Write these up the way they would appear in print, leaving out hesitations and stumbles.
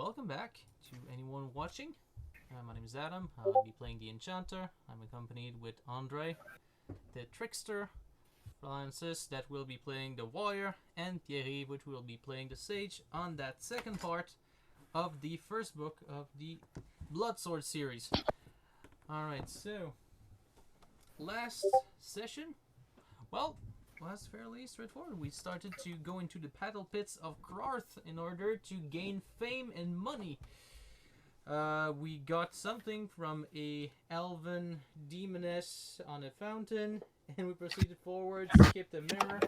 welcome back to anyone watching. My name is Adam. I'll be playing the Enchanter. I'm accompanied with Andre, the Trickster, Francis, that will be playing the Warrior, and Thierry, which will be playing the Sage on that second part of the first book of the Bloodsword series. Alright, so last session, well, was fairly straightforward. We started to go into the Battlepits of Krarth in order to gain fame and money. We got something from a elven demoness on a fountain, and we proceeded forward, skipped a mirror,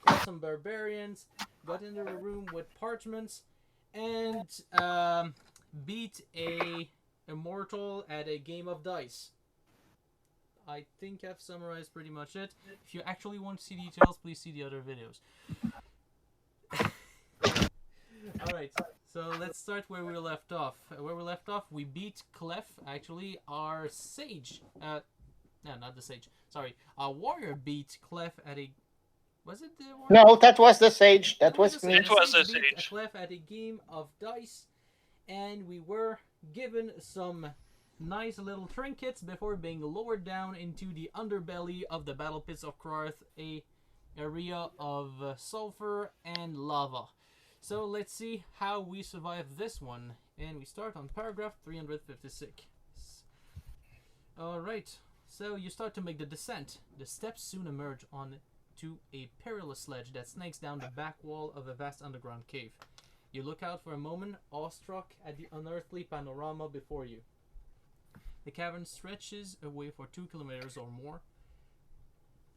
caught some barbarians, got into a room with parchments, and beat a immortal at a game of dice. I think I've summarized pretty much it. If you actually want to see details, please see the other videos. Alright, so let's start where we left off. We beat Clef, actually, our Sage. No, not the Sage. Sorry. Our Warrior beat Clef at a... Was it the Warrior? No, that was the Sage. That was me. It was the Sage. Clef at a game of dice, and we were given some nice little trinkets before being lowered down into the underbelly of the Battlepits of Krarth, a area of sulfur and lava. So let's see how we survive this one, and we start on paragraph 356. Alright, so you start to make the descent. The steps soon emerge onto a perilous ledge that snakes down the back wall of a vast underground cave. You look out for a moment, awestruck at the unearthly panorama before you. The cavern stretches away for 2 kilometers or more,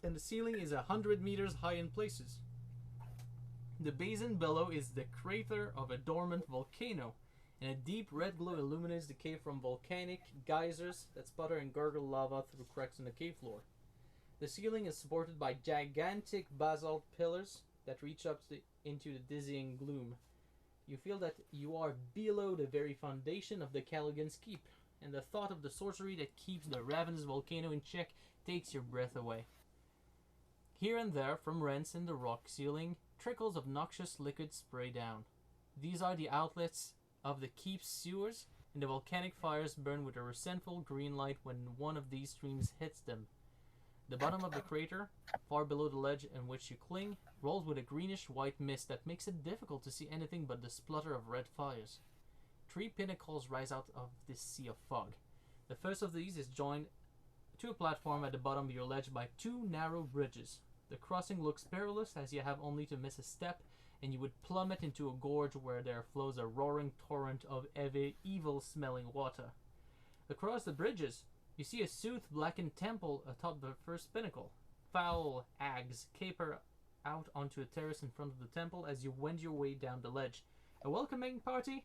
and the ceiling is 100 meters high in places. The basin below is the crater of a dormant volcano, and a deep red glow illuminates the cave from volcanic geysers that sputter and gurgle lava through cracks in the cave floor. The ceiling is supported by gigantic basalt pillars that reach up into the dizzying gloom. You feel that you are below the very foundation of the Callaghan's Keep, and the thought of the sorcery that keeps the ravenous volcano in check takes your breath away. Here and there, from rents in the rock ceiling, trickles of noxious liquid spray down. These are the outlets of the keep's sewers, and the volcanic fires burn with a resentful green light when one of these streams hits them. The bottom of the crater, far below the ledge in which you cling, rolls with a greenish-white mist that makes it difficult to see anything but the splutter of red fires. 3 pinnacles rise out of this sea of fog. The first of these is joined to a platform at the bottom of your ledge by 2 narrow bridges. The crossing looks perilous as you have only to miss a step, and you would plummet into a gorge where there flows a roaring torrent of evil-smelling water. Across the bridges, you see a soot-blackened temple atop the first pinnacle. Foul hags caper out onto a terrace in front of the temple as you wend your way down the ledge. A welcoming party?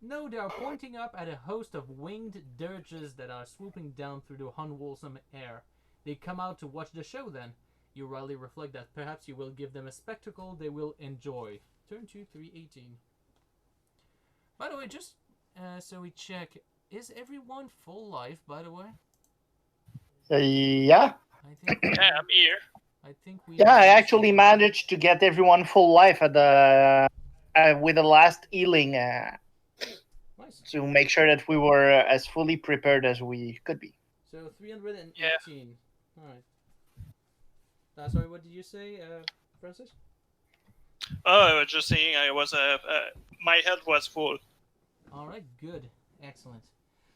No, they are pointing up at a host of winged dirges that are swooping down through the unwholesome air. They come out to watch the show then. You wryly reflect that perhaps you will give them a spectacle they will enjoy. Turn to 318. By the way, just so we check, is everyone full life, by the way? Yeah. I think I'm here. I think we... Yeah, I actually managed to get everyone full life at the with the last healing Nice. to make sure that we were as fully prepared as we could be. So 318. Alright. Sorry, what did you say, Francis? Oh, I was just saying I was my head was full. Alright, good. Excellent.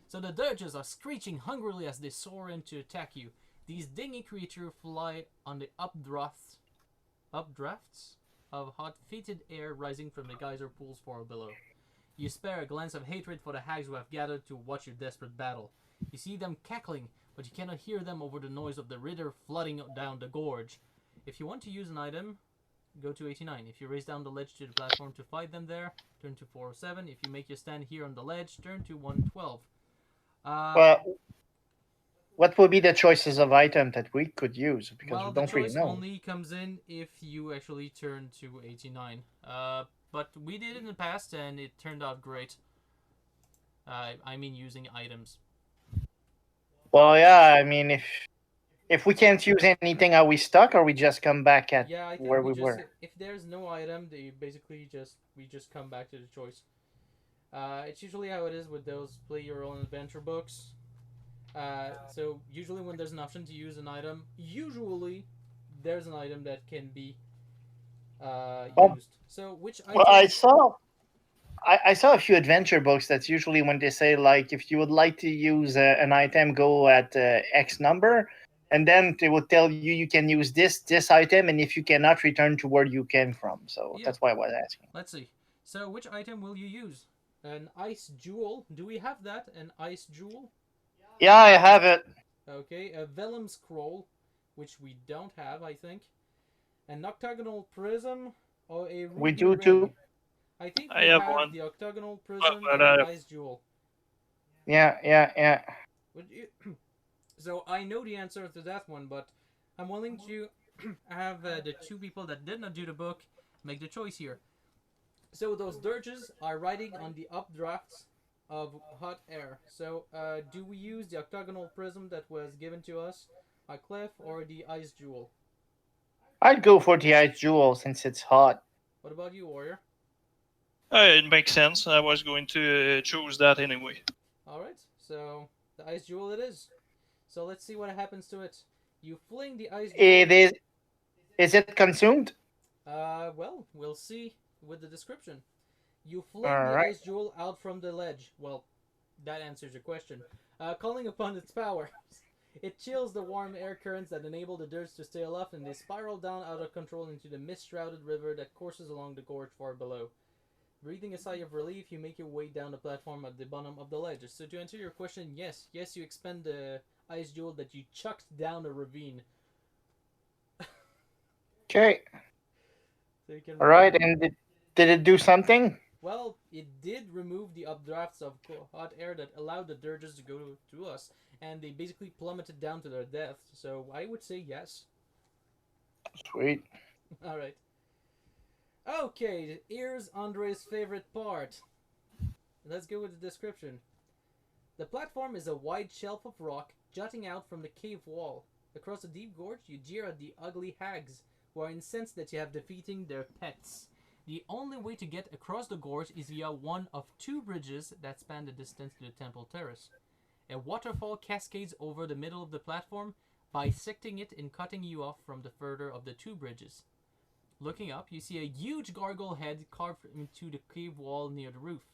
So the dirges are screeching hungrily as they soar in to attack you. These dingy creatures fly on the updrafts of hot, fetid air rising from the geyser pools far below. You spare a glance of hatred for the hags who have gathered to watch your desperate battle. You see them cackling, but you cannot hear them over the noise of the river flooding down the gorge. If you want to use an item, go to 89. If you race down the ledge to the platform to fight them there, turn to 407. If you make your stand here on the ledge, turn to 112. Well, what would be the choices of item that we could use? Because we don't really know. The choice only comes in if you actually turn to 89. But we did it in the past, and it turned out great. I mean using items. Well, yeah, I mean, if we can't use anything, are we stuck, or we just come back at where we were? If there's no item, we just come back to the choice. It's usually how it is with those play your own adventure books. So usually when there's an option to use an item, usually there's an item that can be used. So which item? Well, I saw a few adventure books. That's usually when they say like, if you would like to use an item, go at X number, and then they will tell you you can use this item, and if you cannot, return to where you came from. So that's why I was asking. Let's see. So which item will you use? An ice jewel? Do we have that? An ice jewel? Yeah, I have it. Okay, a vellum scroll, which we don't have, I think. An octagonal prism or a ruby We do ring? too. I think I we have have one. the octagonal prism but and the ice jewel. Yeah. Would you... So I know the answer to that one, but I'm willing to have the two people that did not do the book make the choice here. So those dirges are riding on the updrafts of hot air. So do we use the octagonal prism that was given to us by Cliff or the ice jewel? I'd go for the ice jewel since it's hot. What about you, Warrior? It makes sense. I was going to choose that anyway. Alright, so the ice jewel it is. So let's see what happens to it. You fling the ice jewel. Is it consumed? Well, we'll see with the description. You fling the ice jewel out from the ledge. Well, that answers your question. Calling upon its power. It chills the warm air currents that enable the dirts to stay aloft, and they spiral down out of control into the mist-shrouded river that courses along the gorge far below. Breathing a sigh of relief, you make your way down the platform at the bottom of the ledge. So to answer your question, yes, you expend the ice jewel that you chucked down a ravine. Okay. So you can Alright, and did it do something? Well, it did remove the updrafts of hot air that allowed the dirges to go to us, and they basically plummeted down to their death. So I would say yes. Sweet. Alright. Okay, here's Andre's favorite part. Let's go with the description. The platform is a wide shelf of rock jutting out from the cave wall. Across the deep gorge, you jeer at the ugly hags, who are incensed that you have defeating their pets. The only way to get across the gorge is via one of two bridges that span the distance to the temple terrace. A waterfall cascades over the middle of the platform, bisecting it and cutting you off from the further of the two bridges. Looking up, you see a huge gargoyle head carved into the cave wall near the roof.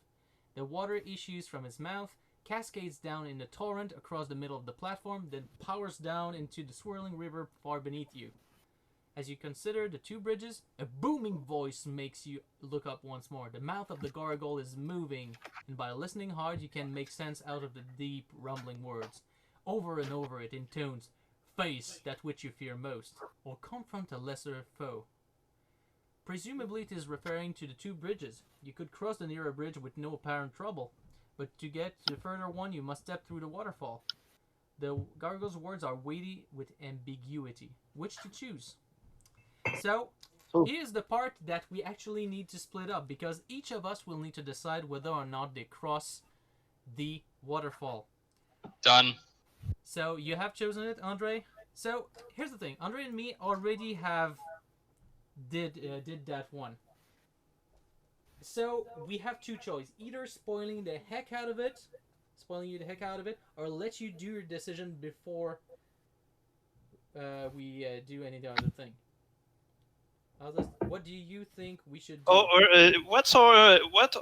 The water issues from his mouth, cascades down in a torrent across the middle of the platform, then powers down into the swirling river far beneath you. As you consider the two bridges, a booming voice makes you look up once more. The mouth of the gargoyle is moving, and by listening hard, you can make sense out of the deep, rumbling words. Over and over it intones, "Face that which you fear most," or "Confront a lesser foe." Presumably it is referring to the two bridges. You could cross the nearer bridge with no apparent trouble, but to get to the further one, you must step through the waterfall. The gargoyle's words are weighty with ambiguity. Which to choose? So, here's the part that we actually need to split up, because each of us will need to decide whether or not they cross the waterfall. Done. So, you have chosen it, Andre? So, here's the thing. Andre and me already have did that one. So, we have two choices. Either spoiling you the heck out of it, or let you do your decision before we do any other thing. What do you think we should do? What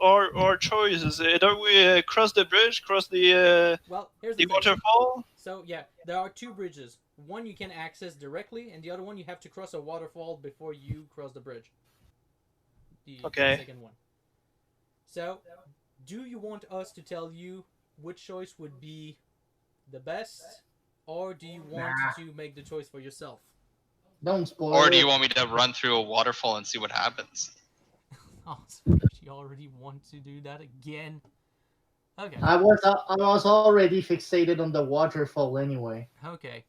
are our choices? Either we cross the bridge, cross the here's the waterfall. So yeah, there are two bridges. One you can access directly, and the other one you have to cross a waterfall before you cross the bridge. The second one. So, do you want us to tell you which choice would be the best, or do you want to make the choice for yourself? Don't spoil Or do you want me to run through a waterfall and see what happens? Oh, so you already want to do that again? Okay. I was already fixated on the waterfall anyway. Okay.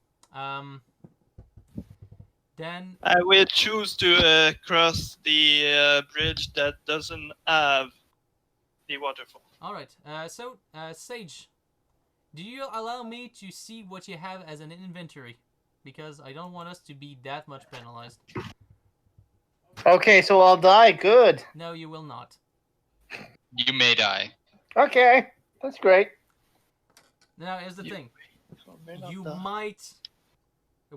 Then I will choose to cross the bridge that doesn't have the waterfall. All right. So, Sage, do you allow me to see what you have as an inventory? Because I don't want us to be that much penalized. Okay, so I'll die. Good. No, you will not. You may die. Okay, that's great. Now, here's the thing.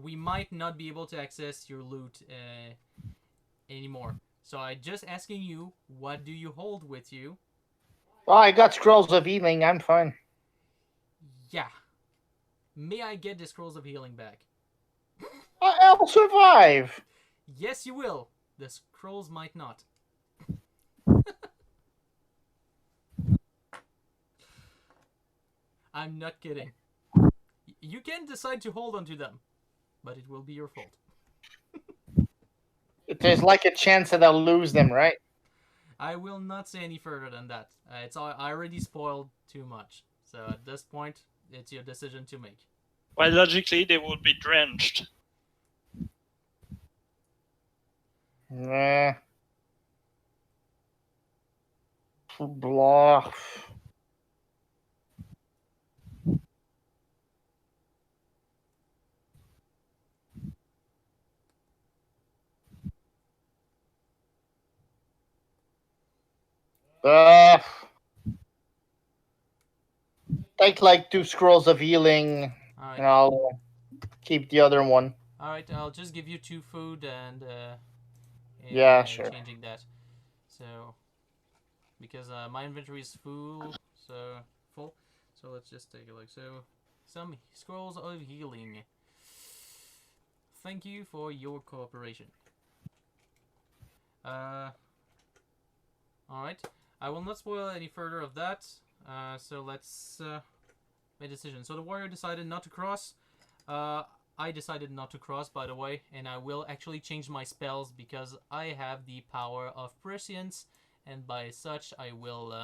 We might not be able to access your loot anymore. So I'm just asking you, what do you hold with you? Oh, I got scrolls of healing. I'm fine. Yeah. May I get the scrolls of healing back? I'll survive. Yes, you will. The scrolls might not. I'm not kidding. You can decide to hold on to them, but it will be your fault. There's like a chance that I'll lose them, right? I will not say any further than that. I already spoiled too much. So at this point, it's your decision to make. Well, logically, they would be drenched. Nah. Blah. Take like 2 scrolls of healing, All right. and I'll keep the other one. All right. I'll just give you 2 food and Yeah, sure. changing that. So because my inventory is full. So let's just take a look. So some scrolls of healing. Thank you for your cooperation. All right. I will not spoil any further of that. So let's make a decision. So the warrior decided not to cross. I decided not to cross, by the way, and I will actually change my spells because I have the power of prescience, and by such I will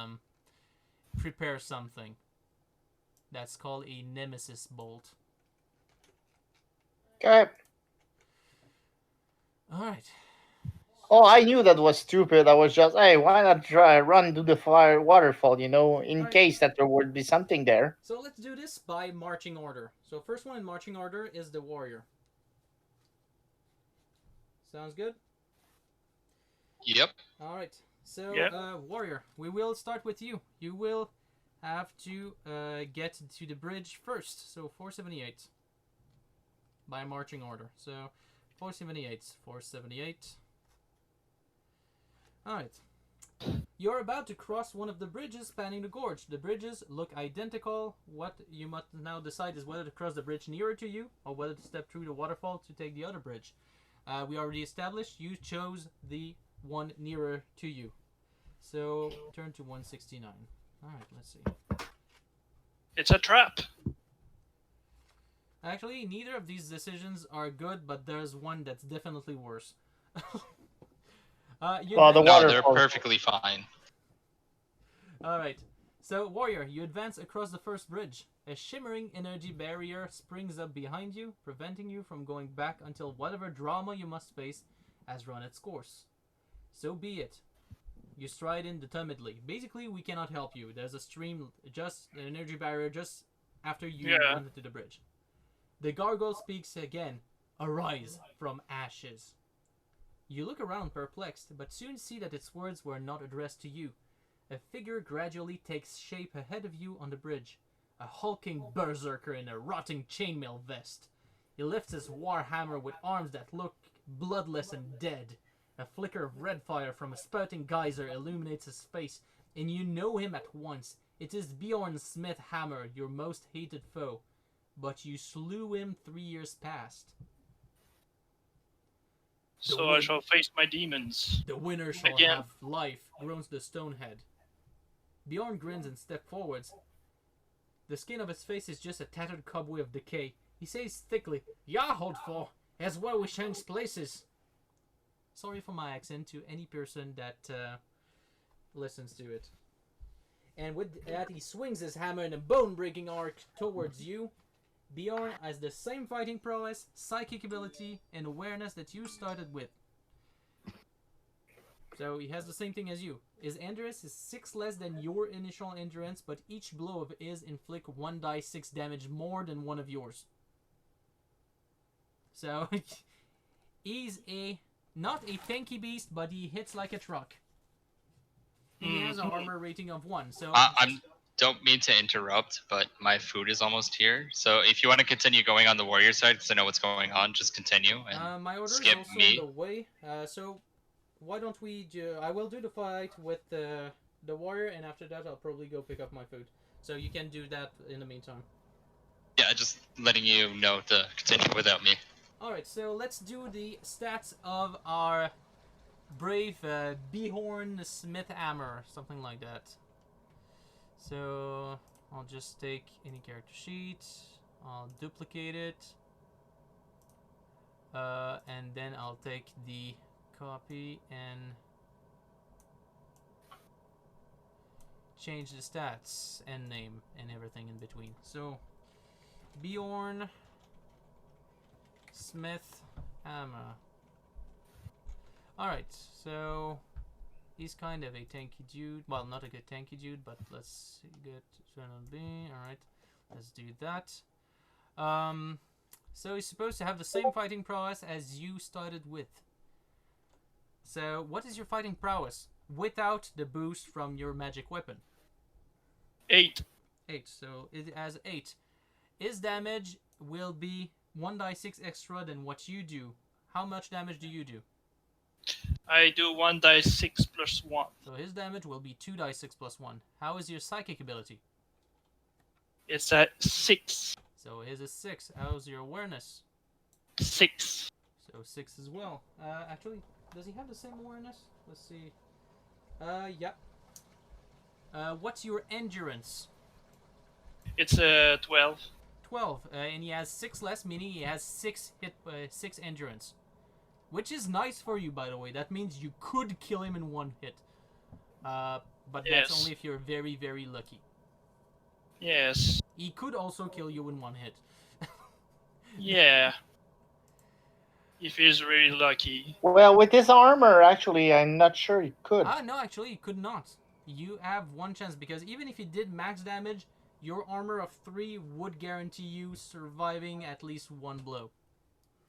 prepare something. That's called a nemesis bolt. Okay. All right. Oh, I knew that was stupid. I was just, hey, why not run to the waterfall, in case that there would be something there. So let's do this by marching order. So first one in marching order is the warrior. Sounds good? Yep. All right. So, Yep. warrior, we will start with you. You will have to get to the bridge first. So 478 by marching order. So 478, 478. Alright. You're about to cross one of the bridges spanning the gorge. The bridges look identical. What you must now decide is whether to cross the bridge nearer to you or whether to step through the waterfall to take the other bridge. We already established you chose the one nearer to you. So turn to 169. Alright, let's see. It's a trap. Actually, neither of these decisions are good, but there's one that's definitely worse. The No, they're waterfall. perfectly fine. Alright, so warrior, you advance across the first bridge. A shimmering energy barrier springs up behind you, preventing you from going back until whatever drama you must face has run its course. So be it. You stride in determinedly. Basically, we cannot help you. There's a stream, just an energy barrier just after you run into the bridge. The gargoyle speaks again. Arise from ashes. You look around perplexed, but soon see that its words were not addressed to you. A figure gradually takes shape ahead of you on the bridge. A hulking berserker in a rotting chainmail vest. He lifts his warhammer with arms that look bloodless and dead. A flicker of red fire from a spouting geyser illuminates his face, and you know him at once. It is Bjorn Smith Hammer, your most hated foe. But you slew him 3 years past. So I shall face my demons. The winner shall Again. have life, groans the stonehead. Bjorn grins and steps forwards. The skin of his face is just a tattered cobweb of decay. He says thickly, "Ja, Holdfall, as well we change places." Sorry for my accent to any person that listens to it. And with that, he swings his hammer in a bone-breaking arc towards you. Bjorn has the same fighting prowess, psychic ability, and awareness that you started with. So he has the same thing as you. His endurance is 6 less than your initial endurance, but each blow of his inflict 1d6 damage more than one of yours. So he's not a tanky beast, but he hits like a truck. And he has an armor rating of 1. So I don't mean to interrupt, but my food is almost here. So if you want to continue going on the warrior side, because I know what's going on, just continue and my order skip is also me. on the way. So why don't we do... I will do the fight with the warrior, and after that I'll probably go pick up my food. So you can do that in the meantime. Yeah, just letting you know to continue without me. Alright, so let's do the stats of our brave Behorn Smith Hammer, something like that. So I'll just take any character sheet, I'll duplicate it, and then I'll take the copy and change the stats and name and everything in between. So Bjorn Smith Hammer. Alright, so he's kind of a tanky dude. Well, not a good tanky dude, but let's get turn on B. Alright, let's do that. So he's supposed to have the same fighting prowess as you started with. So what is your fighting prowess without the boost from your magic weapon? 8. 8, so it has 8. His damage will be 1d6 extra than what you do. How much damage do you do? I do 1d6 plus 1. So his damage will be 2d6 plus 1. How is your psychic ability? It's at 6. So his is 6. How's your awareness? 6. So 6 as well. Actually, does he have the same awareness? Let's see. Yeah. What's your endurance? It's 12. 12. And he has 6 less, meaning he has 6 endurance. Which is nice for you, by the way. That means you could kill him in 1 hit. But Yes. that's only if you're very, very lucky. Yes. He could also kill you in 1 hit. Yeah. If he's really lucky. Well, with his armor, actually, I'm not sure he could. No, actually, he could not. You have 1 chance, because even if he did max damage, your armor of 3 would guarantee you surviving at least 1 blow.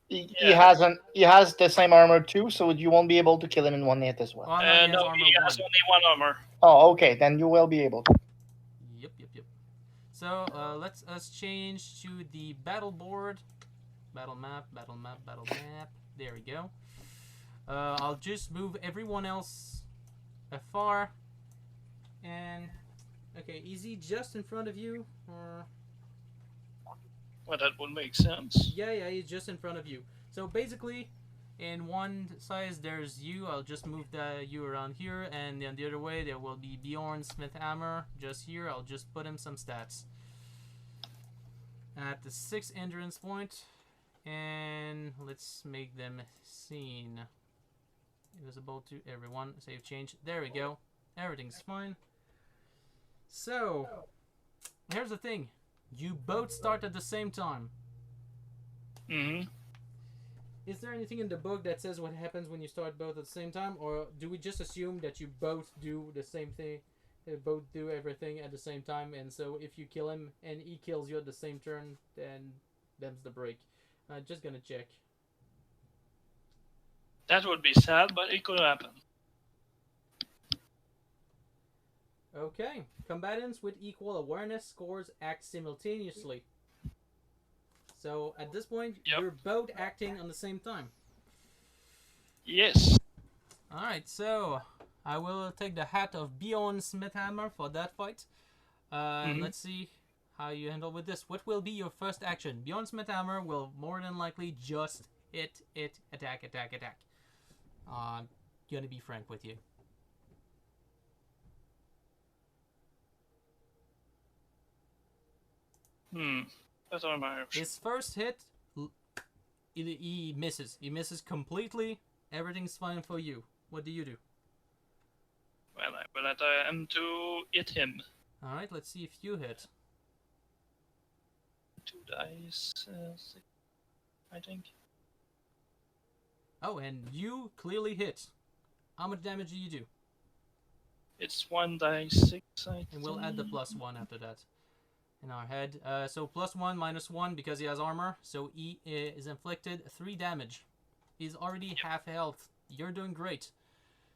He Yeah. has the same armor too, so you won't be able to kill him in 1 hit as well. Oh, no, he has No, armor he has 1. only 1 armor. Oh, okay, then you will be able to. Yep. So, let's us change to the battle board. Battle map. There we go. I'll just move everyone else afar. And, okay, is he just in front of you? Or... Well, that would make sense. Yeah, he's just in front of you. So basically, in one size there's you. I'll just move you around here, and then the other way there will be Bjorn Smith Hammer. Just here, I'll just put him some stats. At the 6 endurance point, and let's make them seen. Visible to everyone. Save change. There we go. Everything's fine. So, here's the thing. You both start at the same time. Mm-hmm. Is there anything in the book that says what happens when you start both at the same time, or do we just assume that you both do the same thing, both do everything at the same time, and so if you kill him and he kills you at the same turn, then them's the break? Just gonna check. That would be sad, but it could happen. Okay. Combatants with equal awareness scores act simultaneously. So at this point, Yep. you're both acting on the same time. Yes. Alright, so I will take the hat of Bjorn Smithhammer for that fight. Let's see how you handle with this. What will be your first action? Bjorn Smithhammer will more than likely just hit, attack. Gonna be frank with you. That's all my options. His first hit, he misses. He misses completely. Everything's fine for you. What do you do? Well, I will attempt to hit him. Alright, let's see if you hit. 2 dice, 6, I think. Oh, and you clearly hit. How much damage do you do? It's 1 dice 6, I think. And we'll add the +1 after that. In our head. So +1 -1 because he has armor. So he is inflicted 3 damage. He's already half health. You're doing great.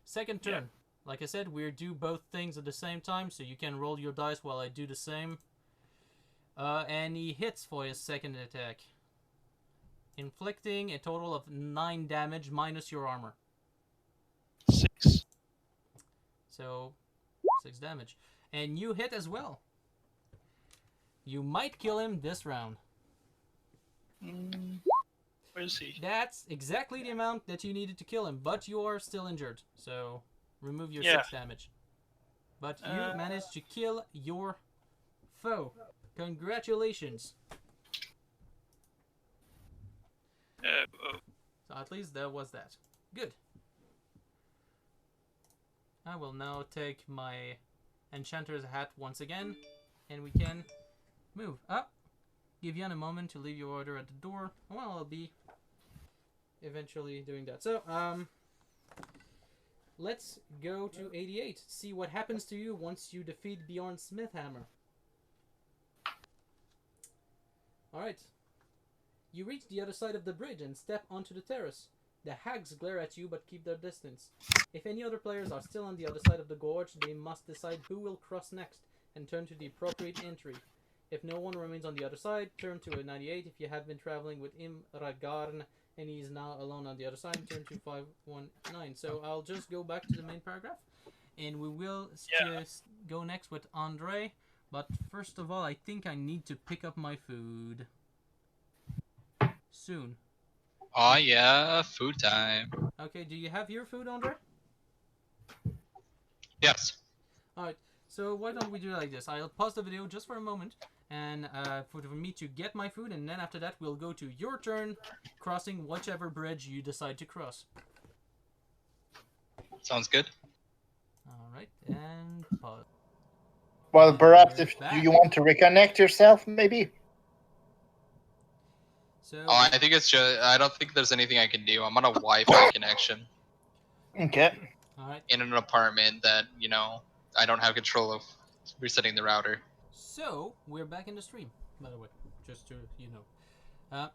Second turn. Like I said, we do both things at the same time, so you can roll your dice while I do the same. And he hits for his second attack, inflicting a total of 9 damage minus your armor. 6. So, 6 damage. And you hit as well. You might kill him this round. Where is he? That's exactly the amount that you needed to kill him, but you are still injured. So, remove your Yeah. 6 damage. But you managed to kill your foe. Congratulations. So at least there was that. Good. I will now take my enchanter's hat once again, and we can move up. Give Jan a moment to leave your order at the door. Well, I'll be eventually doing that. So, let's go to 88. See what happens to you once you defeat Bjorn Smithhammer. Alright. You reach the other side of the bridge and step onto the terrace. The hags glare at you but keep their distance. If any other players are still on the other side of the gorge, they must decide who will cross next and turn to the appropriate entry. If no one remains on the other side, turn to a 98. If you have been traveling with Imragarn and he is now alone on the other side, turn to 519. So I'll just go back to the main paragraph, and we will just go next with Andre. But first of all, I think I need to pick up my food soon. Oh yeah, food time. Okay, do you have your food, Andre? Yes. Alright, so why don't we do it like this? I'll pause the video just for a moment, and for me to get my food, and then after that we'll go to your turn, crossing whichever bridge you decide to cross. Sounds good. Alright, and pause. Well, And perhaps we're if back. you want to reconnect yourself, maybe. So, Oh, I think it's just. I don't think there's anything I can do. I'm on a Wi-Fi connection Okay. alright, in an apartment that I don't have control of resetting the router. so we're back in the stream, by the way, just to, you know.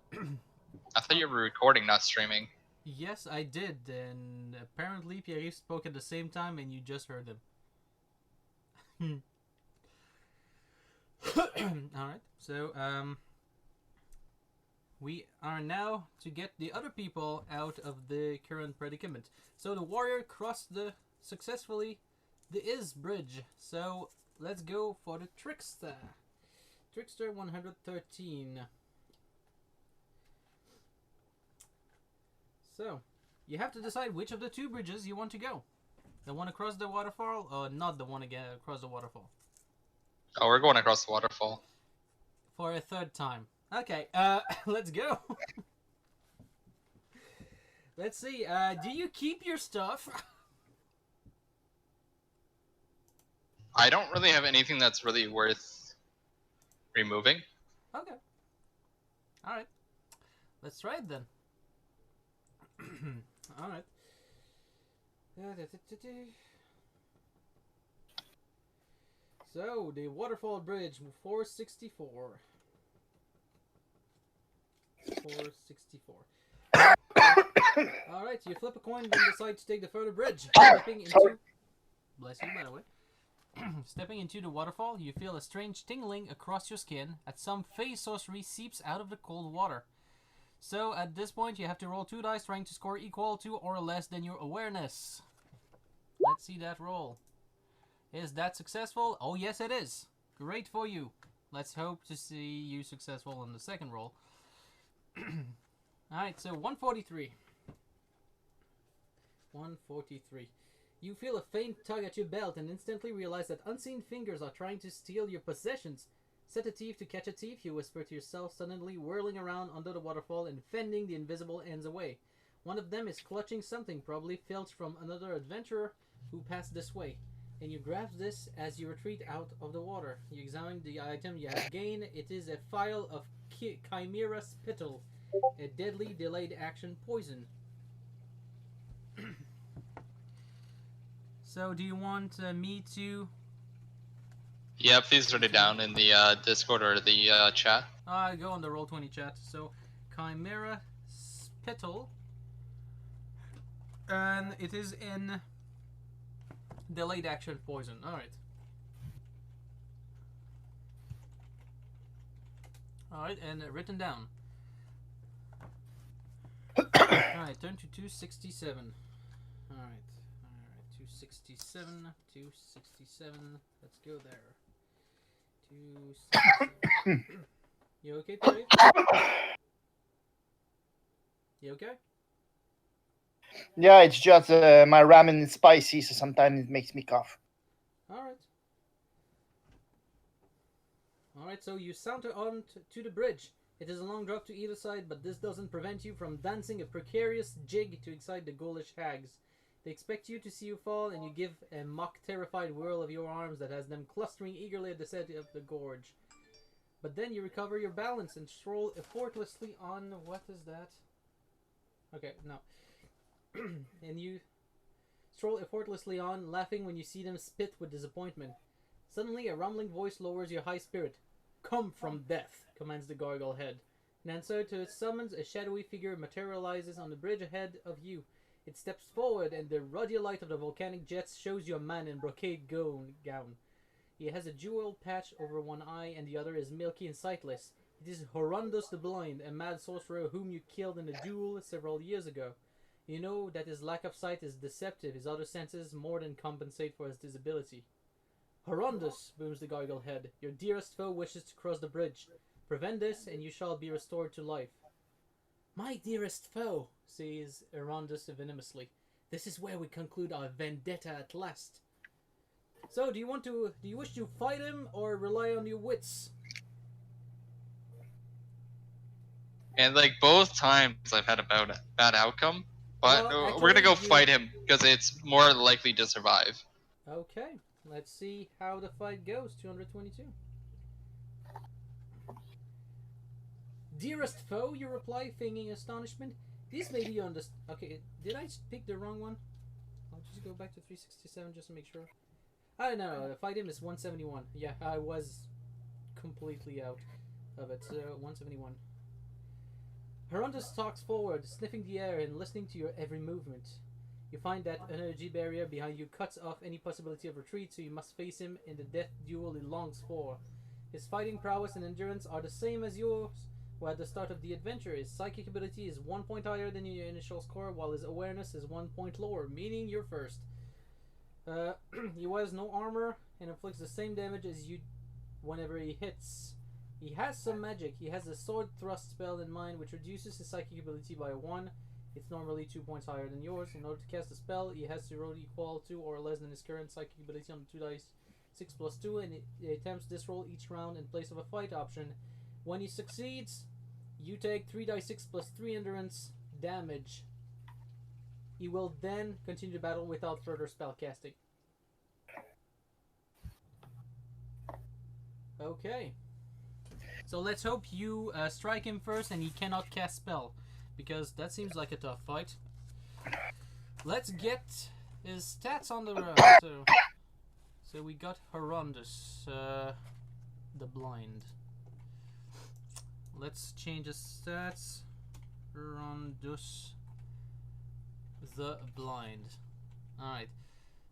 I thought you were recording, not streaming. Yes, I did, and apparently Pierre spoke at the same time, and you just heard him. Alright, so, we are now to get the other people out of the current predicament. So the warrior crossed successfully the Is Bridge, so let's go for the Trickster. Trickster 113. So, you have to decide which of the 2 bridges you want to go. The one across the waterfall, or not the one again across the waterfall? Oh, we're going across the waterfall. For a 3rd time. Okay, let's go. Let's see, do you keep your stuff? I don't really have anything that's really worth removing. Okay. Alright. Let's try it then. Alright. So, the waterfall bridge, 464. 464. Alright, you flip a coin and decide to take the further bridge. Stepping into... Bless you, by the way. Stepping into the waterfall, you feel a strange tingling across your skin as some phase sorcery seeps out of the cold water. So, at this point, you have to roll 2 dice trying to score equal to or less than your awareness. Let's see that roll. Is that successful? Oh, yes, it is. Great for you. Let's hope to see you successful on the second roll. Alright, so 143. 143. You feel a faint tug at your belt and instantly realize that unseen fingers are trying to steal your possessions. Set a thief to catch a thief, you whisper to yourself, suddenly whirling around under the waterfall and fending the invisible ends away. One of them is clutching something, probably filched from another adventurer who passed this way, and you grasp this as you retreat out of the water. You examine the item you have gained. It is a phial of Chimera Spittle, a deadly delayed action poison. So, do you want me to... Yeah, please write it down in the Discord or the chat. go on the Roll20 chat. So, Chimera Spittle. And it is in Delayed action poison. Alright. Alright, and written down. Alright, turn to 267. Alright. 267. 267. Let's go there. 267. You okay, Terry? You okay? Yeah, it's just my ramen is spicy, so sometimes it makes me cough. Alright. Alright, so you saunter on to the bridge. It is a long drop to either side, but this doesn't prevent you from dancing a precarious jig to excite the ghoulish hags. They expect you to see you fall, and you give a mock terrified whirl of your arms that has them clustering eagerly at the set of the gorge. But then you recover your balance and stroll effortlessly on... What is that? Okay, no. And you stroll effortlessly on, laughing when you see them spit with disappointment. Suddenly, a rumbling voice lowers your high spirit. "Come from death," commands the gargoyle head. In answer to its summons, a shadowy figure materializes on the bridge ahead of you. It steps forward, and the ruddy light of the volcanic jets shows you a man in brocade gown. He has a jewel patch over one eye, and the other is milky and sightless. It is Horrendous the Blind, a mad sorcerer whom you killed in a duel several years ago. You know that his lack of sight is deceptive. His other senses more than compensate for his disability. "Horrendous," booms the gargoyle head. "Your dearest foe wishes to cross the bridge. Prevent this, and you shall be restored to life." "My dearest foe," says Horrendous venomously. "This is where we conclude our vendetta at last." So, do you wish to fight him or rely on your wits? And like both times I've had a bad outcome, but Well, we're gonna go actually, fight him because it's more likely to survive. Okay, let's see how the fight goes. 222. "Dearest foe," you reply, feigning astonishment. "This may be on the... Okay, did I pick the wrong one? I'll just go back to 367 just to make sure. I don't know. Fight him is 171. Yeah, I was completely out of it. So 171. Horrendous stalks forward, sniffing the air and listening to your every movement. You find that an energy barrier behind you cuts off any possibility of retreat, so you must face him in the death duel he longs for. His fighting prowess and endurance are the same as yours, while at the start of the adventure, his psychic ability is 1 point higher than your initial score, while his awareness is 1 point lower, meaning you're first. He wears no armor and inflicts the same damage as you whenever he hits. He has some magic. He has a sword thrust spell in mind, which reduces his psychic ability by 1. It's normally 2 points higher than yours. In order to cast a spell, he has to roll equal to or less than his current psychic ability on 2 dice 6 plus 2, and he attempts this roll each round in place of a fight option. When he succeeds, you take 3 dice 6 plus 3 endurance damage. He will then continue the battle without further spell casting. Okay. So let's hope you strike him first and he cannot cast spell, because that seems like a tough fight. Let's get his stats on the road. So we got Horrendous, the Blind. Let's change his stats. Horrendous, the Blind. Alright.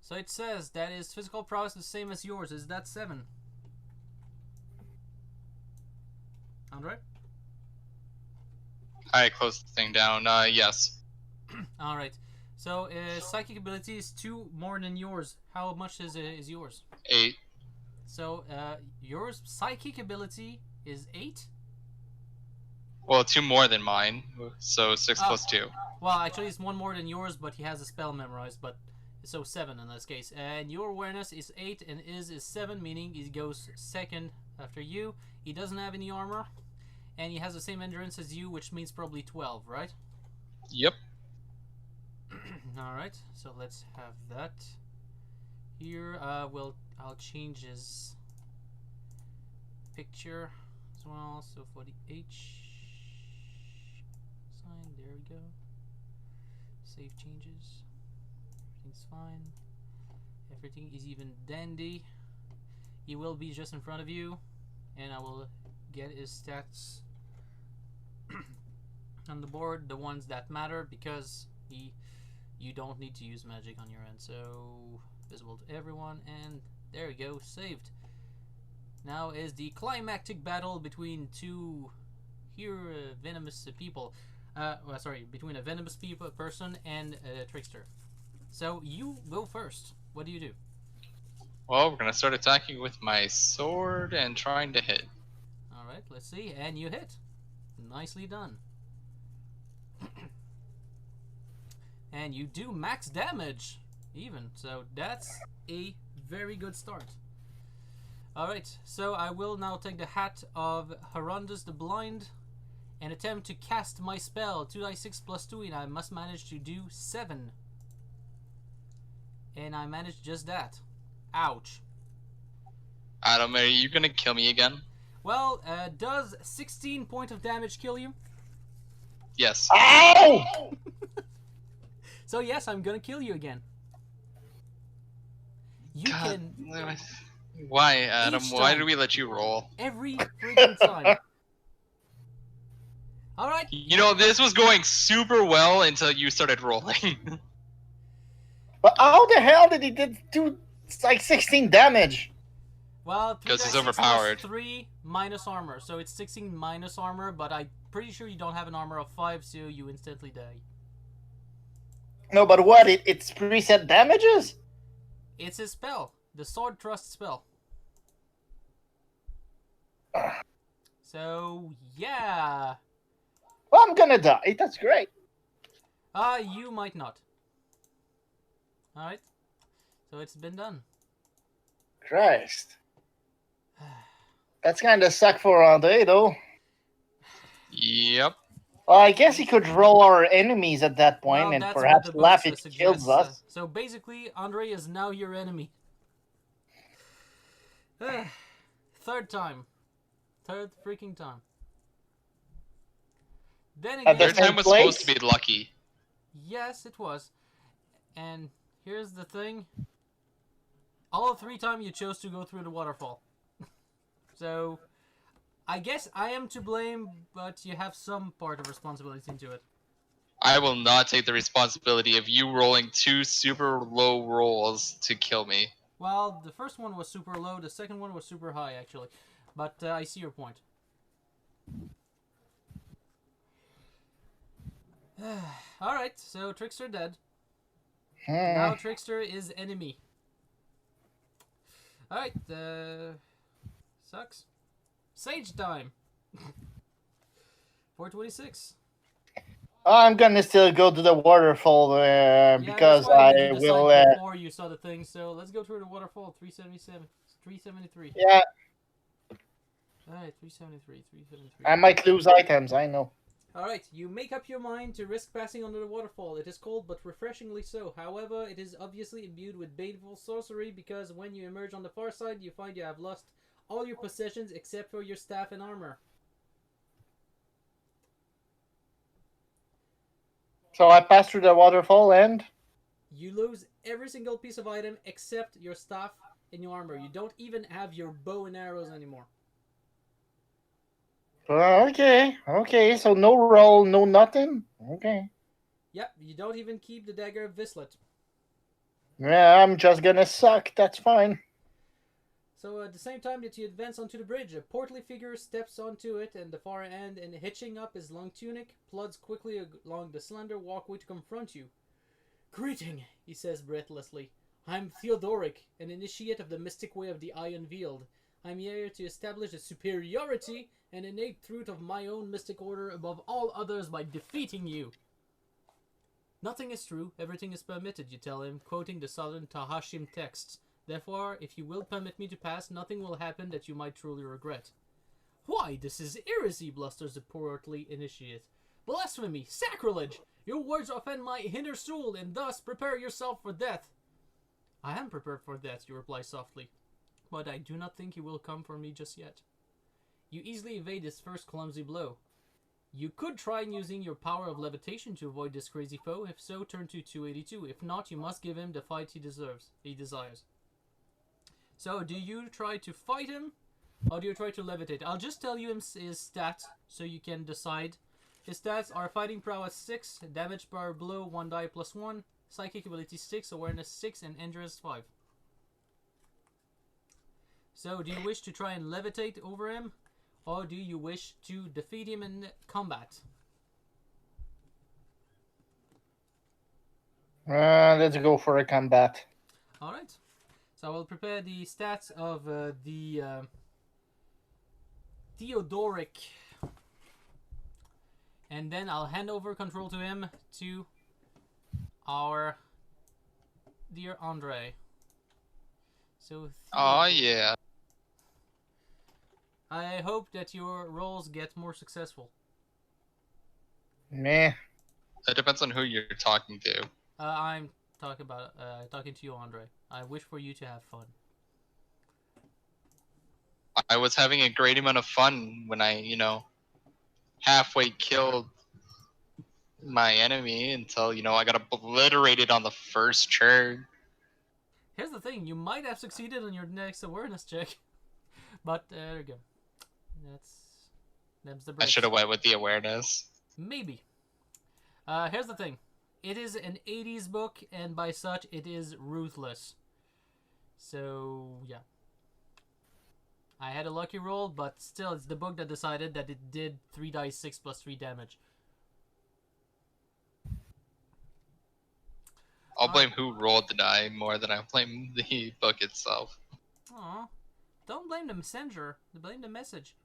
So it says that his physical prowess is the same as yours. Is that 7? Andre? I closed the thing down. Yes. Alright. So psychic ability is 2 more than yours. How much is yours? 8. So yours psychic ability is 8? Well, 2 more than mine. So 6 plus 2. Well, actually it's 1 more than yours, but he has a spell memorized, but so 7 in this case. And your awareness is 8 and his is 7, meaning he goes second after you. He doesn't have any armor, and he has the same endurance as you, which means probably 12, right? Yep. Alright, so let's have that here. I'll change his picture as well. So for the H sign, there we go. Save changes. Everything's fine. Everything is even dandy. He will be just in front of you, and I will get his stats on the board, the ones that matter, because you don't need to use magic on your end. So Visible to everyone, and there we go, saved. Now is the climactic battle between two venomous people. Between a venomous person and a trickster. So you go first. What do you do? Well, we're gonna start attacking with my sword and trying to hit. All right, let's see, and you hit. Nicely done. And you do max damage, even. So that's a very good start. Alright, so I will now take the hat of Harundus the Blind and attempt to cast my spell. 2d6 plus 2, and I must manage to do 7. And I managed just that. Ouch. Adam, are you gonna kill me again? Well, does 16 points of damage kill you? Yes. Ow! So yes, I'm gonna kill you again. You God, can... why, Adam? Each Why time. did we let you roll? Every freaking time. Alright. You know, this was going super well until you started rolling. But how the hell did he do like 16 damage? Well, 'Cause he's 3d6 overpowered. plus 3 minus armor. So it's 16 minus armor, but I'm pretty sure you don't have an armor of 5, so you instantly die. No, but what? It's preset damages? It's his spell. The Sword Thrust spell. So, yeah. Well, I'm gonna die. That's great. You might not. Alright. So it's been done. Christ. That's kind of suck for Andre, though. Yep. Well, I guess he could roll our enemies at that point Well, and that's perhaps what the laugh book if he suggests. kills us. So basically, Andre is now your enemy. Third time. Third freaking time. Then At the again, Third time was supposed to place? be lucky. yes, it was. And here's the thing. All 3 times you chose to go through the waterfall. So, I guess I am to blame, but you have some part of responsibility into it. I will not take the responsibility of you rolling 2 super low rolls to kill me. Well, the first one was super low, the second one was super high, actually. But I see your point. Alright, so Trickster dead. Now Trickster is enemy. Alright, sucks. Sage time! 426. I'm gonna still go to the waterfall because that's why I did you will. decide before you saw the thing, so let's go through the waterfall. 377. 373. Yeah, Alright, 373. 373. I might lose items. I know. Alright, you make up your mind to risk passing under the waterfall. It is cold, but refreshingly so. However, it is obviously imbued with baneful sorcery because when you emerge on the far side, you find you have lost all your possessions except for your staff and armor. So I pass through the waterfall and. You lose every single piece of item except your staff and your armor. You don't even have your bow and arrows anymore. Okay. So no roll, no nothing. Okay. Yep, you don't even keep the dagger of Vislet. Yeah, I'm just gonna suck. That's fine. So at the same time that you advance onto the bridge, a portly figure steps onto it and the far end, and hitching up his long tunic, plods quickly along the slender walkway to confront you. "Greeting," he says breathlessly. "I'm Theodoric, an initiate of the mystic way of the Eye Unveiled. I'm here to establish the superiority and innate truth of my own mystic order above all others by defeating you." "Nothing is true, everything is permitted," you tell him, quoting the southern Tahashim texts. "Therefore, if you will permit me to pass, nothing will happen that you might truly regret." "Why, this is heresy," blusters the portly initiate. "Blasphemy! Sacrilege! Your words offend my inner soul, and thus prepare yourself for death." "I am prepared for death," you reply softly, "but I do not think you will come for me just yet." You easily evade his first clumsy blow. You could try using your power of levitation to avoid this crazy foe. If so, turn to 282. If not, you must give him the fight he desires. So, do you try to fight him, or do you try to levitate? I'll just tell you his stats, so you can decide. His stats are fighting prowess 6, damage per blow 1 die plus 1, psychic ability 6, awareness 6, and endurance 5. So, do you wish to try and levitate over him, or do you wish to defeat him in combat? Let's go for a combat. All right. So I will prepare the stats of the Theodoric, and then I'll hand over control to him to our dear Andre. So. Oh yeah. I hope that your rolls get more successful. Meh. It depends on who you're talking to. I'm talking to you, Andre. I wish for you to have fun. I was having a great amount of fun when I, halfway killed my enemy until, I got obliterated on the first turn. Here's the thing: you might have succeeded on your next awareness check, but there you go. That's the. I Breaks. should have went with the awareness. Maybe. Here's the thing: it is an 80s book, and by such, it is ruthless. So yeah. I had a lucky roll, but still, it's the book that decided that it did 3 dice 6 plus 3 damage. I'll blame who rolled the die more than I blame the book itself. Aw. Don't blame the messenger. Blame the message.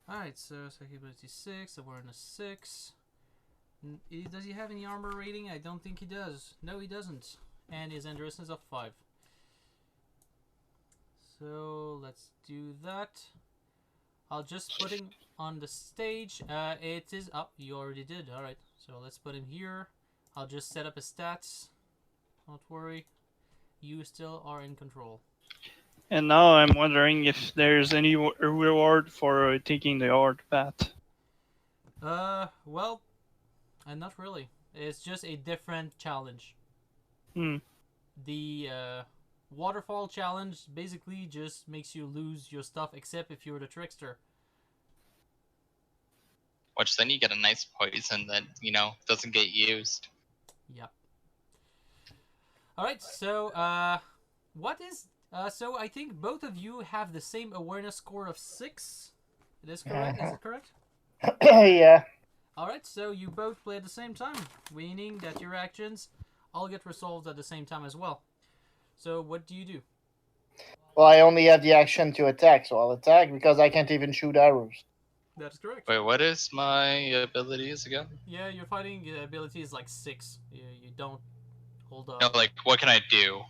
Alright, so psychic ability 6, awareness 6. Does he have any armor rating? I don't think he does. No, he doesn't. And his endurance of 5. So let's do that. I'll just put him on the stage. It is up. Oh, you already did. All right. So let's put him here. I'll just set up his stats. Don't worry. You still are in control. And now I'm wondering if there's any reward for taking the hard path. Well, not really. It's just a different challenge. The waterfall challenge basically just makes you lose your stuff, except if you're the trickster. Which then you get a nice poison that, doesn't get used. Yep. Alright, so, what is... so I think both of you have the same awareness score of 6. It is correct? Is it correct? Yeah. Alright, so you both play at the same time, meaning that your actions all get resolved at the same time as well. So what do you do? Well, I only have the action to attack, so I'll attack because I can't even shoot arrows. That is correct. Wait, what is my abilities again? Yeah, your fighting ability is like 6. You don't hold up. No, what can I do?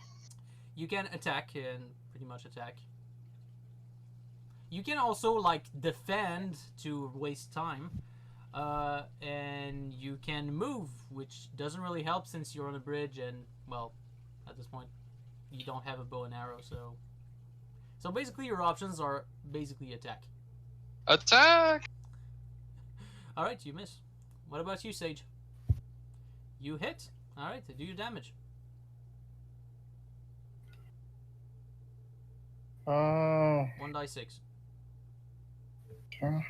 You can attack and pretty much attack. You can also defend to waste time. And you can move, which doesn't really help since you're on a bridge and, well, at this point, you don't have a bow and arrow, so... So basically your options are basically attack. Attack! Alright, you miss. What about you, Sage? You hit. Alright, do your damage. Oh. 1 die 6. Okay.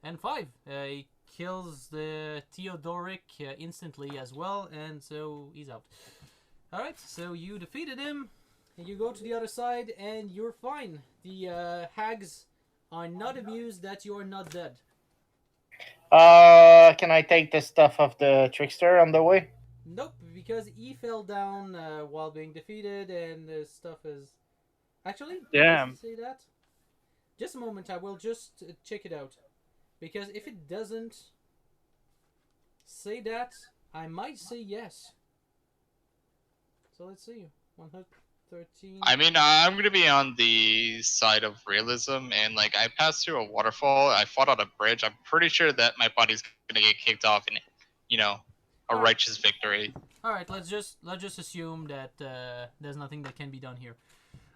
And 5. He kills the Theodoric instantly as well, and so he's out. Alright, so you defeated him, and you go to the other side, and you're fine. The hags are not amused that you are not dead. Can I take the stuff of the trickster on the way? Nope, because he fell down while being defeated, and the stuff is... Actually, Damn. does it say that? Just a moment, I will just check it out. Because if it doesn't say that, I might say yes. So let's see. 113. I mean, I'm gonna be on the side of realism, and I passed through a waterfall. I fought on a bridge. I'm pretty sure that my body's gonna get kicked off in, a righteous victory. All right, let's just assume that there's nothing that can be done here.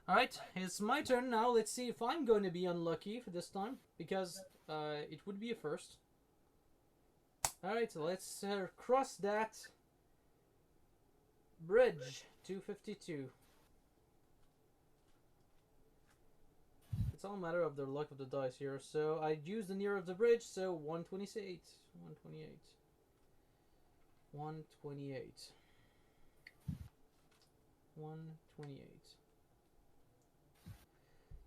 All right, it's my turn now. Let's see if I'm going to be unlucky for this time, because it would be a first. All right, so let's cross that bridge. 252. It's it's all a matter of the luck of the dice here. So I used the near of the bridge, so 128. 128. 128. 128.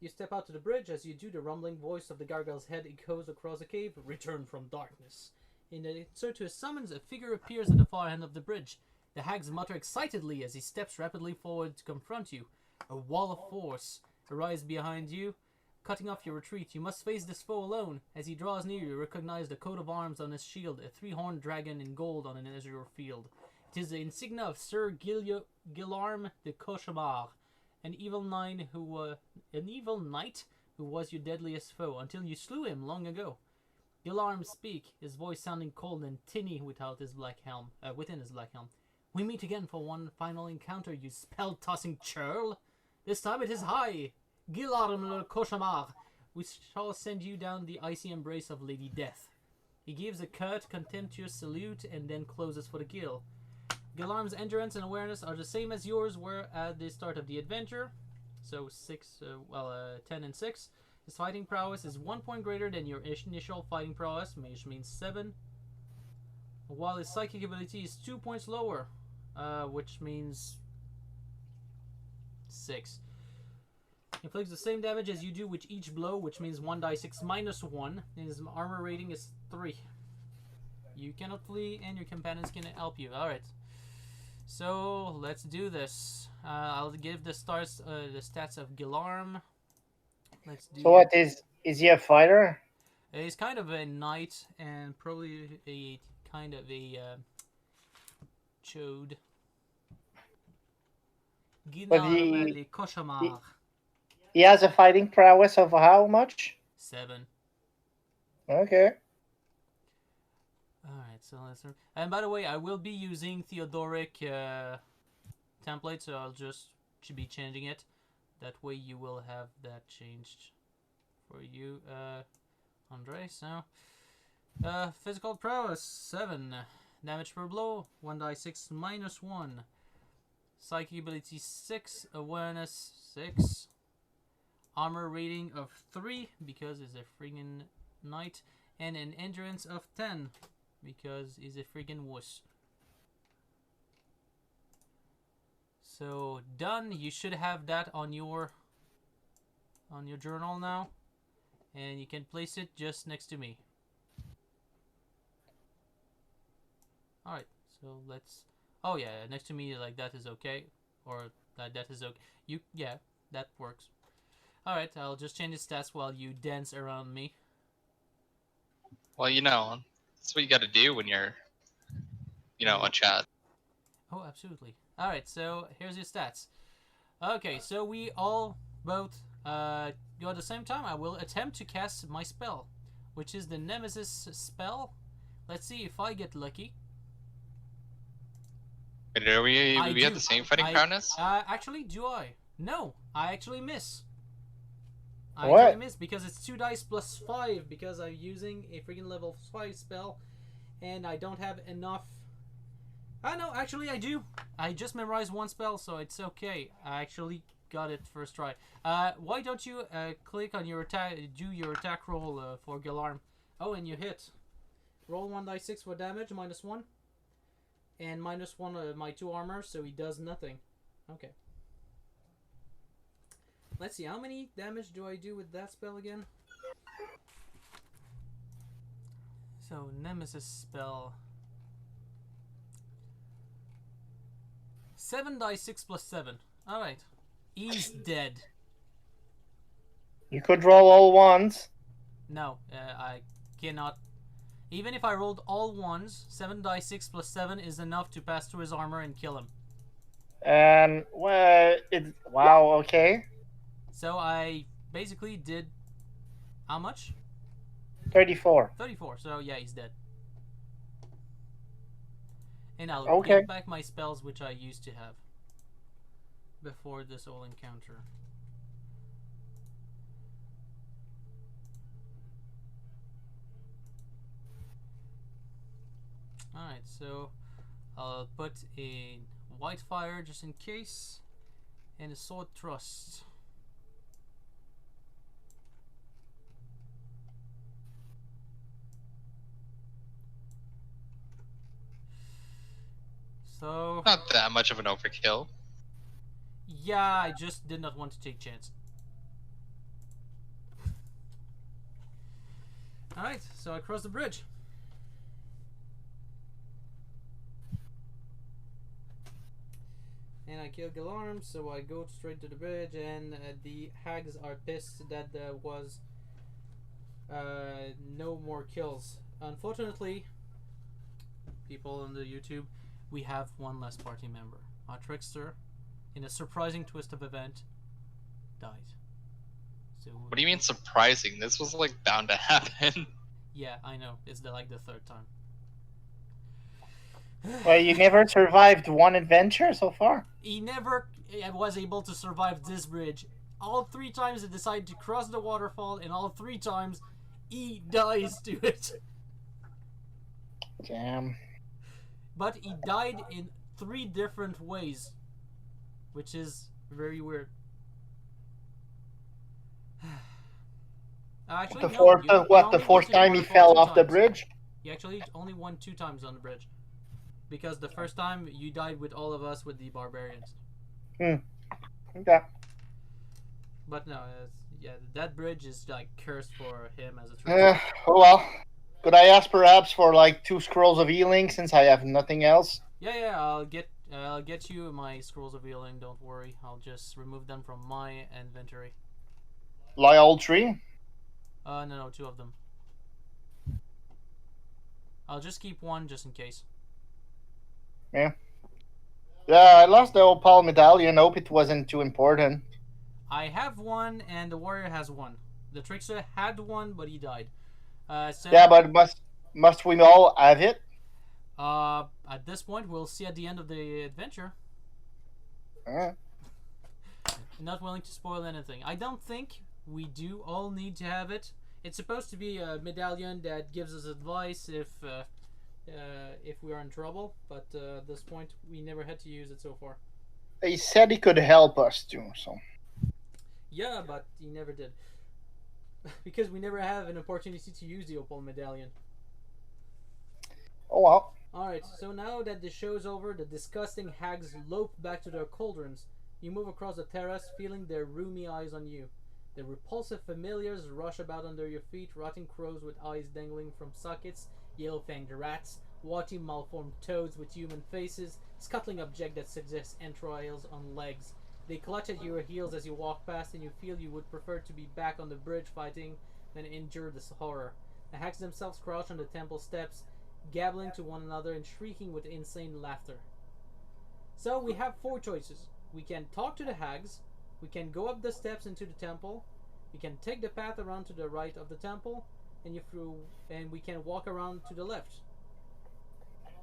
You step out to the bridge. As you do, the rumbling voice of the gargoyle's head echoes across the cave. Return from darkness. In answer to his summons, a figure appears at the far end of the bridge. The hags mutter excitedly as he steps rapidly forward to confront you. A wall of force arises behind you, cutting off your retreat. You must face this foe alone. As he draws near, you recognize the coat of arms on his shield, a three-horned dragon in gold on an azure field. It is the insignia of Sir Guillarm de Cauchemar, an evil knight who was your deadliest foe until you slew him long ago. Guillarm speaks, his voice sounding cold and tinny within his black helm. We meet again for one final encounter, you spell-tossing churl. This time it is I, Guillarm le Cauchemar. We shall send you down the icy embrace of Lady Death. He gives a curt, contemptuous salute and then closes for the kill. Guillarm's endurance and awareness are the same as yours were at the start of the adventure. So 10 and 6. His fighting prowess is 1 point greater than your initial fighting prowess, which means 7. While his psychic ability is 2 points lower, which means 6. Inflicts the same damage as you do with each blow, which means 1d6 minus 1. And his armor rating is 3. You cannot flee, and your companions can help you. Alright. So, let's do this. I'll give the stats of Guillarm. Let's do. So what is he a fighter? He's kind of a knight and probably a kind of a chode. Guillarm le Cauchemar. He has a fighting prowess of how much? 7. Okay. Alright, so let's... And by the way, I will be using Theodoric template, so I'll just be changing it. That way you will have that changed for you, Andre. So, physical prowess, 7. Damage per blow, 1d6 minus 1. Psychic ability, 6. Awareness, 6. Armor rating of 3, because he's a friggin' knight. And an endurance of 10, because he's a friggin' wuss. So done. You should have that on your journal now, and you can place it just next to me. All right. So let's. Oh yeah, next to me like that is okay, or that is okay. Yeah, that works. All right. I'll just change the stats while you dance around me. Well, that's what you got to do when you're, on chat. Oh, absolutely. All right, so here's your stats. Okay, so we all both go at the same time. I will attempt to cast my spell, which is the Nemesis spell. Let's see if I get lucky. Wait, are we have the same fighting prowess? Actually, do I? No, I actually miss. What? Actually miss because it's 2 dice plus 5 because I'm using a freaking level 5 spell, and I don't have enough. No, actually I do. I just memorized 1 spell, so it's okay. I actually got it first try. Why don't you click on your attack, do your attack roll for Guillarm? Oh, and you hit. Roll 1d6 for damage, minus 1. And minus 1 my 2 armor, so he does nothing. Okay. Let's see, how many damage do I do with that spell again? So, Nemesis spell. 7d6 plus 7. Alright. He's dead. You could roll all ones. No, I cannot. Even if I rolled all ones, 7d6 plus 7 is enough to pass through his armor and kill him. Well, wow, okay. So I basically did... How much? 34. 34, so yeah, he's dead. And I'll Okay. get back my spells, which I used to have before this whole encounter. Alright, so I'll put a white fire just in case, and a sword thrust. So Not that much of an overkill. yeah, I just did not want to take chance. All right, so I cross the bridge. And I kill Galarm, so I go straight to the bridge, and the hags are pissed that there was no more kills. Unfortunately, people on the YouTube, we have one less party member. Our Trickster, in a surprising twist of event, died. So What do you mean surprising? This was like bound to happen. yeah, I know. It's like the third time. Well, you never survived one adventure so far. He never was able to survive this bridge. All 3 times he decided to cross the waterfall, and all 3 times he dies to it. Damn. But he died in 3 different ways, which is very weird. Actually, The no, fourth, you what? only The fourth went to time he waterfall fell 2 off the times. bridge. You actually only won 2 times on the bridge. Because the first time you died with all of us with the barbarians. Okay. But no, yeah, that bridge is like cursed for him as a Trickster. Oh well. Could I ask perhaps for like 2 scrolls of healing since I have nothing else? Yeah, I'll get you my scrolls of healing. Don't worry, I'll just remove them from my inventory. Lie all 3? No, 2 of them. I'll just keep 1 just in case. Yeah, I lost the opal medallion. Hope it wasn't too important. I have 1, and the warrior has 1. The Trickster had 1, but he died. So, Yeah, but must we all have it? at this point, we'll see at the end of the adventure. Not willing to spoil anything. I don't think we do all need to have it. It's supposed to be a medallion that gives us advice if we are in trouble, but at this point, we never had to use it so far. He said he could help us too, so. Yeah, but he never did. Because we never have an opportunity to use the opal medallion. Oh well. Alright, so now that the show's over, the disgusting hags lope back to their cauldrons. You move across the terrace, feeling their roomy eyes on you. The repulsive familiars rush about under your feet, rotting crows with eyes dangling from sockets, yellow-fanged rats, warty malformed toads with human faces, scuttling objects that suggest entrails on legs. They clutch at your heels as you walk past, and you feel you would prefer to be back on the bridge fighting than endure this horror. The hags themselves crouch on the temple steps, gabbling to one another and shrieking with insane laughter. So we have 4 choices. We can talk to the hags, we can go up the steps into the temple, we can take the path around to the right of the temple, and we can walk around to the left.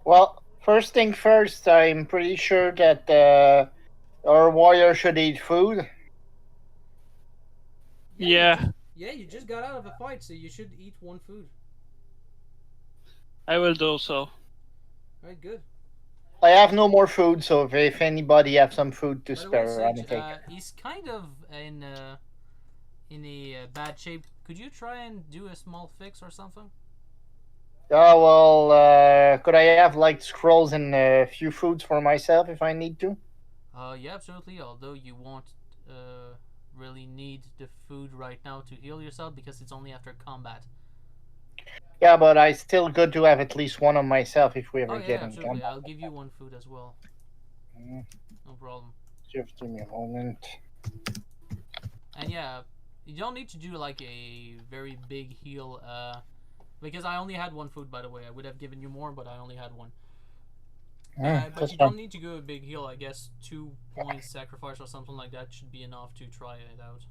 Well, first thing first, I'm pretty sure that our warrior should eat food. Yeah, You just got out of a fight, so you should eat 1 food. I will do so. Alright, good. I have no more food, so if anybody have some food to By the way, spare, I'm Sage, gonna take it. he's kind of in a bad shape. Could you try and do a small fix or something? Oh well, could I have like scrolls and a few foods for myself if I need to? Yeah, absolutely. Although you won't really need the food right now to heal yourself because it's only after combat. Yeah, but I still good to have at least one on myself if we ever Oh yeah, get in absolutely. combat. I'll give you 1 food as well. Mm, No problem. Just give me a moment. And yeah, you don't need to do like a very big heal. Because I only had 1 food, by the way. I would have given you more, but I only had 1. But That's you fine. don't need to go a big heal. I guess 2 points sacrifice or something like that should be enough to try it out.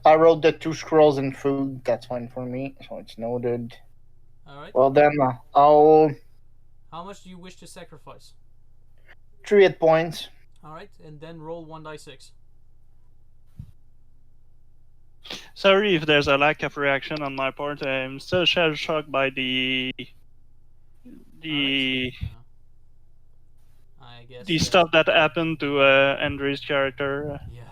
I wrote the 2 scrolls and food. That's fine for me, so it's noted. Alright. Well then, I'll How much do you wish to sacrifice? 3 hit points. Alright, and then roll 1d6. Sorry if there's a lack of reaction on my part. I'm still shell-shocked by the Alright, I guess. the stuff that happened to Andrew's character. Yeah.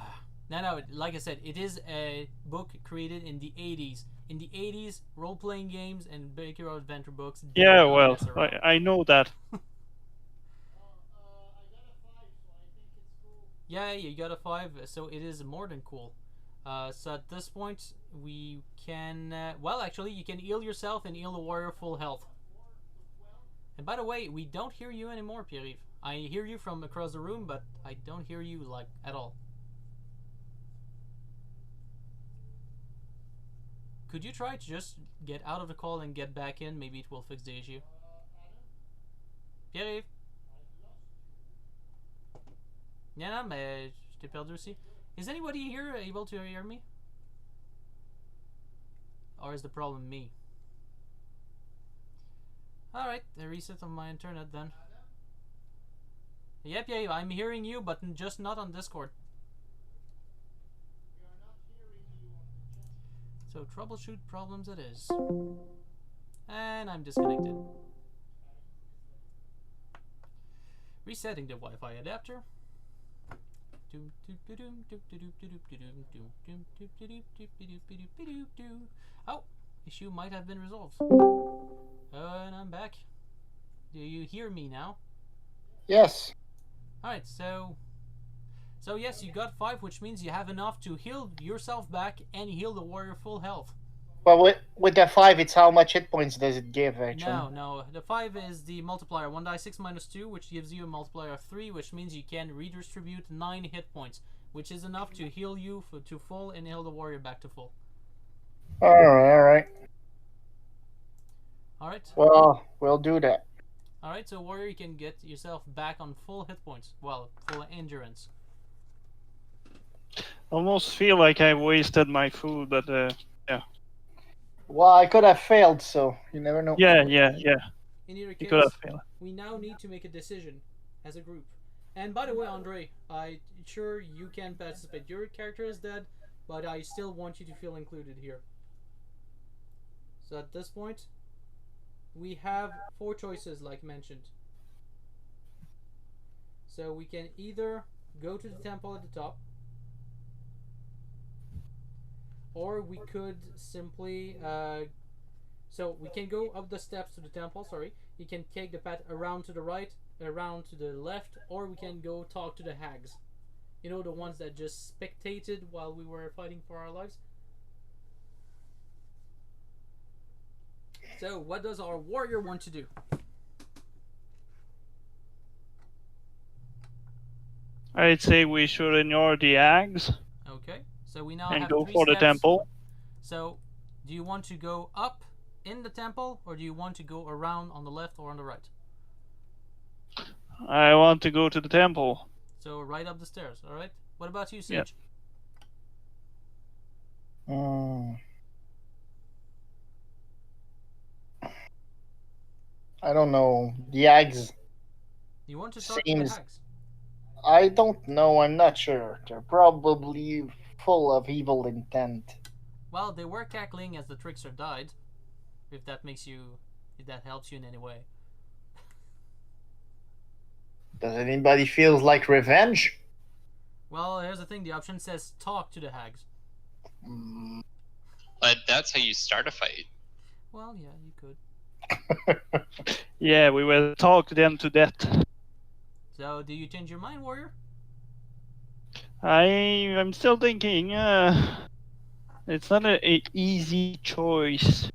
No, like I said, it is a book created in the 80s. In the 80s, role-playing games and big hero adventure books. Yeah, well, I know that. Yeah, you got a 5, so it is more than cool. So at this point, we can... well, actually, you can heal yourself and heal the warrior full health. And by the way, we don't hear you anymore, Pierre-Yves. I hear you from across the room, but I don't hear you, like, at all. Could you try to just get out of the call and get back in? Maybe it will fix the issue. Pierre-Yves? Yeah, non, mais je t'ai perdu aussi. Is anybody here able to hear me? Or is the problem me? Alright, I reset on my internet then. Yep, yeah, I'm hearing you, but just not on Discord. So troubleshoot problems it is. And I'm disconnected. Resetting the Wi-Fi adapter. Oh, issue might have been resolved. And I'm back. Do you hear me now? Yes. Alright, so yes, you got 5, which means you have enough to heal yourself back and heal the warrior full health. Well, with the 5, it's how much hit points does it give, actually? No. The 5 is the multiplier. 1d6 minus 2, which gives you a multiplier of 3, which means you can redistribute 9 hit points, which is enough to heal you to full and heal the warrior back to full. Alright. Alright? Well, we'll do that. Alright, so warrior, you can get yourself back on full hit points. Well, full endurance. Almost feel like I wasted my food, but yeah. Well, I could have failed, so you never know. Yeah. In either You case, could have failed. we now need to make a decision as a group. And by the way, Andre, I'm sure you can participate. Your character is dead, but I still want you to feel included here. So at this point, we have 4 choices, like mentioned. So we can either go to the temple at the top, or we could simply so we can go up the steps to the temple, you can take the path around to the right, around to the left, or we can go talk to the hags, you know, the ones that just spectated while we were fighting for our lives. So what does our warrior want to do? I'd say we should ignore the hags Okay, so we now and have go 3 for the steps. temple. So do you want to go up in the temple, or do you want to go around on the left or on the right? I want to go to the temple. So right up the stairs. All right, what about you, Sage? I don't know. The Ags. You want to talk to the Seems- hags? I don't know. I'm not sure. They're probably full of evil intent. Well, they were cackling as the trickster died. If that helps you in any way. Does anybody feel like revenge? Well, here's the thing. The option says talk to the hags. But that's how you start a fight. Well, yeah, you could. Yeah, we will talk them to death. So, do you change your mind, warrior? I'm still thinking. It's not an easy choice.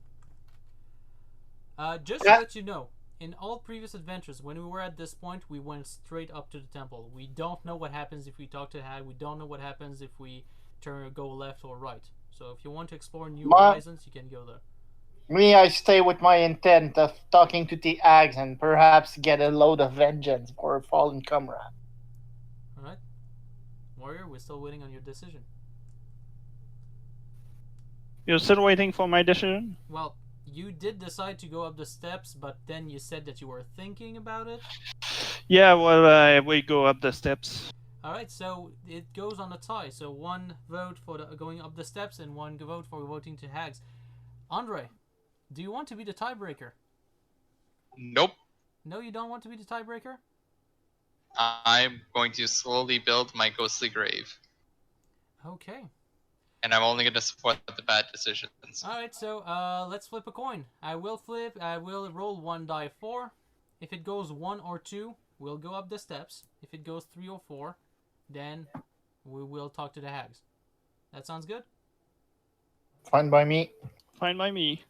Just to let you know, in all previous adventures, when we were at this point, we went straight up to the temple. We don't know what happens if we talk to the hag. We don't know what happens if we go left or right. So if you want to explore new horizons, you can go there. Me, I stay with my intent of talking to the Ags and perhaps get a load of vengeance for a fallen comrade. Alright. Warrior, we're still waiting on your decision. You're still waiting for my decision? Well, you did decide to go up the steps, but then you said that you were thinking about it. Yeah, well, we go up the steps. Alright, so it goes on a tie. So 1 vote for going up the steps and 1 vote for voting to hags. Andre, do you want to be the tiebreaker? Nope. No, you don't want to be the tiebreaker? I'm going to slowly build my ghostly grave. Okay. And I'm only going to support the bad decisions. Alright, so let's flip a coin. I will roll 1 die 4. If it goes 1 or 2, we'll go up the steps. If it goes 3 or 4, then we will talk to the hags. That sounds good? Fine by me. Fine by me.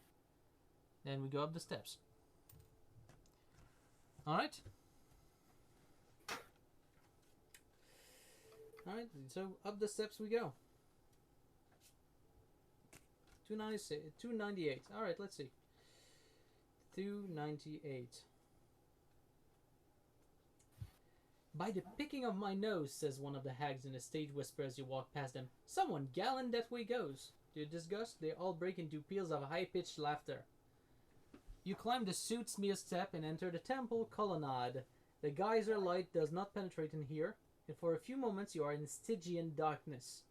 Then we go up the steps. Alright. Alright, so up the steps we go. 298. Alright, let's see. 298. By the picking of my nose, says one of the hags in a stage whisper as you walk past them. Someone gallant that way goes. To your disgust, they all break into peals of high-pitched laughter. You climb the suit smear step and enter the temple colonnade. The geyser light does not penetrate in here, and for a few moments you are in Stygian darkness.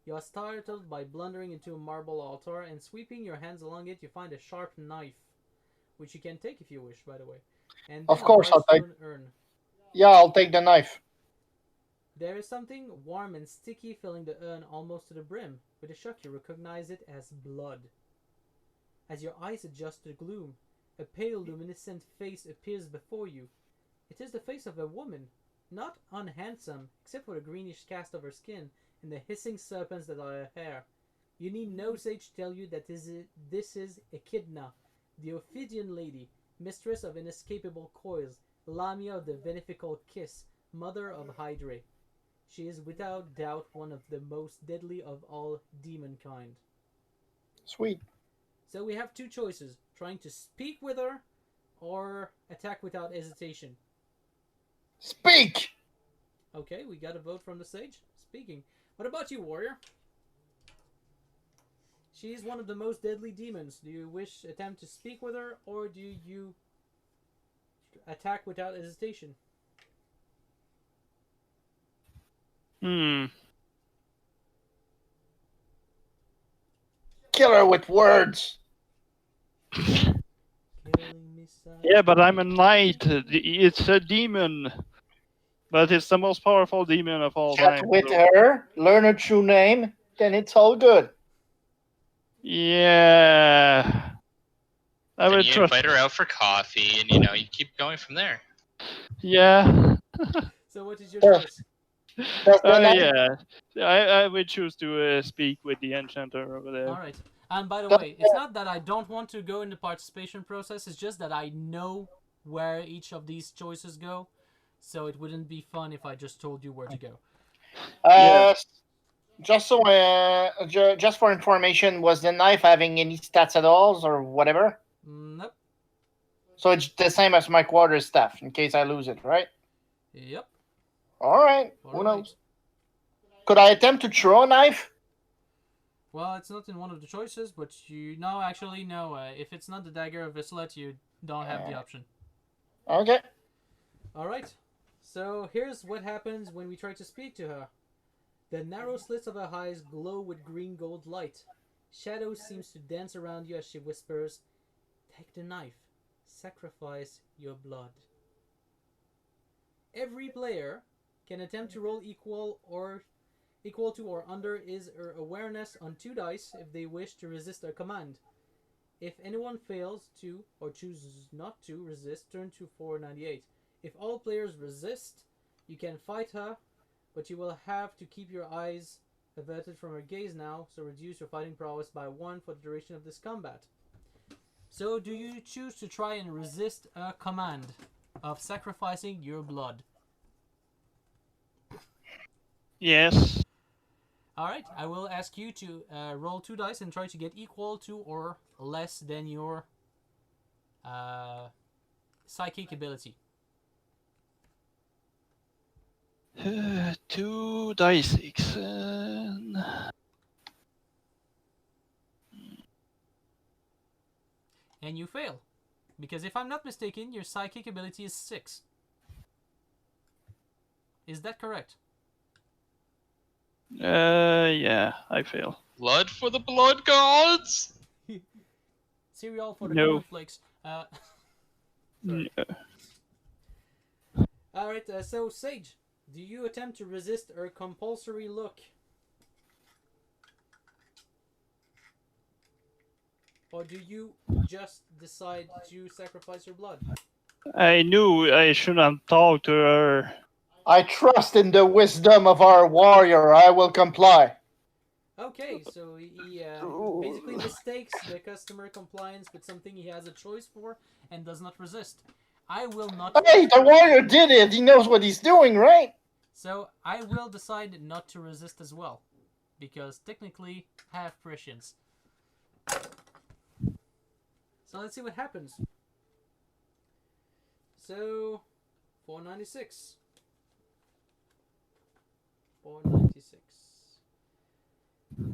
You are startled by blundering into a marble altar, and sweeping your hands along it, you find a sharp knife, which you can take if you wish, by the way. And Of course, I'll take. urn. Yeah, I'll take the knife. There is something warm and sticky filling the urn almost to the brim. With a shock, you recognize it as blood. As your eyes adjust to the gloom, a pale, luminescent face appears before you. It is the face of a woman, not unhandsome, except for the greenish cast of her skin and the hissing serpents that are her hair. You need no sage to tell you that this is Echidna, the Ophidian lady, mistress of inescapable coils, Lamia of the beneficial kiss, mother of Hydrae. She is without doubt one of the most deadly of all demon kind. Sweet. So we have two choices, trying to speak with her or attack without hesitation. Speak! Okay, we got a vote from the sage. Speaking. What about you, warrior? She is one of the most deadly demons. Do you wish attempt to speak with her, or do you attack without hesitation? Kill her with words. Yeah, but I'm a knight. It's a demon. But it's the most powerful demon of all Chat time. with her, learn her true name, then it's all good. Yeah. I Then would you trust. invite her out for coffee, and you keep going from there. Yeah. So what is your Sure. choice? That's the knife. Yeah. I would choose to speak with the enchanter over there. Alright. And by the way, it's not that I don't want to go in the participation process, it's just that I know where each of these choices go. So it wouldn't be fun if I just told you where to go. Just so, just for information, was the knife having any stats at all or whatever? Nope. So it's the same as my quarter staff in case I lose it, right? Yep. All right. Who Alright. knows? Could I attempt to throw a knife? Well, it's not in one of the choices, but you no, actually no. If it's not the dagger of a slut, you don't have the option. Okay. All right. So here's what happens when we try to speak to her. The narrow slits of her eyes glow with green gold light. Shadow seems to dance around you as she whispers, "Take the knife. Sacrifice your blood." Every player can attempt to roll equal to or under his or awareness on 2 dice if they wish to resist a command. If anyone fails to or chooses not to resist, turn to 498. If all players resist, you can fight her, but you will have to keep your eyes averted from her gaze now, so reduce your fighting prowess by 1 for the duration of this combat. So do you choose to try and resist a command of sacrificing your blood? Yes. Alright, I will ask you to roll 2 dice and try to get equal to or less than your psychic ability. 2 dice. And you fail. Because if I'm not mistaken, your psychic ability is 6. Is that correct? Yeah, I fail. Blood for the blood gods! Cereal for the No. cornflakes. Sorry. No. Alright, so Sage, do you attempt to resist her compulsory look? Or do you just decide to sacrifice your blood? I knew I shouldn't talk to her. I trust in the wisdom of our warrior. I will comply. Okay, so he basically mistakes the customer compliance with something he has a choice for and does not resist. I will not. Hey, the warrior did it. He knows what he's doing, right? So I will decide not to resist as well, because technically I have prescience. So let's see what happens. So 496. 496.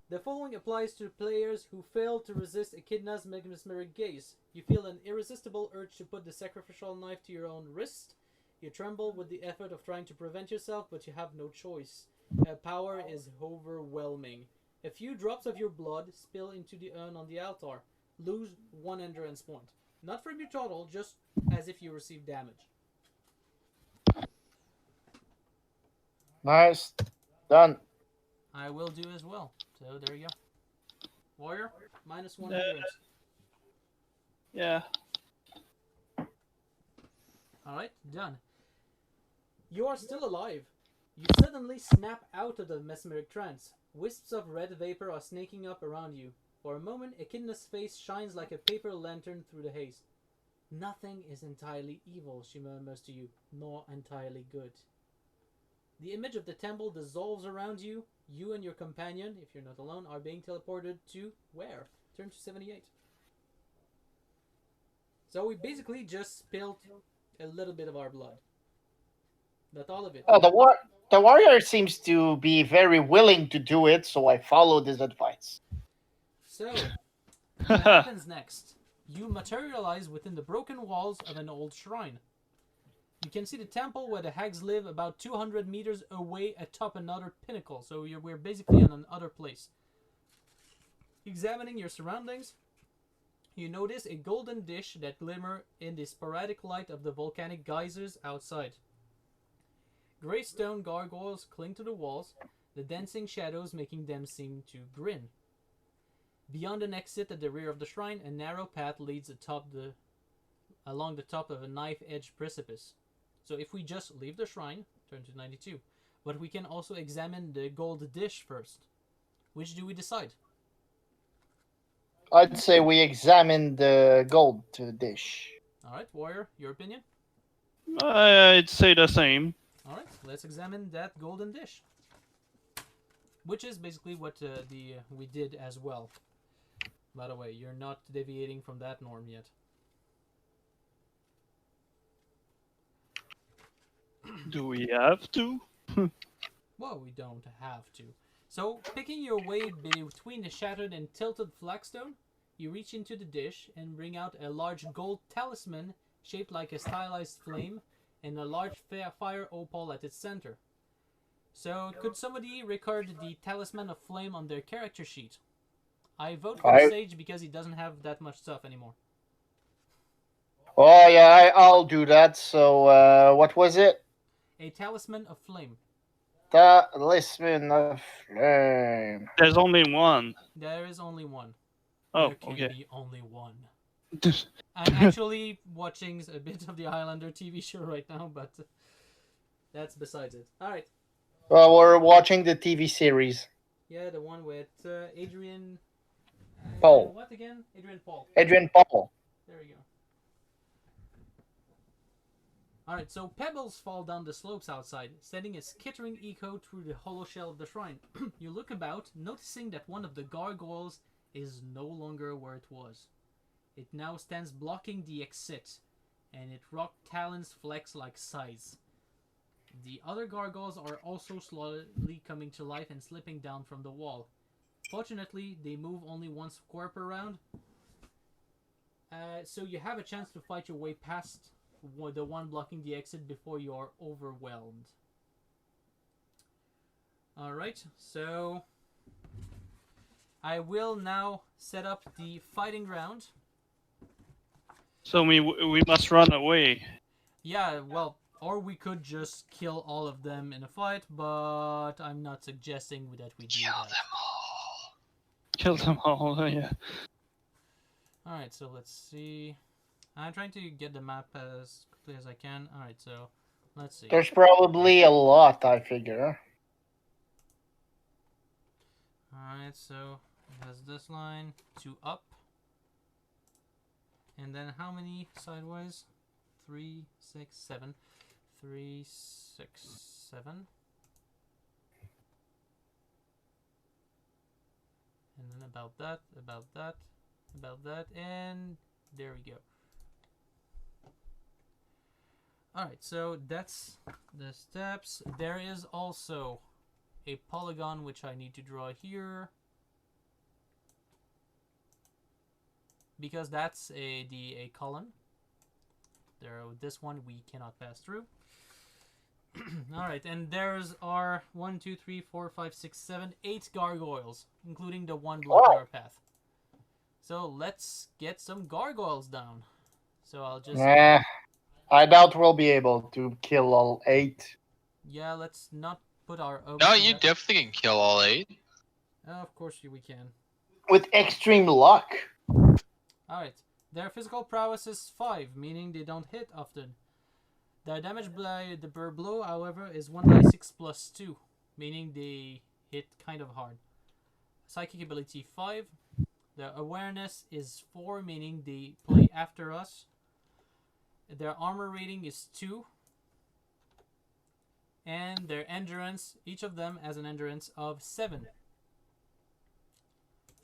The following applies to players who fail to resist Echidna's mesmeric gaze. You feel an irresistible urge to put the sacrificial knife to your own wrist. You tremble with the effort of trying to prevent yourself, but you have no choice. Power is overwhelming. A few drops of your blood spill into the urn on the altar. Lose 1 endurance point. Not from your total, just as if you receive damage. Nice. Done. I will do as well. So there you go. Warrior, -1 endurance. Yeah. Alright, done. You are still alive. You suddenly snap out of the mesmeric trance. Wisps of red vapor are snaking up around you. For a moment, Echidna's face shines like a paper lantern through the haze. Nothing is entirely evil, she murmurs to you, nor entirely good. The image of the temple dissolves around you. You and your companion, if you're not alone, are being teleported to where? Turn to 78. So we basically just spilled a little bit of our blood. Not all of it. Oh, the warrior seems to be very willing to do it, so I followed his advice. So, what happens next? You materialize within the broken walls of an old shrine. You can see the temple where the hags live about 200 meters away atop another pinnacle, so we're basically in another place. Examining your surroundings, you notice a golden dish that glimmer in the sporadic light of the volcanic geysers outside. Grey stone gargoyles cling to the walls, the dancing shadows making them seem to grin. Beyond an exit at the rear of the shrine, a narrow path leads along the top of a knife-edged precipice. So if we just leave the shrine, turn to 92, but we can also examine the gold dish first. Which do we decide? I'd say we examine the gold dish. Alright, Warrior, your opinion? I'd say the same. Alright, let's examine that golden dish. Which is basically what we did as well. By the way, you're not deviating from that norm yet. Do we have to? Well, we don't have to. So, picking your way between the shattered and tilted flagstone, you reach into the dish and bring out a large gold talisman shaped like a stylized flame and a large fire opal at its center. So, could somebody record the talisman of flame on their character sheet? I vote for Sage because he doesn't have that much stuff anymore. Oh yeah, I'll do that. So what was it? A talisman of flame. Talisman of flame. There's only one. There is only one. Oh, there can okay. be only one. I'm actually watching a bit of the Highlander TV show right now, but that's besides it. Alright. Well, we're watching the TV series. Yeah, the one with Adrian... Paul. What again? Adrian Paul. Adrian Paul. There we go. Alright, so pebbles fall down the slopes outside, sending a skittering echo through the hollow shell of the shrine. You look about, noticing that one of the gargoyles is no longer where it was. It now stands blocking the exit, and its rock talons flex like scythes. The other gargoyles are also slowly coming to life and slipping down from the wall. Fortunately, they move only one square per round, so you have a chance to fight your way past the one blocking the exit before you are overwhelmed. Alright, so I will now set up the fighting round. So we must run away. Yeah, well, or we could just kill all of them in a fight, but I'm not suggesting that we do that. Kill them all, yeah. Alright, so let's see. I'm trying to get the map as quickly as I can. Alright, so Let's see. There's probably a lot, I figure. Alright, so it has this line, 2 up. And then how many sideways? 3, 6, 7. 3, 6, 7. And then about that, about that, about that, and there we go. Alright, so that's the steps. There is also a polygon which I need to draw here. Because that's a column. This one we cannot pass through. Alright, and there's our 1, 2, 3, 4, 5, 6, 7, 8 gargoyles, including the one blocking our path. So let's get some gargoyles down. So I'll just... Nah, I doubt we'll be able to kill all 8. Yeah, let's not put our... No, you definitely can kill all 8. Of course we can. With extreme luck. Alright, their physical prowess is 5, meaning they don't hit often. Their damage by the per blow, however, is 1d6 plus 2, meaning they hit kind of hard. Psychic ability 5. Their awareness is 4, meaning they play after us. Their armor rating is 2. And their endurance, each of them has an endurance of 7.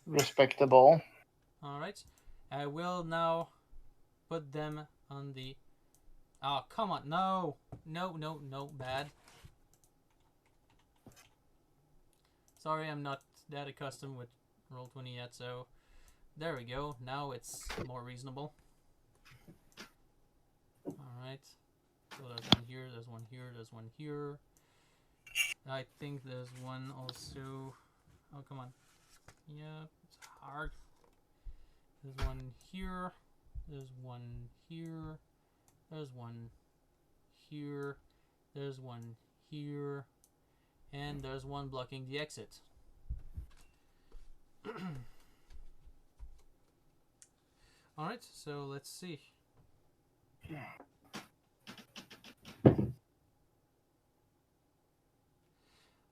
Respectable. Alright. I will now put them on the... Oh, come on. No. No, no, no. Bad. Sorry, I'm not that accustomed with Roll20 yet, so... There we go. Now it's more reasonable. Alright. So there's one here, there's one here, there's one here. I think there's one also... Oh, come on. Yeah, it's hard. There's one here. There's one here. There's one here. There's one here. And there's one blocking the exit. Alright, so let's see.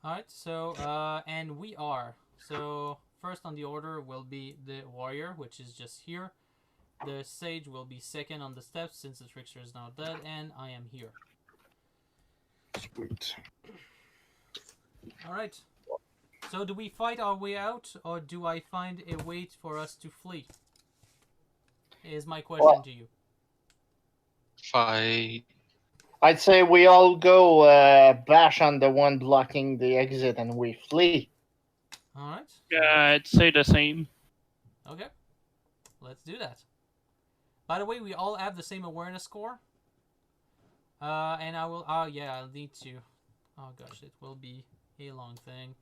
Alright, so, and we are. So, first on the order will be the warrior, which is just here. The sage will be second on the steps since the trickster is now dead, and I am here. Sweet. Alright. So do we fight our way out, or do I find a way for us to flee? Is my question to you. Fight. I'd say we all go bash on the one blocking the exit and we flee. Alright. Yeah, I'd say the same. Okay. Let's do that. By the way, we all have the same awareness score. And I will... Oh, yeah, I'll need to... Oh, gosh, it will be a long thing.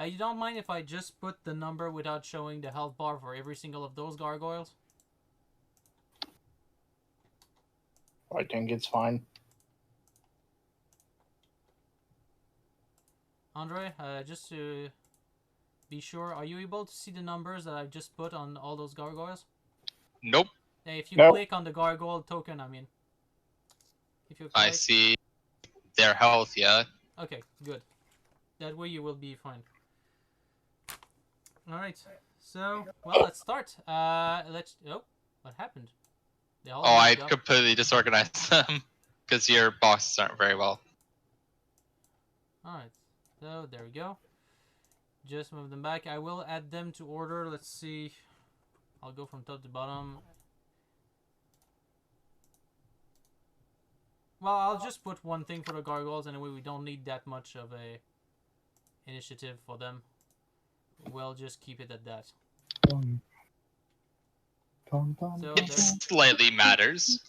You don't mind if I just put the number without showing the health bar for every single of those gargoyles? I think it's fine. Andre, just to be sure, are you able to see the numbers that I've just put on all those gargoyles? Nope. Hey, if you Nope. click on the gargoyle token, I mean. If you click... I see their health, yeah. Okay, good. That way you will be fine. Alright, so, well, let's start. Let's... Oh, what happened? They all Oh, I moved up. completely disorganized them. Because your boxes aren't very well. Alright, so there we go. Just move them back. I will add them to order. Let's see. I'll go from top to bottom. Well, I'll just put one thing for the gargoyles. Anyway, we don't need that much of a initiative for them. We'll just keep it at that. So Slightly matters.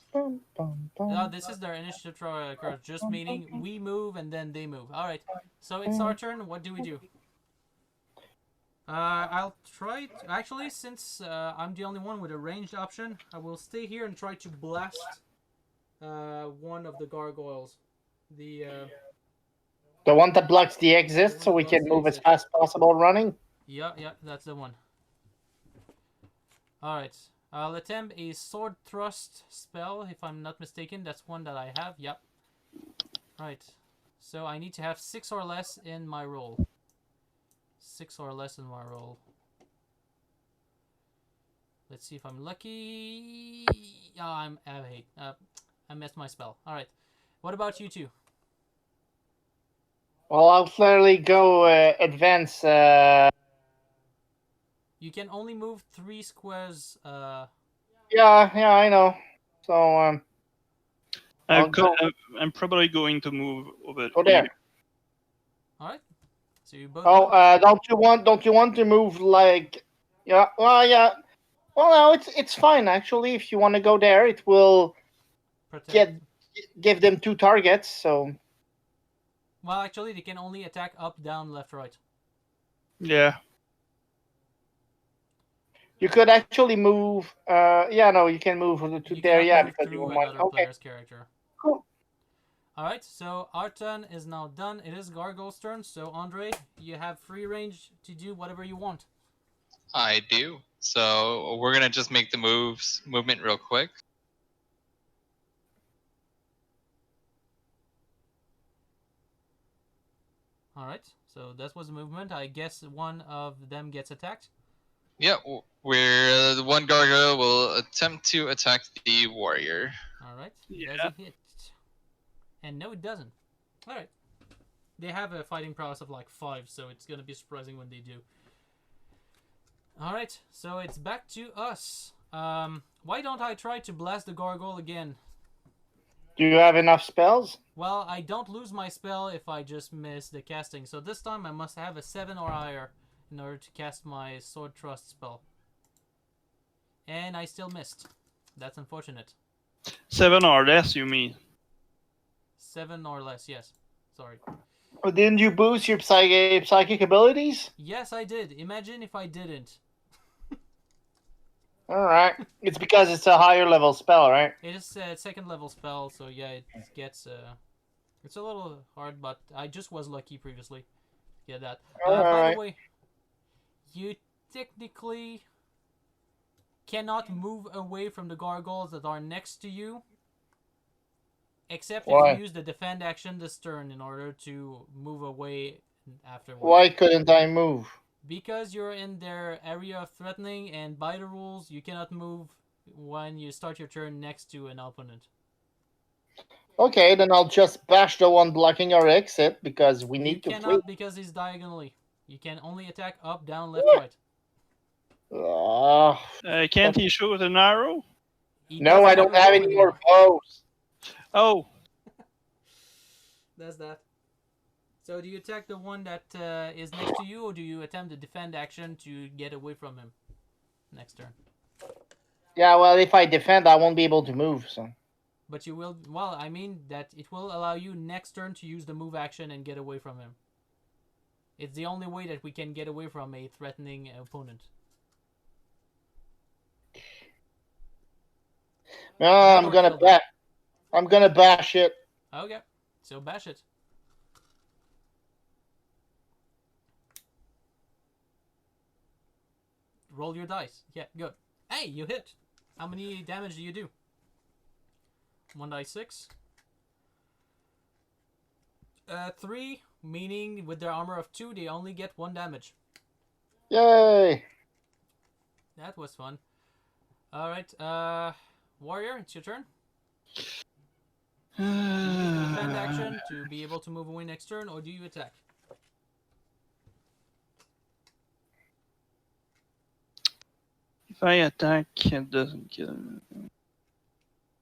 this is their initiative curve, just meaning we move and then they move. Alright, so it's our turn. What do we do? I'll try to, actually, since I'm the only one with a ranged option, I will stay here and try to blast one of the gargoyles. The one that blocks the exit so we can move as fast as possible running? yeah, that's the one. Alright, I'll attempt a sword thrust spell, if I'm not mistaken. That's one that I have. Yep. Right. So I need to have 6 or less in my roll. 6 or less in my roll. Let's see if I'm lucky. Oh, I messed my spell. All right. What about you two? Well, I'll clearly go advance. You can only move 3 squares. Yeah, I know. So I'll I'm probably going to move over go here. there. All right. So you both. Oh, move. don't you want to move like? Yeah. Well, yeah. Well, no, it's fine actually. If you want to go there, it will Protect. give them 2 targets. So Well, actually, they can only attack up, down, left, right. Yeah. you could actually move. Yeah, no, you can move to You there. cannot Yeah, move because you through want. another Okay. player's character. Cool. All right. So our turn is now done. It is Gargoyle's turn. So Andre, you have free range to do whatever you want. I do. So we're gonna just make the movement real quick. All right. So that was the movement. I guess one of them gets attacked. Yeah, where the one gargoyle will attempt to attack the warrior. All right. Yeah. Does it hit? And no, it doesn't. All right. They have a fighting prowess of like 5, so it's gonna be surprising when they do. All right. So it's back to us. Why don't I try to blast the gargoyle again? Do you have enough spells? Well, I don't lose my spell if I just miss the casting. So this time I must have a 7 or higher in order to cast my sword thrust spell. And I still missed. That's unfortunate. 7 or less, you mean? 7 or less, yes. Sorry. But didn't you boost your psychic abilities? Yes, I did. Imagine if I didn't. All right. It's because it's a higher level spell, right? It is a 2nd level spell, so yeah, it gets... It's a little hard, but I just was lucky previously. Yeah, that. By Alright. the way, you technically cannot move away from the gargoyles that are next to you, except Why? if you use the defend action this turn in order to move away afterwards. Why couldn't I move? Because you're in their area of threatening, and by the rules, you cannot move when you start your turn next to an opponent. Okay, then I'll just bash the one blocking our exit because we You need to cannot because he's diagonally. You can only attack up, down, left, Yeah. right. flee. Can't he shoot an arrow? He No, doesn't I don't a have bow any more anymore. bows. Oh, That's that. So do you attack the one that is next to you, or do you attempt the defend action to get away from him next turn? Yeah, well, if I defend, I won't be able to move. So But you will... Well, I mean that it will allow you next turn to use the move action and get away from him. It's the only way that we can get away from a threatening opponent. no, I'm Or gonna kill them. bash. I'm gonna bash it. Okay, so bash it. Roll your dice. Yeah, good. Hey, you hit. How many damage do you do? 1d6. 3, meaning with their armor of 2, they only get 1 damage. Yay! That was fun. Alright, Warrior, it's your turn. Do you use the defend action to be able to move away next turn, or do you attack? if I attack, it doesn't kill me.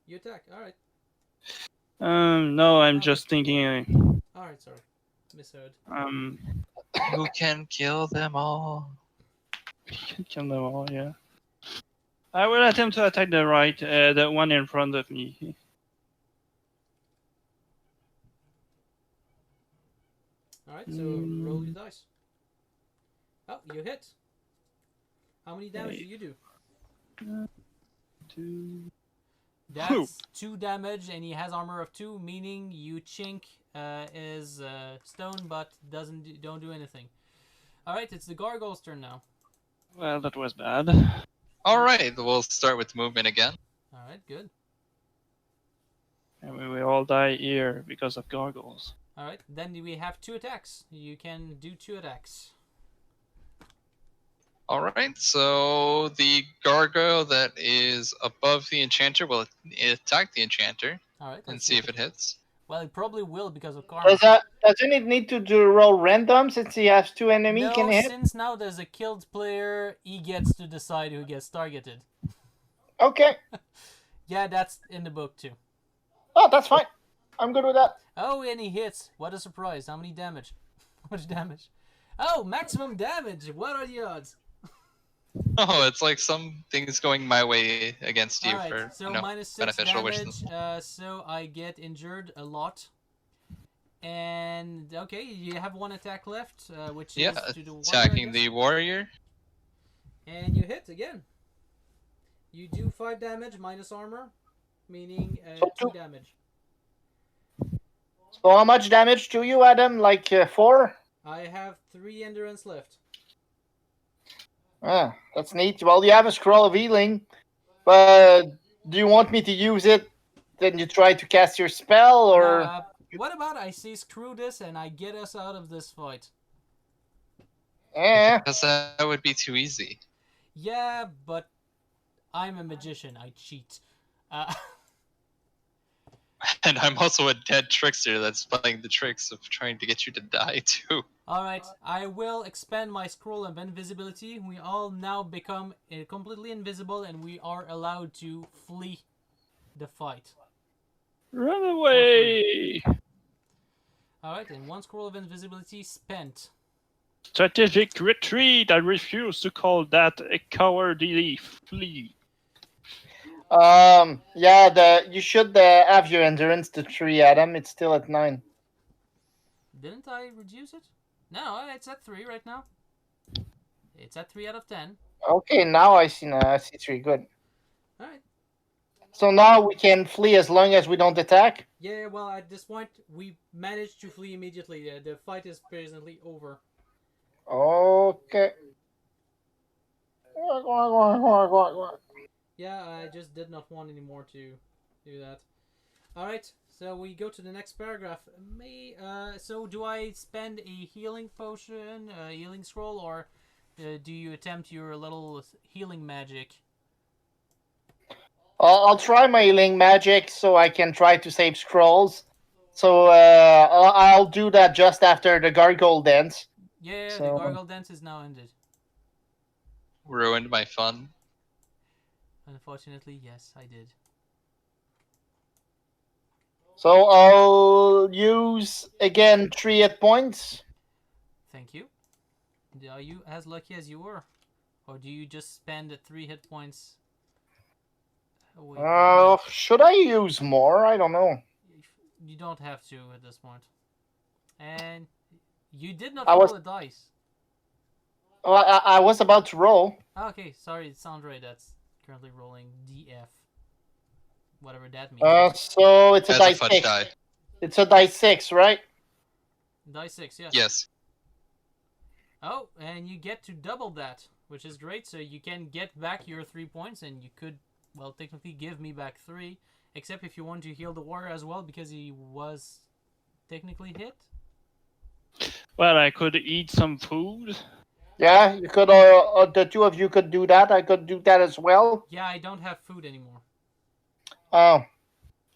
You attack, alright. No, I'm just thinking. Alright, sorry. Misheard. Who can kill them all? Kill them all, yeah. I will attempt to attack the right, the one in front of me. Alright, so roll your dice. Oh, you hit. How many damage do you do? 2. That's 2 damage, and he has armor of 2, meaning you chink is stone, but don't do anything. All right, it's the gargoyle's turn now. Well, that was bad. All right, we'll start with movement again. All right, good. And we will all die here because of gargoyles. All right, then we have 2 attacks. You can do 2 attacks. All right, so the gargoyle that is above the enchanter will attack the enchanter All right, and let's see if it hits. Well, it probably will because of karma. Doesn't it need to do roll random since he has 2 enemies? No, Can hit? since now there's a killed player, he gets to decide who gets targeted. Okay. Yeah, that's in the book too. Oh, that's fine. I'm good with that. Oh, and he hits. What a surprise. How many damage? How much damage? Oh, maximum damage. What are the odds? Oh, it's like some things going my way against you All right, for so you know, minus 6 beneficial damage. wishes. So I get injured a lot. And okay, you have 1 attack left, which Yeah, is to the warrior, attacking I the guess. warrior. And you hit again. You do 5 damage minus armor, meaning So 2 two. damage. So how much damage to you, Adam? Like 4? I have 3 endurance left. Ah, that's neat. Well, you have a scroll of healing, but do you want me to use it? Then you try to cast your spell, or What about I say screw this and I get us out of this fight? Because that would be too easy. Yeah, but I'm a magician. I cheat. And I'm also a dead trickster that's playing the tricks of trying to get you to die too. Alright, I will expand my scroll of invisibility. We all now become completely invisible and we are allowed to flee the fight. Run away! Alright, and 1 scroll of invisibility spent. Strategic retreat! I refuse to call that a cowardly flee. yeah, you should have your endurance to 3, Adam. It's still at 9. Didn't I reduce it? No, it's at 3 right now. It's at 3 out of 10. Okay, now I see 3. Good. Alright. So now we can flee as long as we don't attack. Yeah, well, at this point, we managed to flee immediately. The fight is presently over. Okay. Yeah, I just did not want anymore to do that. Alright, so we go to the next paragraph. So do I spend a healing potion, a healing scroll, or do you attempt your little healing magic? I'll try my healing magic so I can try to save scrolls. So I'll do that just after the gargoyle dance. Yeah, So- the gargoyle dance is now ended. Ruined my fun. Unfortunately, yes, I did. So I'll use again 3 hit points. Thank you. Are you as lucky as you were? Or do you just spend 3 hit points? Should I use more? I don't know. You don't have to at this point. And you did not I roll was- a dice. Well, I was about to roll. Okay, sorry, it's Andre that's currently rolling DF. Whatever that means. So it's a That's a dice fudge 6. die. It's a dice 6, right? Die 6, yes. Yes. Oh, and you get to double that, which is great. So you can get back your 3 points, and you could, well, technically give me back 3. Except if you want to heal the warrior as well, because he was technically hit. Well, I could eat some food. Yeah, you could. The 2 of you could do that. I could do that as well. Yeah, I don't have food anymore. Oh.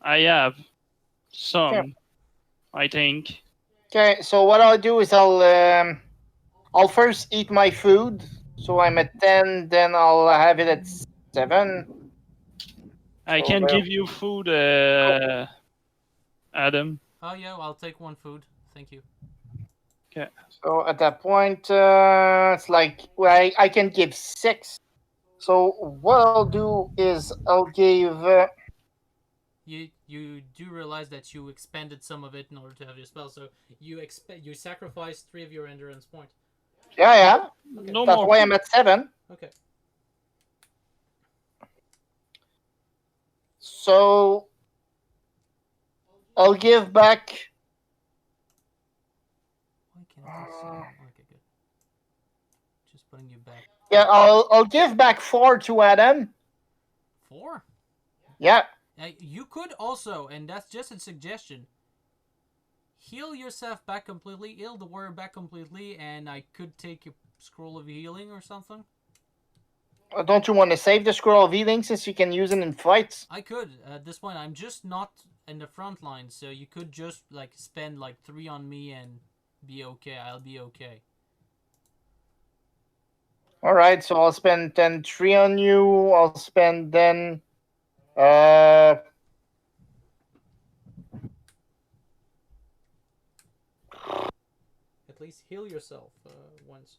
I have some, I think. Okay, so what I'll do is I'll first eat my food, so I'm at 10. Then I'll have it at 7. I So can there- give you food, Adam. Oh yeah, I'll take 1 food. Thank you. So at that point, it's like, well, I can give 6. So what I'll do is I'll give. You do realize that you expended some of it in order to have your spell, so you sacrificed 3 of your endurance point. Yeah. Okay. No That's more. why I'm at 7. Okay. So I'll give back. Why can't I see? Okay, good. Just putting you back. Yeah, I'll give back 4 to Adam. 4? Yeah. You could also, and that's just a suggestion, heal yourself back completely, heal the warrior back completely, and I could take a scroll of healing or something. Don't you want to save the scroll of healing since you can use it in fights? I could. At this point, I'm just not in the front line, so you could just like spend like 3 on me and be okay. I'll be okay. All right, so I'll spend then 3 on you. I'll spend then at least heal yourself once.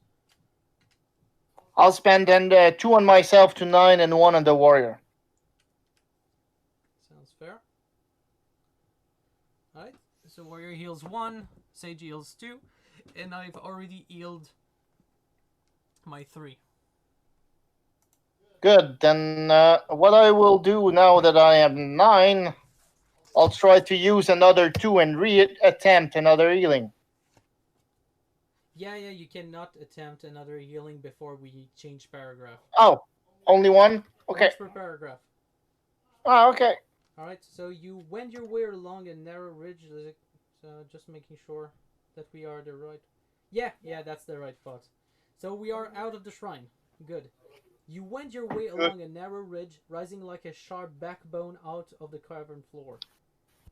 I'll spend then 2 on myself to 9 and 1 on the warrior. Sounds fair. Alright, so warrior heals 1, sage heals 2, and I've already healed my 3. Good. Then what I will do now that I am 9, I'll try to use another 2 and re-attempt another healing. Yeah, you cannot attempt another healing before we change paragraph. Oh, only 1? Okay. Once per paragraph. Oh, okay. Alright, so you wend your way along a narrow ridge, just making sure that we are the right... Yeah, that's the right spot. So we are out of the shrine. Good. You wend your way along a narrow ridge, rising like a sharp backbone out of the cavern floor.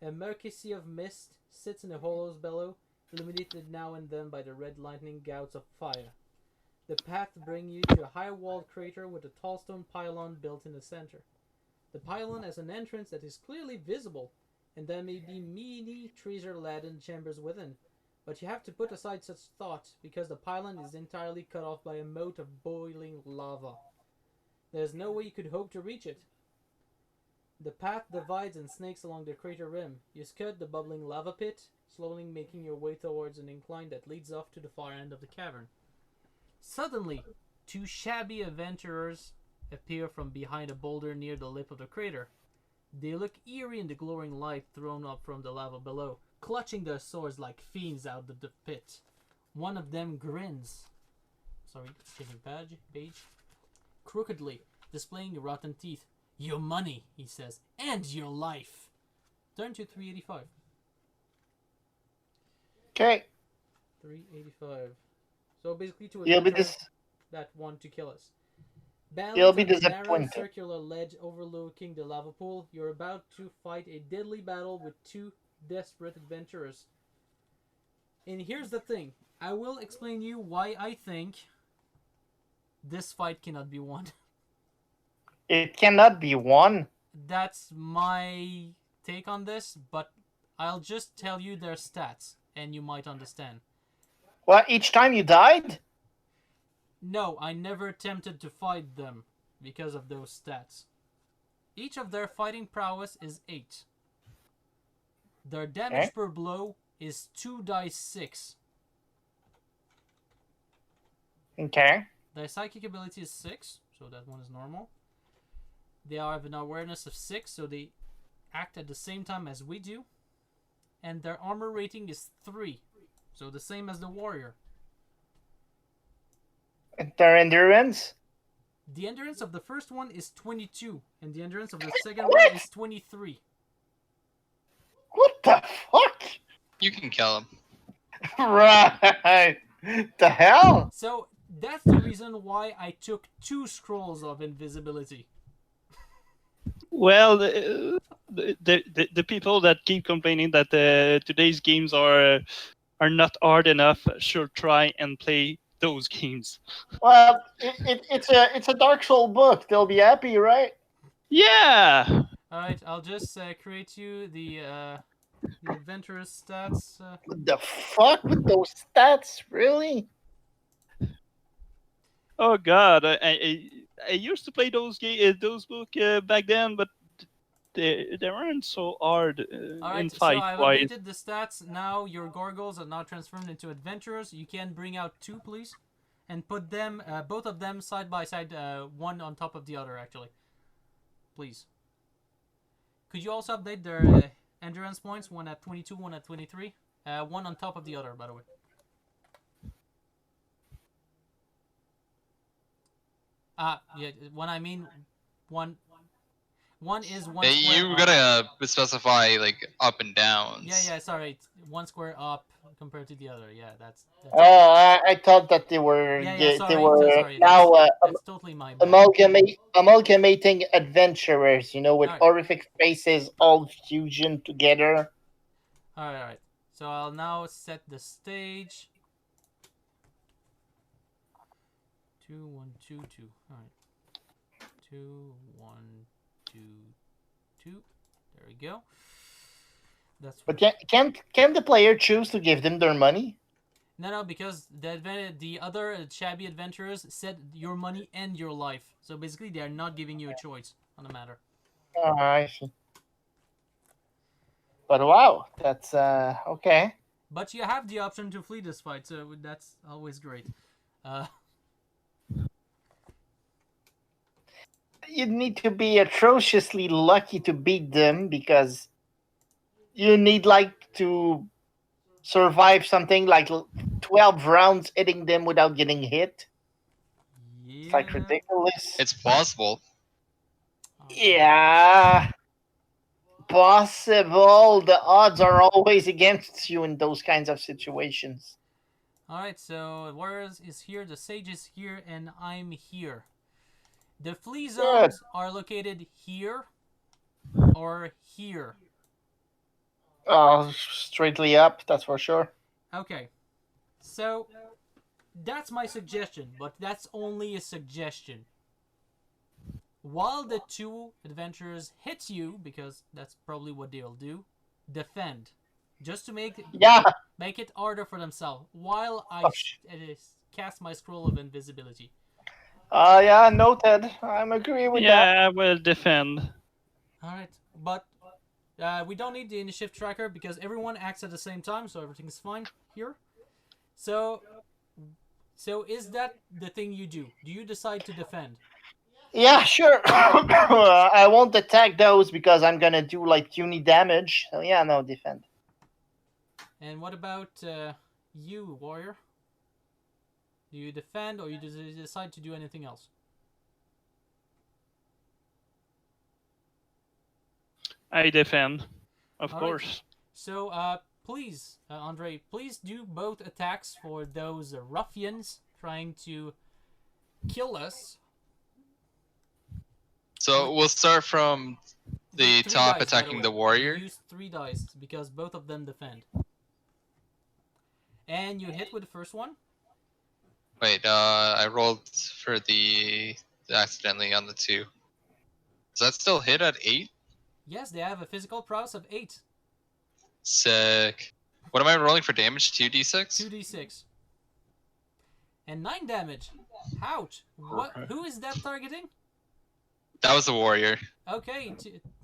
A murky sea of mist sits in the hollows below, illuminated now and then by the red lightning gouts of fire. The path brings you to a high-walled crater with a tall stone pylon built in the center. The pylon has an entrance that is clearly visible, and there may be many treasure-laden chambers within, but you have to put aside such thought because the pylon is entirely cut off by a moat of boiling lava. There is no way you could hope to reach it. The path divides and snakes along the crater rim. You skirt the bubbling lava pit, slowly making your way towards an incline that leads off to the far end of the cavern. Suddenly, 2 shabby adventurers appear from behind a boulder near the lip of the crater. They look eerie in the glowing light thrown up from the lava below, clutching their swords like fiends out of the pit. One of them grins. Changing page. Crookedly, displaying rotten teeth. Your money, he says, and your life. Turn to 385. Okay. 385. So basically to You'll be adventure that want to kill us. You'll be Balanced on a narrow disappointed. circular ledge overlooking the lava pool, you're about to fight a deadly battle with 2 desperate adventurers. And here's the thing. I will explain you why I think this fight cannot be won. It cannot be won. That's my take on this, but I'll just tell you their stats, and you might understand. Well, each time you died? No, I never attempted to fight them because of those stats. Each of their fighting prowess is 8. Their damage per blow is 2 dice 6. Okay. Their psychic ability is 6, so that one is normal. They have an awareness of 6, so they act at the same time as we do. And their armor rating is 3, so the same as the warrior. And their endurance? The endurance of the first one is 22, and the endurance of the second one is 23. What the fuck? You can kill him. Right. The hell? So that's the reason why I took 2 scrolls of invisibility. Well, the people that keep complaining that today's games are not hard enough should try and play those games. Well, it's a Dark Soul book. They'll be happy, right? Yeah. All right, I'll just create you the adventurous stats. What the fuck with those stats? Really? Oh God, I used to play those books back then, but they weren't so hard All in right, so fight I've wise. updated the stats. Now your gorgles are now transformed into adventurers. You can bring out 2, please, and put them, both of them, side by side, one on top of the other, actually. Please. Could you also update their endurance points? One at 22, one at 23. One on top of the other, by the way. Yeah. When I mean one is one Hey, square you up. gotta specify like up and downs. Yeah. Sorry, it's one square up compared to the other. Yeah, that's it. Oh, I thought that they were Yeah. they Sorry. were Sorry. now That's totally my bad. amalgamating adventurers, you know, with Alright. horrific faces all fusion together. Alright. So I'll now set the stage. 2, 1, 2, 2. Alright. 2, 1, 2, 2. There we go. That's But can the player choose to give them their money? no, because the other shabby adventurers said your money and your life. So basically, they are not giving you a choice on the matter. Oh, I see. But wow, that's okay. But you have the option to flee this fight, so that's always great. You need to be atrociously lucky to beat them because you need like to survive something like 12 rounds hitting them without getting hit. Yeah. It's like ridiculous. It's plausible. Yeah, possible. The odds are always against you in those kinds of situations. Alright, so Warriors is here, the Sage is here, and I'm here. The flee zones are located here or here. Oh, straightly up, that's for sure. Okay, so that's my suggestion, but that's only a suggestion. While the two adventurers hit you, because that's probably what they'll do, defend. Just to make it harder for themselves, while I cast my scroll of invisibility. Yeah, noted. I'm agree with that. Yeah, I will defend. Alright, but we don't need the initiative tracker because everyone acts at the same time, so everything's fine here. So is that the thing you do? Do you decide to defend? Yeah, sure. I won't attack those because I'm gonna do like puny damage. So yeah, no, defend. And what about you, warrior? Do you defend or you decide to do anything else? I defend, of All course. Right. So, please, Andre, please do both attacks for those ruffians trying to kill us. So we'll start from the Three top dice, attacking by the way. warrior. Use 3 dice because both of them defend. And you hit with the first one. Wait, I rolled for the accidentally on the 2. Does that still hit at 8? Yes, they have a physical prowess of 8. Sick. What am I rolling for damage? 2d6? 2d6. And 9 damage. Ouch. What? Who is that targeting? That was the warrior. Okay,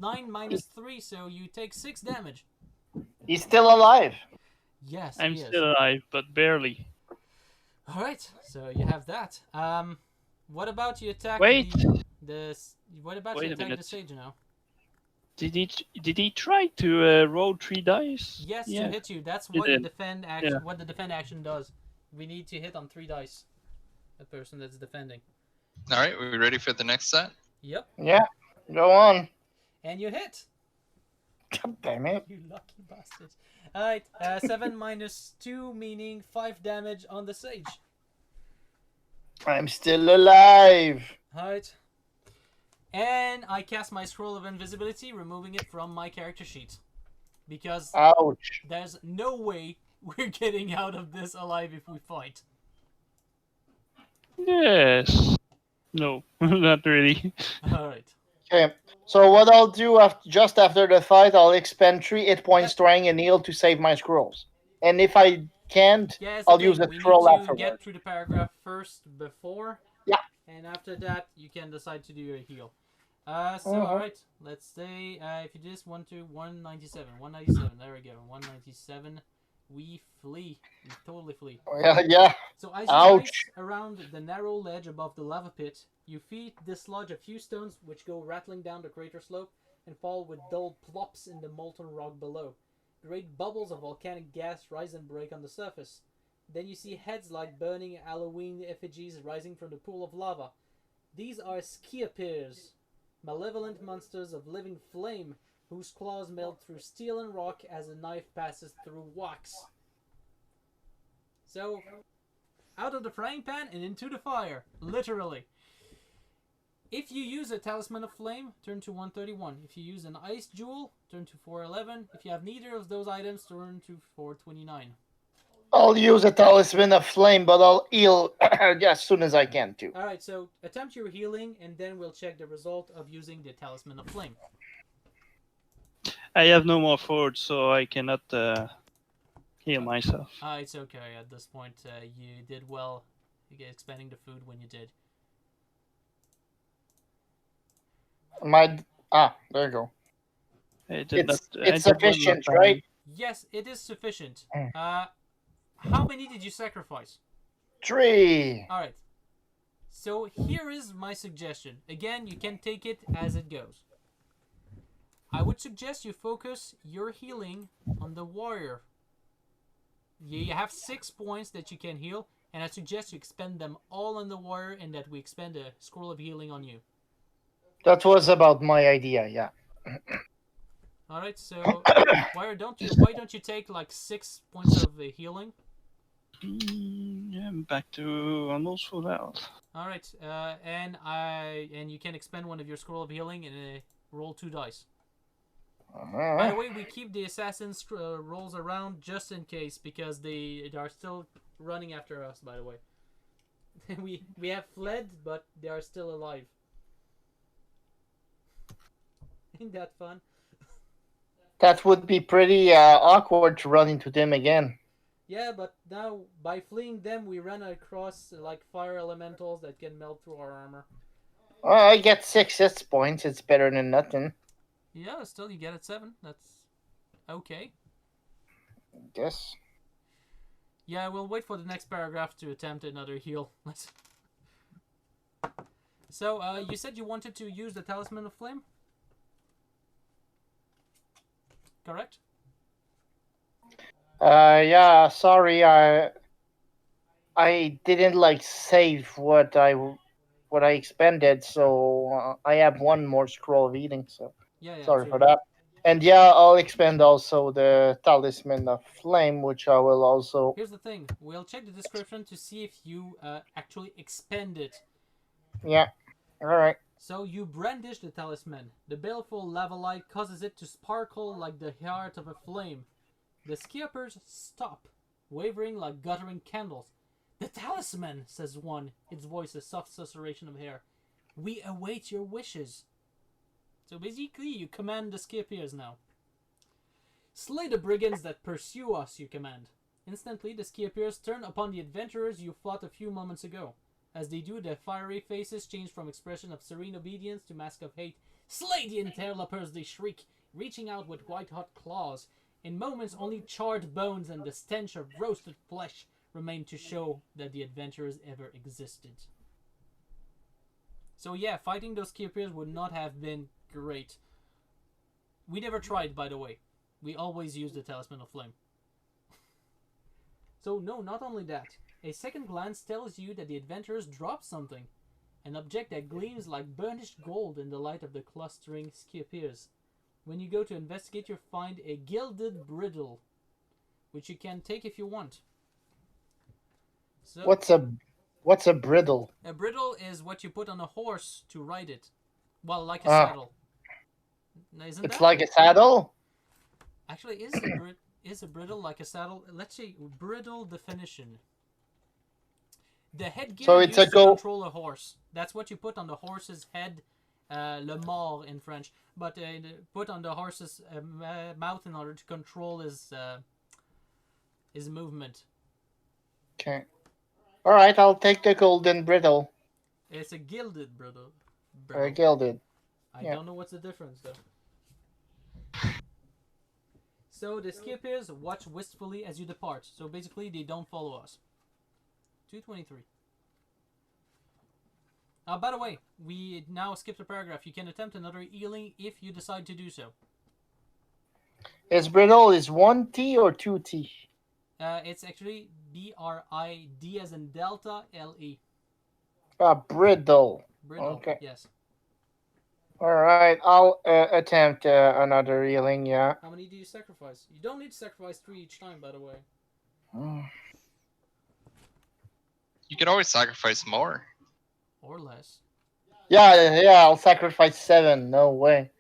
9 minus 3, so you take 6 damage. He's still alive. Yes, I'm he is. still alive, but barely. All right, so you have that. What about you attack Wait. What about Wait you a attack minute. the sage now? Did he try to roll 3 dice? Yes, Yeah. to hit you. That's He what the did. defend action. Yeah. What the defend action does. We need to hit on 3 dice. The person that's defending. All right, we ready for the next set? Yep. Yeah, go on. And you hit. God damn it. You lucky bastard. Alright, 7 minus 2, meaning 5 damage on the sage. I'm still alive. Alright. And I cast my scroll of invisibility, removing it from my character sheet. Because Ouch. there's no way we're getting out of this alive if we fight. Yes. No, not really. Alright. Okay, so what I'll do just after the fight, I'll expend 3 hit points trying and heal to save my scrolls. And if I can't, Yeah, I'll use a we scroll need to afterwards. get through the paragraph first before. Yeah. And after that, you can decide to do your heal. Uh-huh. Alright, let's say, if you do this, 197, there we go, 197, we flee, we totally flee. Yeah. So as you Ouch. race around the narrow ledge above the lava pit, you dislodge a few stones which go rattling down the crater slope and fall with dull plops in the molten rock below. Great bubbles of volcanic gas rise and break on the surface. Then you see heads like burning Halloween effigies rising from the pool of lava. These are skiapirs, malevolent monsters of living flame, whose claws melt through steel and rock as a knife passes through wax. So, out of the frying pan and into the fire, literally. If you use a Talisman of Flame, turn to 131. If you use an Ice Jewel, turn to 411. If you have neither of those items, turn to 429. I'll use a Talisman of Flame, but I'll heal as soon as I can too. Alright, so attempt your healing, and then we'll check the result of using the Talisman of Flame. I have no more food, so I cannot heal myself. It's okay at this point. You did well expending the food when you did. There you go. It's sufficient, right? Yes, it is sufficient. How many did you sacrifice? 3. Alright. So here is my suggestion. Again, you can take it as it goes. I would suggest you focus your healing on the warrior. You have 6 points that you can heal, and I suggest you expend them all on the warrior and that we expend a scroll of healing on you. That was about my idea, yeah. Alright, so why don't you take like 6 points of healing? I'm back to almost full health. Alright, and you can expend one of your scroll of healing and roll 2 dice. By the way, we keep the assassins rolls around just in case, because they are still running after us, by the way. we have fled, but they are still alive. Ain't that fun? That would be pretty awkward to run into them again. Yeah, but now by fleeing them, we run across like fire elementals that can melt through our armor. I get 6 hit points. It's better than nothing. Yeah, still you get it 7. That's okay. Yes. Yeah, we'll wait for the next paragraph to attempt another heal. So, you said you wanted to use the Talisman of Flame? Correct? Yeah, sorry, I didn't save what I expended, so I have 1 more scroll of eating, so Yeah, sorry for that. And yeah, I'll expend also the Talisman of Flame, which I will also... Here's the thing. We'll check the description to see if you actually expend it. Yeah, alright. So you brandish the talisman. The baleful lava light causes it to sparkle like the heart of a flame. The skippers stop, wavering like guttering candles. "The talisman," says one, its voice a soft susurration of hair. "We await your wishes." So basically, you command the skippers now. "Slay the brigands that pursue us," you command. Instantly, the skippers turn upon the adventurers you fought a few moments ago. As they do, their fiery faces change from expression of serene obedience to mask of hate. "Slay the interlopers," they shriek, reaching out with white-hot claws. In moments, only charred bones and the stench of roasted flesh remain to show that the adventurers ever existed. So yeah, fighting those skippers would not have been great. We never tried, by the way. We always used the Talisman of Flame. So no, not only that. A second glance tells you that the adventurers dropped something. An object that gleams like burnished gold in the light of the clustering skippers. When you go to investigate, you find a gilded bridle, which you can take if you want. So, What's a bridle? a bridle is what you put on a horse to ride it. Well, like a saddle. Isn't It's that? like a saddle? Actually, is a bridle like a saddle? Let's see, bridle definition. The headgear So it's used a to control a horse. That's what you put on the horse's head, le mort in French. But put on the horse's mouth in order to control his movement. Okay. Alright, I'll take the golden bridle. It's a gilded bridle. Gilded. I yeah. don't know what's the difference though. So the skippers watch wistfully as you depart. So basically, they don't follow us. 223. By the way, we now skipped a paragraph. You can attempt another healing if you decide to do so. Is brittle is 1T or 2T? It's actually BRID as in Delta LE. Brittle. Brittle. Okay. Yes. All right, I'll attempt another healing. Yeah. How many do you sacrifice? You don't need to sacrifice 3 each time, by the way. You could always sacrifice more. Or less. Yeah. I'll sacrifice 7. No way.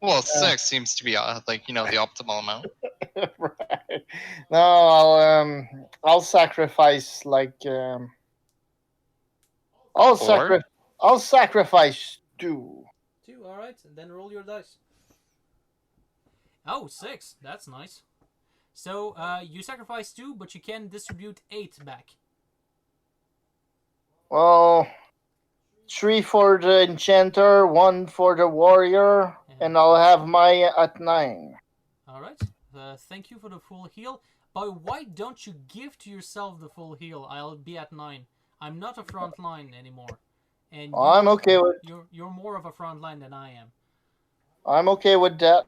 Well, 6 seems to be like the optimal amount. Right. No, I'll sacrifice like Four? I'll sacrifice 2. 2, alright. And then roll your dice. Oh, 6. That's nice. So, you sacrifice 2, but you can distribute 8 back. Well, 3 for the enchanter, 1 for the warrior, and I'll have my at 9. Alright. Thank you for the full heal. But why don't you give to yourself the full heal? I'll be at 9. I'm not a front line anymore. And I'm okay with you're more of a front line than I am. I'm okay with that.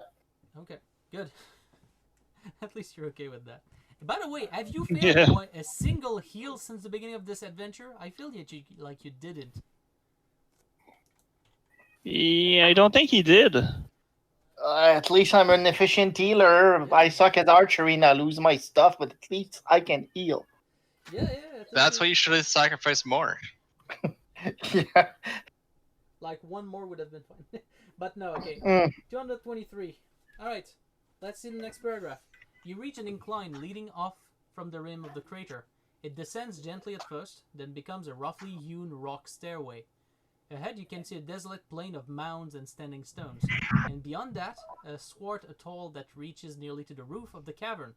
Okay, good. At least you're okay with that. By the way, have you failed a single heal since the beginning of this adventure? I feel that you didn't. Yeah, I don't think he did. At least I'm an efficient healer. I suck at archery and I lose my stuff, but at least I can heal. Yeah. That's why you should have sacrificed more. Yeah. Like 1 more would have been fine. But no, okay. 223. Alright, let's see the next paragraph. You reach an incline leading off from the rim of the crater. It descends gently at first, then becomes a roughly hewn rock stairway. Ahead you can see a desolate plain of mounds and standing stones, and beyond that, a swart atoll that reaches nearly to the roof of the cavern.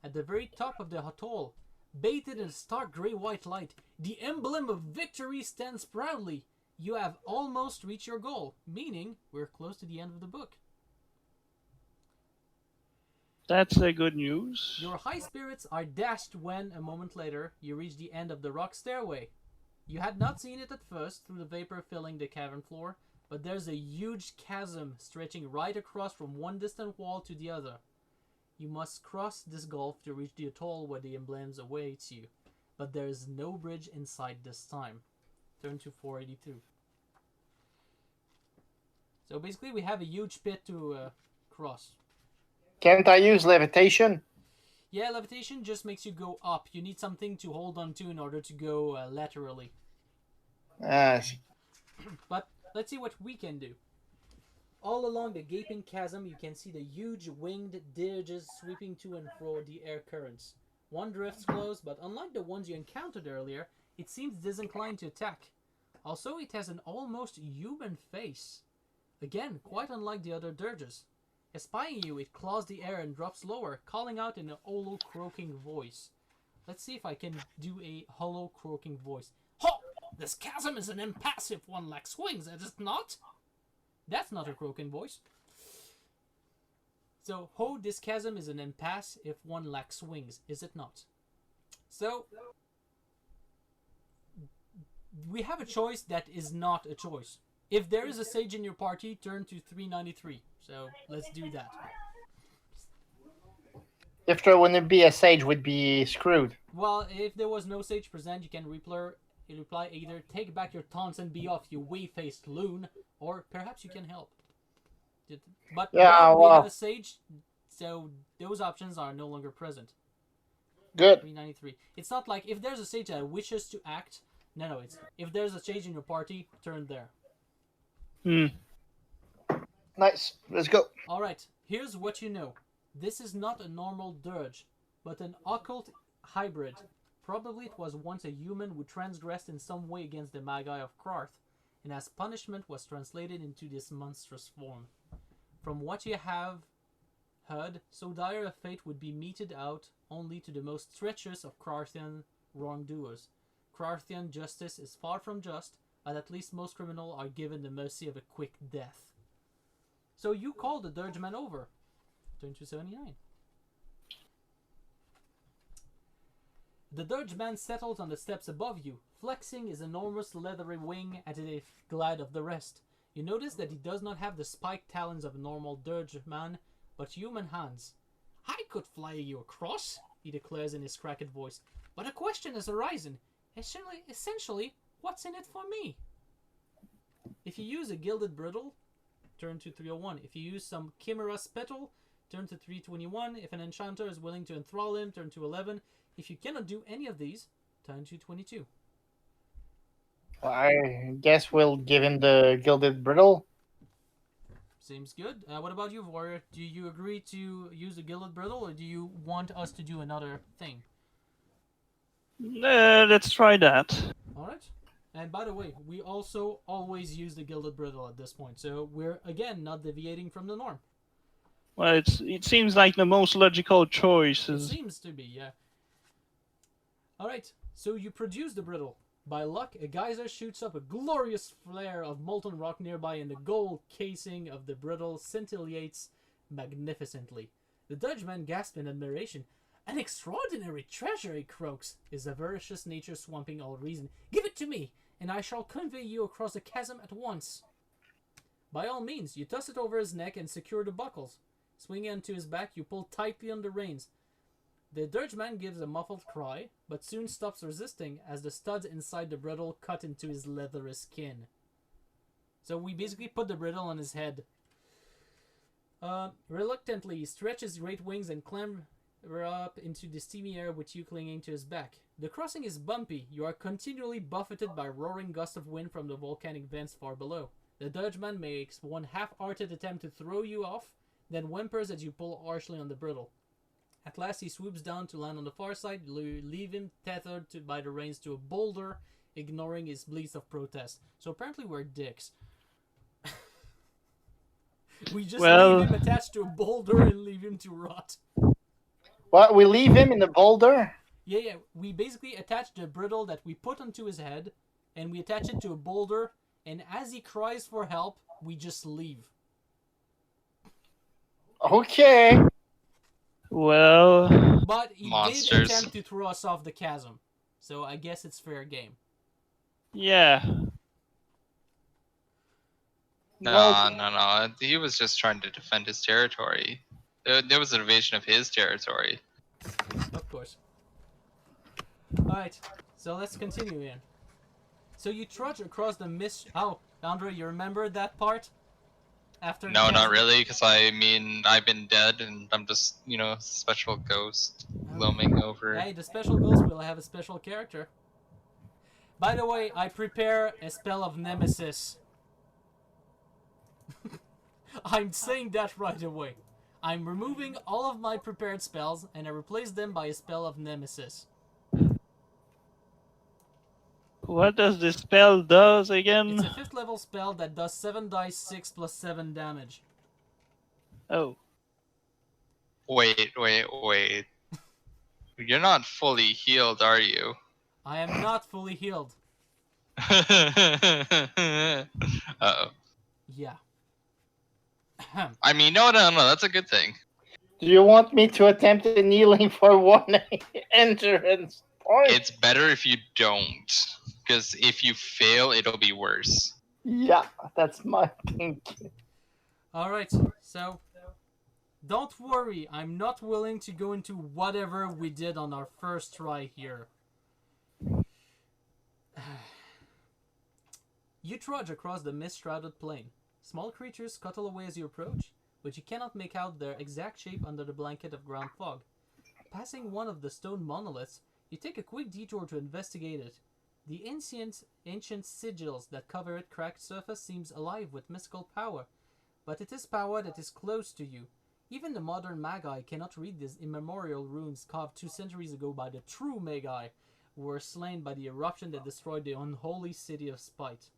At the very top of the atoll, bathed in stark grey-white light, the emblem of victory stands proudly. You have almost reached your goal, meaning we're close to the end of the book. That's good news. Your high spirits are dashed when, a moment later, you reach the end of the rock stairway. You had not seen it at first through the vapor filling the cavern floor, but there's a huge chasm stretching right across from one distant wall to the other. You must cross this gulf to reach the atoll where the emblems awaits you, but there is no bridge inside this time. Turn to 482. So basically we have a huge pit to cross. Can't I use levitation? Yeah, levitation just makes you go up. You need something to hold on to in order to go laterally. But let's see what we can do. All along the gaping chasm, you can see the huge winged dirges sweeping to and fro the air currents. One drifts close, but unlike the ones you encountered earlier, it seems disinclined to attack. Also, it has an almost human face. Again, quite unlike the other dirges. Espying you, it claws the air and drops lower, calling out in a hollow croaking voice. Let's see if I can do a hollow croaking voice. Ho! This chasm is an impasse if one lacks wings, is it not? That's not a croaking voice. So, ho, this chasm is an impasse if one lacks wings, is it not? So, we have a choice that is not a choice. If there is a sage in your party, turn to 393. So, let's do that. If there wouldn't be a sage, we'd be screwed. Well, if there was no sage present, you can reply either take back your taunts and be off, you wee-faced loon, or perhaps you can help. But yeah, we have a sage, so those options are no longer present. Good. 393. It's not like if there's a sage that wishes to act. No, it's if there's a sage in your party, turn there. Nice. Let's go. Alright, here's what you know. This is not a normal dirge, but an occult hybrid. Probably it was once a human who transgressed in some way against the Magi of Karth, and as punishment was translated into this monstrous form. From what you have heard, so dire a fate would be meted out only to the most treacherous of Karthian wrongdoers. Karthian justice is far from just, but at least most criminals are given the mercy of a quick death. So you call the Dirge Man over. Turn to 79. The Dirge Man settles on the steps above you, flexing his enormous leathery wing at a glide of the rest. You notice that he does not have the spiked talons of a normal Dirge Man, but human hands. I could fly you across, he declares in his cracked voice, but a question has arisen. Essentially, what's in it for me? If you use a Gilded Brittle, turn to 301. If you use some Chimera Spettle, turn to 321. If an enchanter is willing to enthrall him, turn to 11. If you cannot do any of these, turn to 22. I guess we'll give him the Gilded Brittle. Seems good. What about you, Warrior? Do you agree to use the Gilded Brittle, or do you want us to do another thing? Let's try that. Alright. And by the way, we also always use the Gilded Brittle at this point, so we're, again, not deviating from the norm. Well, it seems like the most logical It choices. seems to be, yeah. Alright, so you produce the Brittle. By luck, a geyser shoots up a glorious flare of molten rock nearby, and the gold casing of the Brittle scintillates magnificently. The Dutchman gasps in admiration. An extraordinary treasure, he croaks, his avaricious nature swamping all reason. Give it to me, and I shall convey you across the chasm at once. By all means, you toss it over his neck and secure the buckles. Swinging onto his back, you pull tightly on the reins. The Dutchman gives a muffled cry, but soon stops resisting as the studs inside the Brittle cut into his leathery skin. So we basically put the Brittle on his head. Reluctantly, he stretches his great wings and clambers up into the steamy air with you clinging to his back. The crossing is bumpy. You are continually buffeted by roaring gusts of wind from the volcanic vents far below. The Dutchman makes one half-hearted attempt to throw you off, then whimpers as you pull harshly on the Brittle. At last, he swoops down to land on the far side. You leave him tethered by the reins to a boulder, ignoring his bleats of protest. So apparently we're dicks. We just leave him attached to a boulder and leave him to rot. What? We leave him in the boulder? Yeah. We basically attach the Brittle that we put onto his head, and we attach it to a boulder, and as he cries for help, we just leave. Okay. Well, But he Monsters. did attempt to throw us off the chasm, so I guess it's fair game. yeah. No. He was just trying to defend his territory. There was an invasion of his territory. Of course. Alright, so let's continue in. So you trudge across the mist. Oh, Andre, you remember that part? After No, the not chasm? really, because I mean, I've been dead, and I'm just, special ghost looming over. Hey, the special ghost will have a special character. By the way, I prepare a spell of Nemesis. I'm saying that right away. I'm removing all of my prepared spells, and I replace them by a spell of Nemesis. What does this spell does again? It's a 5th level spell that does 7 dice 6 plus 7 damage. Oh. Wait. You're not fully healed, are you? I am not fully healed. Uh-oh. Yeah. I mean, no, that's a good thing. Do you want me to attempt a kneeling for one entrance point? It's better if you don't, because if you fail, it'll be worse. Yeah, that's my thinking. Alright, so don't worry, I'm not willing to go into whatever we did on our first try here. You trudge across the mist-shrouded plain. Small creatures scuttle away as you approach, but you cannot make out their exact shape under the blanket of ground fog. Passing one of the stone monoliths, you take a quick detour to investigate it. The ancient sigils that cover its cracked surface seems alive with mystical power, but it is power that is close to you. Even the modern magi cannot read these immemorial runes carved 2 centuries ago by the true magi, who were slain by the eruption that destroyed the unholy city of Spite.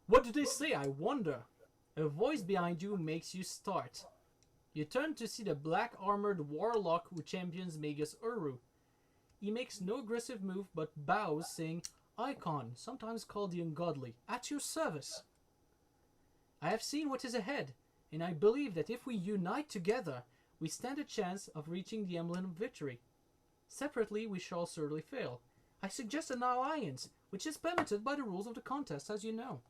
What do they say, I wonder? A voice behind you makes you start. You turn to see the black-armored warlock who champions Magus Uru. He makes no aggressive move but bows, saying, Icon, sometimes called the Ungodly, at your service. I have seen what is ahead, and I believe that if we unite together, we stand a chance of reaching the emblem of victory. Separately, we shall certainly fail. I suggest an alliance, which is permitted by the rules of the contest, as you know.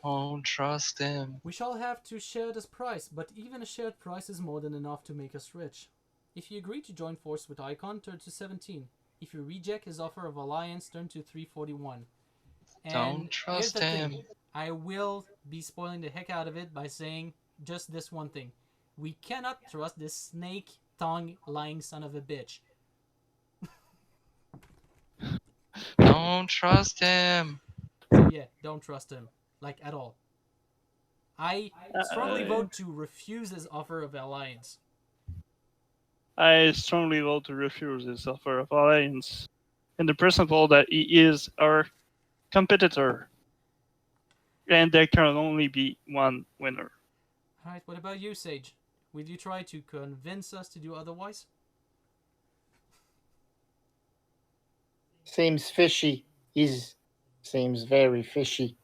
Don't trust him. We shall have to share this price, but even a shared price is more than enough to make us rich. If you agree to join force with Icon, turn to 17. If you reject his offer of alliance, turn to 341. And Don't here's trust the thing. him. I will be spoiling the heck out of it by saying just this one thing. We cannot trust this snake tongue lying son of a bitch. Don't trust him. So yeah, don't trust him. Like, at all. I strongly Uh, vote to refuse his offer of alliance. I strongly vote to refuse this offer of alliance, in the principle that he is our competitor, and there can only be one winner. Alright, what about you, Sage? Will you try to convince us to do otherwise? Seems fishy. Seems very fishy.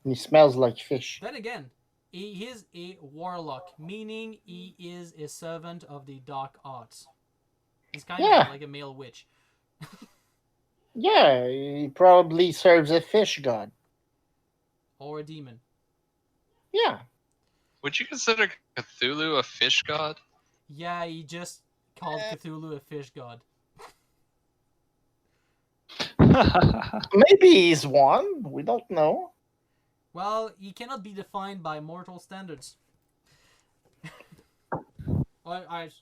And he smells like fish. Then again, he is a warlock, meaning he is a servant of the dark arts. He's kind Yeah. of like a male witch. Yeah, he probably serves a fish god. Or a demon. Yeah. Would you consider Cthulhu a fish god? Yeah, he just called Cthulhu a fish god. Maybe he's one. We don't know. Well, he cannot be defined by mortal standards.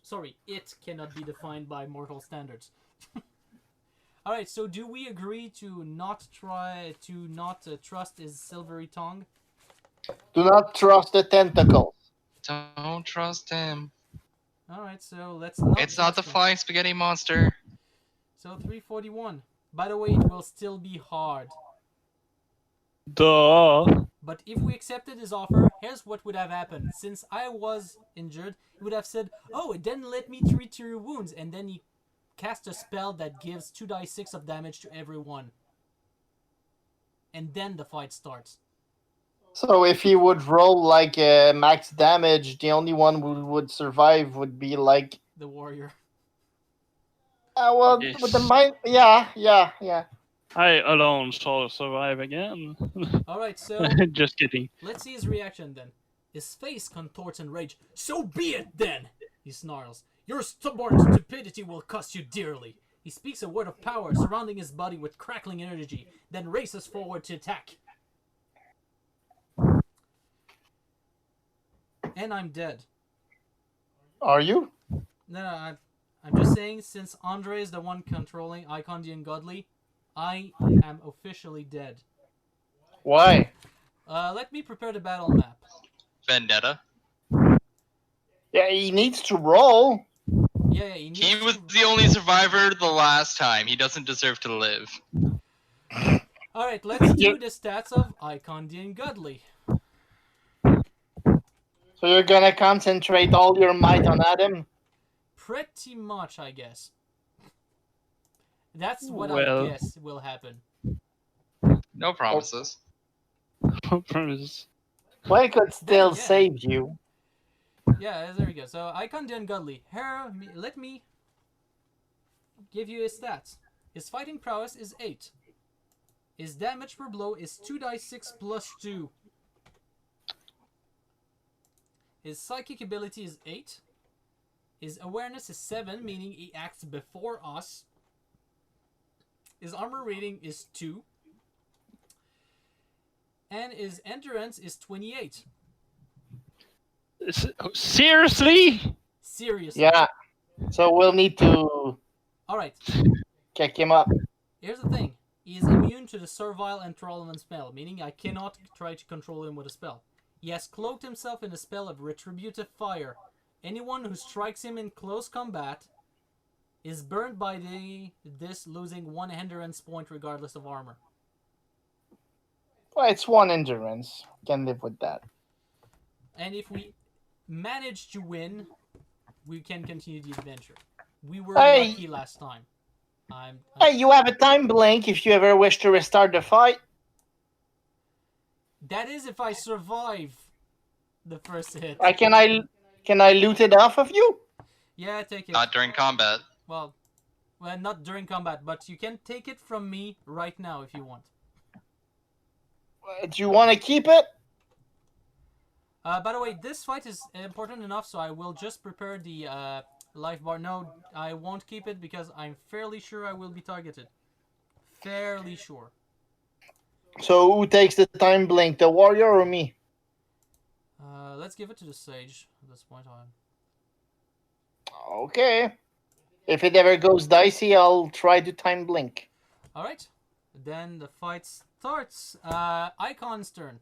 Sorry, it cannot be defined by mortal standards. Alright, so do we agree to not trust his silvery tongue? Do not trust the tentacles. Don't trust him. Alright, so let's not It's not the trust him. flying spaghetti monster. So 341. By the way, it will still be hard. Duh. But if we accepted his offer, here's what would have happened. Since I was injured, he would have said, "Oh, it didn't let me treat your wounds," and then he cast a spell that gives 2d6 of damage to everyone. And then the fight starts. So if he would roll like max damage, the only one who would survive would be like. The warrior. Well, Yes. with the mind. Yeah. I alone shall survive again. Alright, so Just kidding. let's see his reaction then. His face contorts in rage. "So be it then!" he snarls. "Your stubborn stupidity will cost you dearly." He speaks a word of power, surrounding his body with crackling energy, then races forward to attack. And I'm dead. Are you? No, I'm just saying, since Andre is the one controlling Icon the Ungodly, I am officially dead. Why? Let me prepare the battle map. Vendetta. Yeah, he needs to roll. Yeah, he needs He was to... the only survivor the last time. He doesn't deserve to live. Alright, let's do the stats of Icon the Ungodly. So you're gonna concentrate all your might on Adam? Pretty much, I guess. That's what Well. I guess will happen. No promises. Promise. Well, I could still again- save you. Yeah, there we go. So, Icon the Ungodly. Here, let me give you his stats. His fighting prowess is 8. His damage per blow is 2d6 plus 2. His psychic ability is 8. His awareness is 7, meaning he acts before us. His armor rating is 2. And his endurance is 28. Seriously? Seriously. Yeah. So we'll need to Alright, kick him up. here's the thing. He is immune to the servile enthrallment spell, meaning I cannot try to control him with a spell. He has cloaked himself in a spell of retributive fire. Anyone who strikes him in close combat is burned by this, losing 1 endurance point regardless of armor. Well, it's 1 endurance. Can live with that. And if we manage to win, we can continue the adventure. We were Hey. lucky last time. Hey, you have a time blank if you ever wish to restart the fight. That is if I survive the first hit. Can I loot it off of you? Yeah, take it. Not during combat. Well, not during combat, but you can take it from me right now if you want. Do you want to keep it? By the way, this fight is important enough, so I will just prepare the life bar. No, I won't keep it because I'm fairly sure I will be targeted. Fairly sure. So who takes the time blink, the warrior or me? Let's give it to the sage at this point on. Okay. If it ever goes dicey, I'll try to time blink. All right. Then the fight starts. Icon's turn.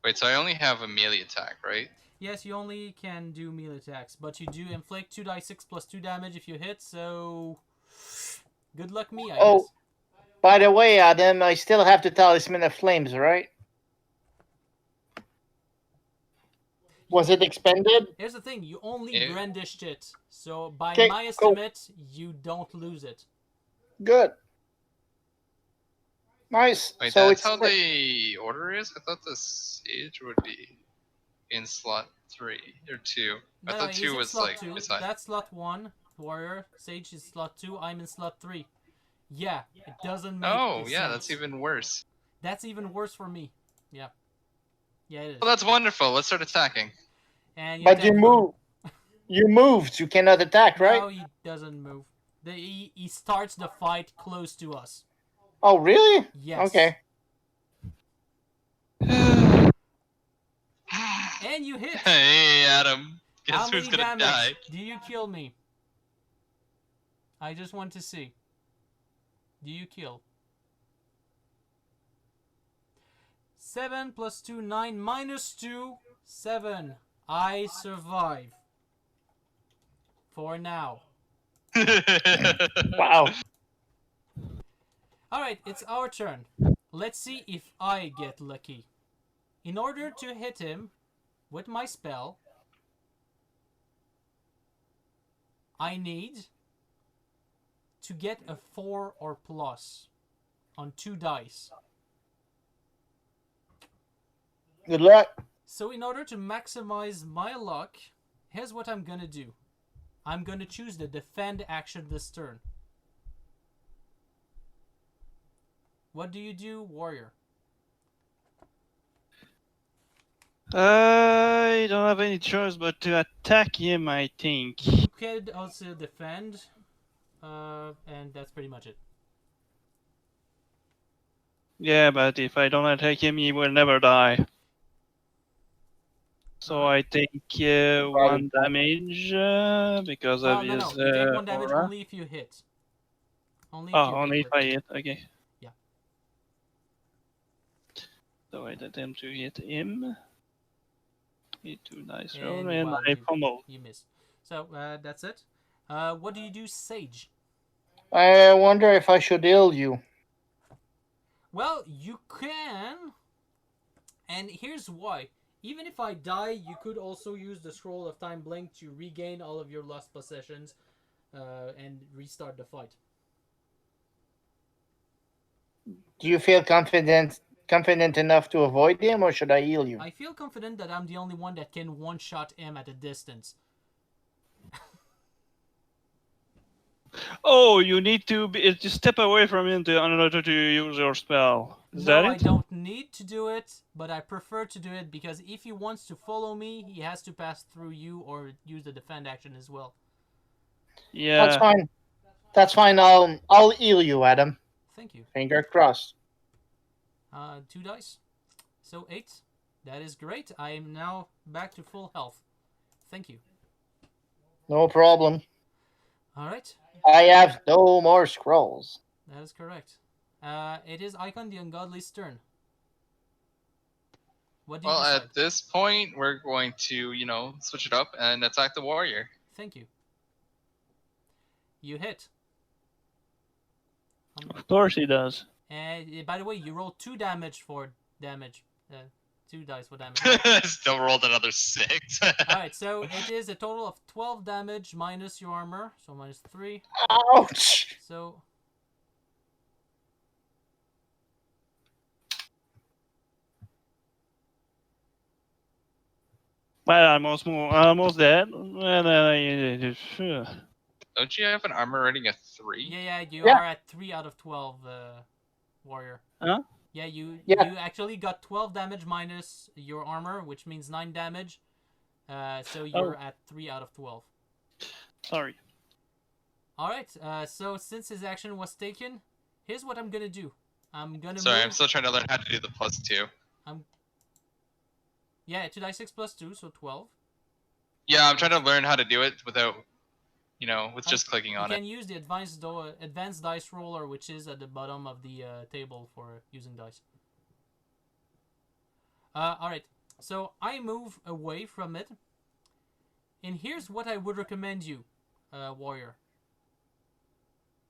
Wait, so I only have a melee attack, right? Yes, you only can do melee attacks, but you do inflict 2d6 plus 2 damage if you hit, so good luck me, I Oh. guess. By the way, Adam, I still have the Talisman of Flames, right? Was it expended? Here's the thing, you only Yeah. brandished it, so by Okay, my cool. estimate, you don't lose it. Good. Nice. Wait, So that's it's how the order is? I thought the sage would be in slot 3 or 2. I No, thought he's 2 in was slot like 2. beside. That's slot 1, warrior. Sage is slot 2, I'm in slot 3. Yeah, it doesn't make Oh, sense. yeah, that's even worse. That's even worse for me. Yeah. Yeah, it is. Well, that's wonderful. Let's start attacking. And But you attack move. You moved. You cannot attack, right? No, he doesn't move. He starts the fight close to us. Oh, really? Yes. Okay. And you hit. Hey, Adam. How Guess who's many gonna damage die? do you kill me? I just want to see. Do you kill? 7 plus 2, 9 minus 2, 7. I survive. For now. Wow. Alright, it's our turn. Let's see if I get lucky. In order to hit him with my spell, I need to get a 4 or plus on 2 dice. Good luck. So in order to maximize my luck, here's what I'm gonna do. I'm gonna choose the defend action this turn. What do you do, warrior? I don't have any choice but to attack him, I think. You could also defend, and that's pretty much it. Yeah, but if I don't attack him, he will never die. So I take 1 damage because of No, his no. You take 1 damage aura. only if you hit. Only if Oh, you only hit if I hit. Okay. Yeah. So I attempt to hit him. Hit 2 dice roll, And, and well, I pummel. You miss. So that's it. What do you do, Sage? I wonder if I should heal you. Well, you can. And here's why. Even if I die, you could also use the Scroll of Time Blink to regain all of your lost possessions and restart the fight. Do you feel confident enough to avoid him, or should I heal you? I feel confident that I'm the only one that can one-shot him at a distance. Oh, you need to step away from him in order to use your spell. Is No, that I it? don't need to do it, but I prefer to do it because if he wants to follow me, he has to pass through you or use the defend action as well. Yeah. That's fine. That's fine. I'll heal you, Adam. Thank you. Finger crossed. 2 dice. So 8. That is great. I am now back to full health. Thank you. No problem. Alright. I have no more scrolls. That is correct. It is Icon the Ungodly's turn. What do you Well, decide? at this point, we're going to, switch it up and attack the warrior. Thank you. You hit. Of course he does. And by the way, you roll 2 damage for damage. 2 dice for damage. Still rolled another 6. Alright, so it is a total of 12 damage minus your armor. So minus 3. Ouch! So... Well, almost dead. And Don't you have an armor rating of 3? Yeah, you Yeah. are at 3 out of 12, warrior. Huh? Yeah, you Yeah. actually got 12 damage minus your armor, which means 9 damage. So you're at 3 out of 12. Sorry. Alright, so since his action was taken, here's what I'm gonna do. I'm gonna Sorry, move. I'm still trying to learn how to do the +2. Yeah, 2d6 + 2, so 12. Yeah, I'm trying to learn how to do it without, with just clicking You on it. can use the advanced dice roller, which is at the bottom of the table for using dice. Alright, so I move away from it. And here's what I would recommend you, warrior.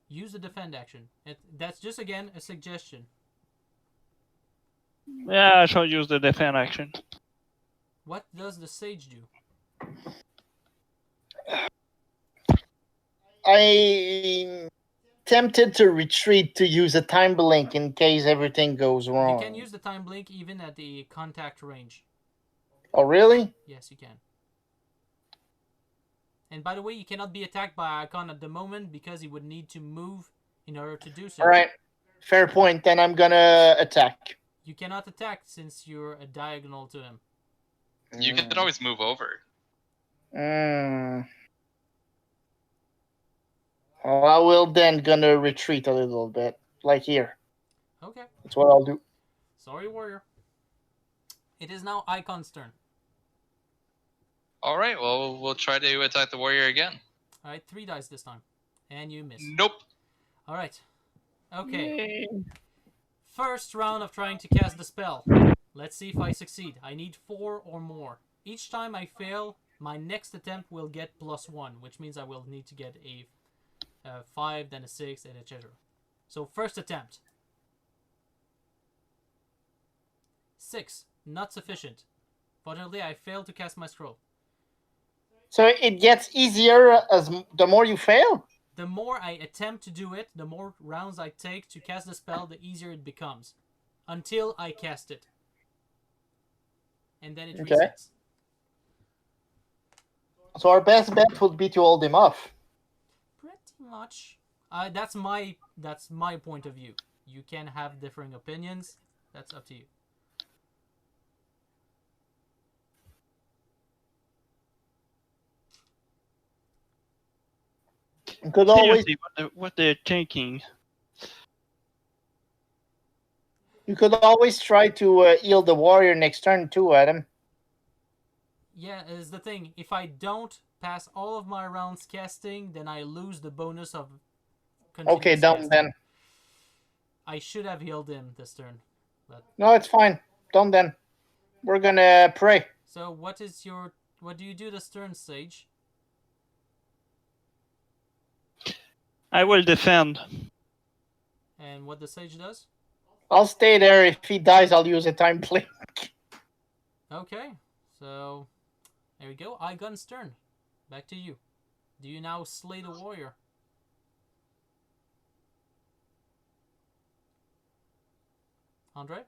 Use the defend action. That's just, again, a suggestion. Yeah, I shall use the defend action. What does the sage do? I'm tempted to retreat to use a time blink in case everything goes wrong. You can use the time blink even at the contact range. Oh, really? Yes, you can. And by the way, you cannot be attacked by Icon at the moment because he would need to move in order to do so. Alright. Fair point. Then I'm gonna attack. You cannot attack since you're a diagonal to him. You can always move over. Well, I will then gonna retreat a little bit. Like here. Okay. That's what I'll do. Sorry, warrior. It is now Icon's turn. Alright, well, we'll try to attack the warrior again. Alright, 3 dice this time. And you miss. Nope. Alright. Okay. Yay. First round of trying to cast the spell. Let's see if I succeed. I need 4 or more. Each time I fail, my next attempt will get +1, which means I will need to get a 5, then a 6, and etc. So first attempt. 6. Not sufficient. Fortunately, I failed to cast my scroll. So it gets easier as the more you fail? The more I attempt to do it, the more rounds I take to cast the spell, the easier it becomes. Until I cast it. And then it resets. So our best bet would be to hold him off. Pretty much. That's my point of view. You can have differing opinions. That's up to you. You could always Seriously, what they're thinking. You could always try to heal the warrior next turn too, Adam. Yeah, is the thing. If I don't pass all of my rounds casting, then I lose the bonus of continuous Okay, done casting. then. I should have healed him this turn. But... No, it's fine. Done then. We're gonna pray. So what do you do this turn, Sage? I will defend. And what the Sage does? I'll stay there. If he dies, I'll use a time blink. Okay, so there we go. Igon's turn. Back to you. Do you now slay the warrior? Andre?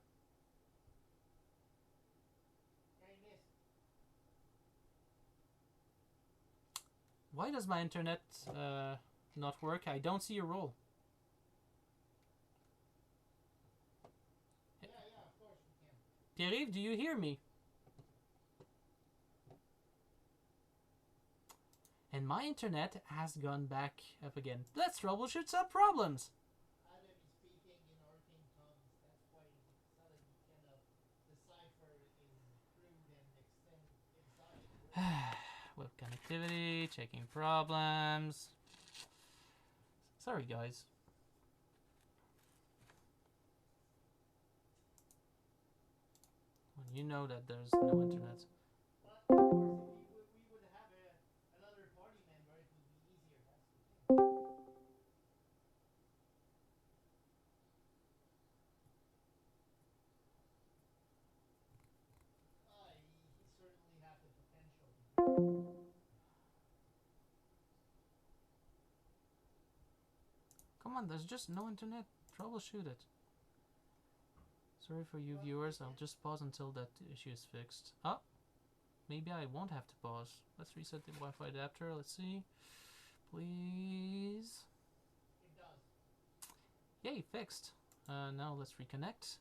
Why does my internet not work? I don't see your roll. Pierre-Yves, do you hear me? And my internet has gone back up again. Let's troubleshoot some problems. Web connectivity, checking problems. Sorry, guys. When you know that there's no internet. Come on, there's just no internet. Troubleshoot it. Sorry for you viewers, I'll just pause until that issue is fixed. Oh, maybe I won't have to pause. Let's reset the Wi-Fi adapter, let's see. Please. Yay, fixed. Now let's reconnect.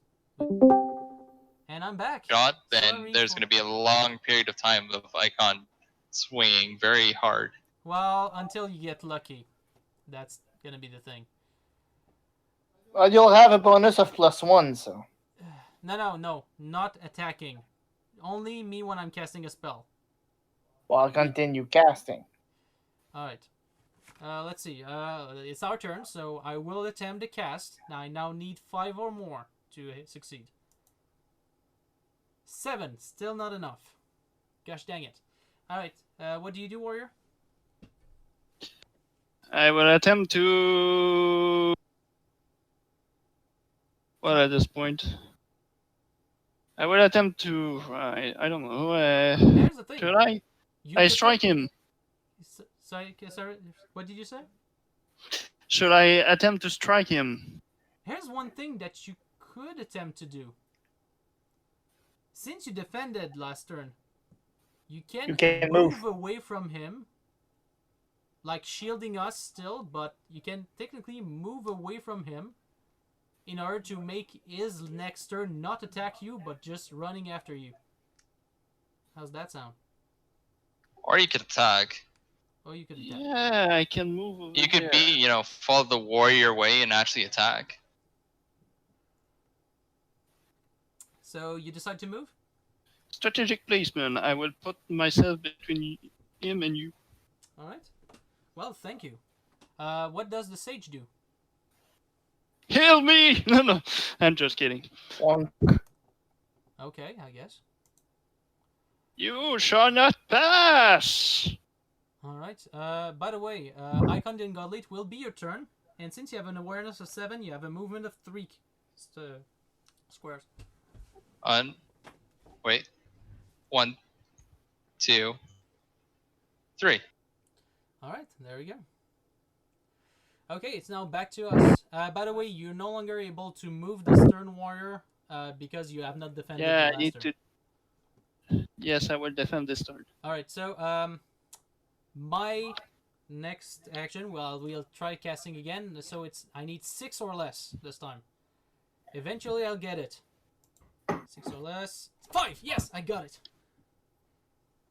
And I'm back. God, then Sorry there's for- going to be a long period of time of Icon swinging very hard. Well, until you get lucky. That's gonna be the thing. You'll have a bonus of +1, so. No, not attacking. Only me when I'm casting a spell. Well, I'll continue casting. All right. Let's see. It's our turn, so I will attempt to cast. Now I now need 5 or more to succeed. 7, still not enough. Gosh dang it. All right. What do you do, warrior? I will attempt to. Well, at this point, I will attempt to. I don't know. Here's the thing. Should I? You I could- strike him. Sorry. What did you say? Should I attempt to strike him? Here's one thing that you could attempt to do. Since you defended last turn, you can move away from him, like shielding us still, but you can technically move away from him in order to make his next turn not attack you, but just running after you. How's that sound? Or you could attack. Oh, you could attack. Yeah, I can move. Over You could there. be, follow the warrior way and actually attack. So you decide to move? Strategic placement. I will put myself between him and you. All right. Well, thank you. What does the sage do? Heal me! No, I'm just kidding. One. Okay, I guess. You shall not pass. All right. By the way, Icon the Ungodly, it will be your turn, and since you have an awareness of 7, you have a movement of 3 squares. Wait. 1, 2, 3. All right, there we go. Okay, it's now back to us. By the way, you're no longer able to move the Stern Warrior because you have not defended Yeah, the I need last turn. to. Yes, I will defend this turn. All right, so my next action, well, we'll try casting again. So I need 6 or less this time. Eventually, I'll get it. 6 or less. 5! Yes, I got it.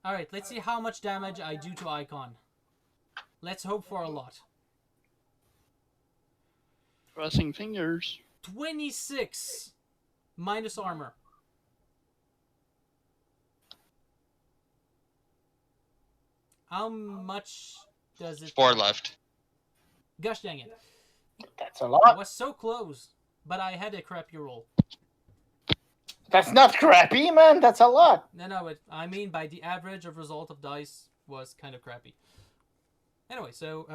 All right, let's see how much damage I do to Icon. Let's hope for a lot. Crossing fingers. 26 minus armor. How much does it? 4 left. Gosh dang it. That's a I lot. was so close, but I had a crappy roll. That's not crappy, man. That's a lot. No, but I mean by the average of result of dice was kind of crappy. Anyway, so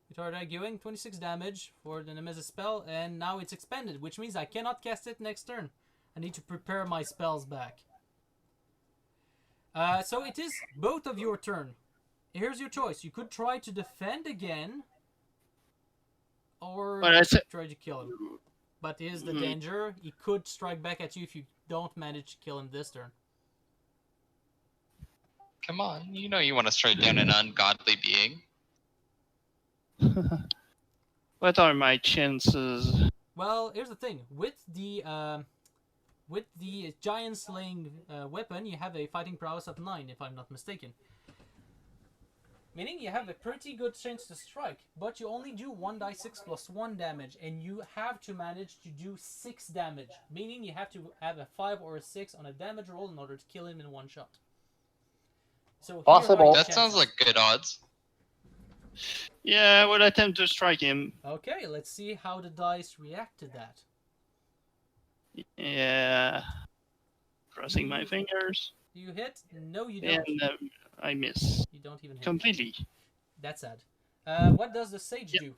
we started arguing 26 damage for the Nemesis spell, and now it's expended, which means I cannot cast it next turn. I need to prepare my spells back. So it is both of your turn. Here's your choice. You could try to defend again, or try to kill him. But here's the danger. He could strike back at you if you don't manage to kill him this turn. Come on, you know you want to strike down an ungodly being. What are my chances? Well, here's the thing. With the giant slaying weapon, you have a fighting prowess of 9, if I'm not mistaken. Meaning you have a pretty good chance to strike, but you only do 1d6 plus 1 damage, and you have to manage to do 6 damage. Meaning you have to have a 5 or a 6 on a damage roll in order to kill him in one shot. So Possible. That sounds like good odds. Yeah, I will attempt to strike him. Okay, let's see how the dice react to that. Yeah. Crossing my fingers. Do you hit? No, you don't. And I miss. You don't even hit. Completely. That's sad. What does the sage do?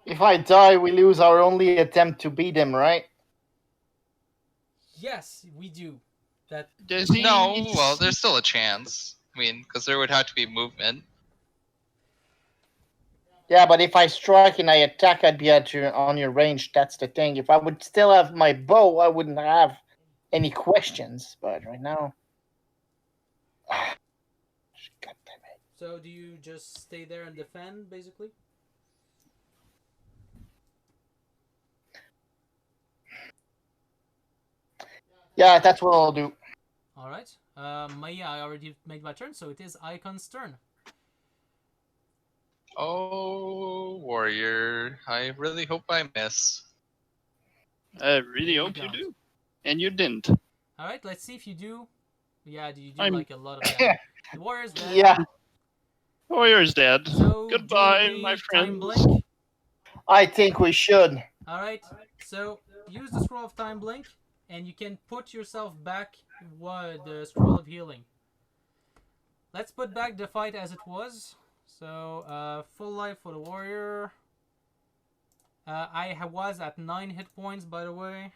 If I die, we lose our only attempt to beat him, right? Yes, we do. That Does he... No, well, there's still a chance. I mean, because there would have to be movement. Yeah, but if I strike and I attack, I'd be on your range. That's the thing. If I would still have my bow, I wouldn't have any questions. But right now... God damn it. So do you just stay there and defend, basically? Yeah, that's what I'll do. Alright. Yeah, I already made my turn, so it is Icon's turn. Oh, warrior. I really hope I miss. I really You hope you don't. do. And you didn't. All right, let's see if you do. Yeah, you do I'm- like a lot of damage. The warrior's dead. Yeah, Warrior is dead. So Goodbye, do we my time friends. blink? I think we should. All right. So use the scroll of time blink, and you can put yourself back. What the scroll of healing? Let's put back the fight as it was. So full life for the warrior. I was at 9 hit points, by the way.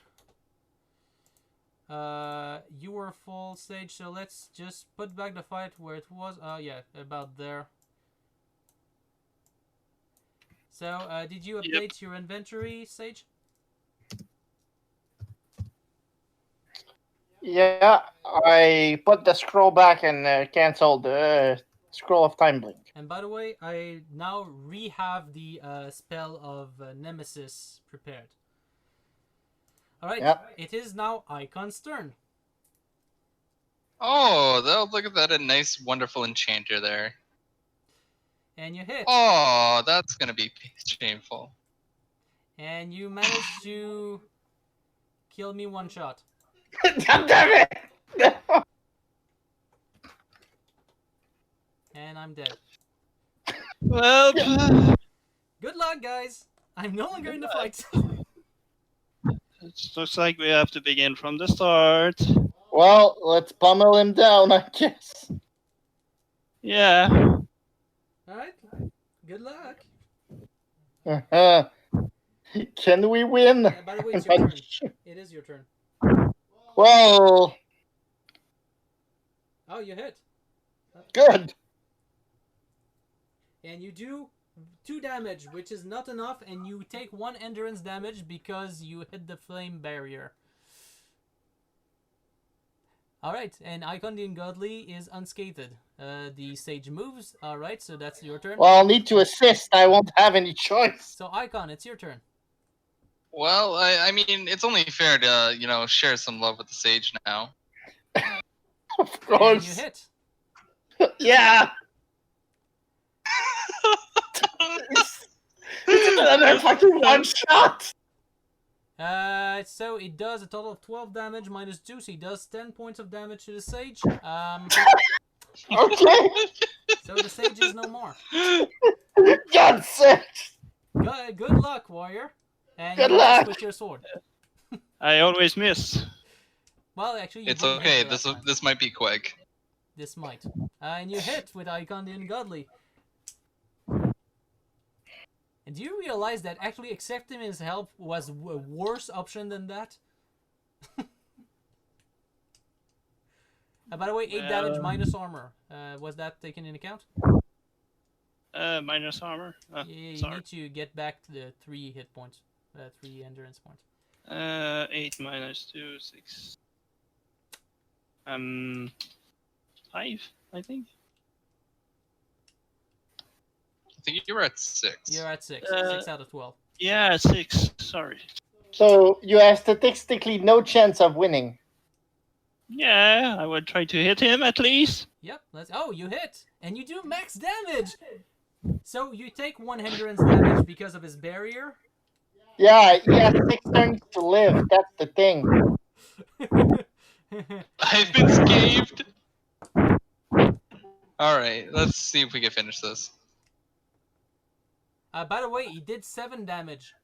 You were full stage, so let's just put back the fight where it was. Yeah, about there. So, did you update your inventory, Sage? Yeah, I put the scroll back and canceled the scroll of time blink. And by the way, I now have the spell of Nemesis prepared. Alright, Yep. it is now Icon's turn. Oh, look at that! A nice, wonderful enchanter there. And you hit. Oh, that's gonna be shameful. And you managed to kill me one shot. Damn it! And I'm dead. Well, Good luck, guys! I'm no longer in the fight. it looks like we have to begin from the start. Well, let's pummel him down, I guess. Yeah. Alright, good luck. Can we win? By the way, it's your turn. It is your turn. Well, Oh, you hit. good. And you do 2 damage, which is not enough, and you take 1 endurance damage because you hit the flame barrier. Alright, and Icon the Ungodly is unscathed. The sage moves. Alright, so that's your turn. Well, I'll need to assist. I won't have any choice. So, Icon, it's your turn. Well, I mean, it's only fair to share some love with the sage now. Of And you course. hit. Yeah. It's another fucking one shot. So it does a total of 12 damage minus 2, so he does 10 points of damage to the sage. Okay. So the sage is no more. God sakes. Good luck, warrior. And Good you miss luck. with your sword. I always miss. Well, actually, you It's wouldn't okay. hit the last time. This might be quick. This might. And you hit with Icon the Ungodly. And do you realize that actually accepting his help was a worse option than that? By the way, 8 damage minus armor. Was that taken into account? Minus armor. Yeah, you sorry. need to get back to the 3 hit points. 3 endurance points. 8 minus 2, 6. 5, I think. I think you were at 6. You're at 6. 6 out of 12. Yeah, 6. Sorry. So you have statistically no chance of winning. Yeah, I would try to hit him at least. Yep. Oh, you hit, and you do max damage. So you take 1 hindrance damage because of his barrier. Yeah, he has 6 turns to live. That's the thing. I've been scathed. All right, let's see if we can finish this. By the way, he did 7 damage.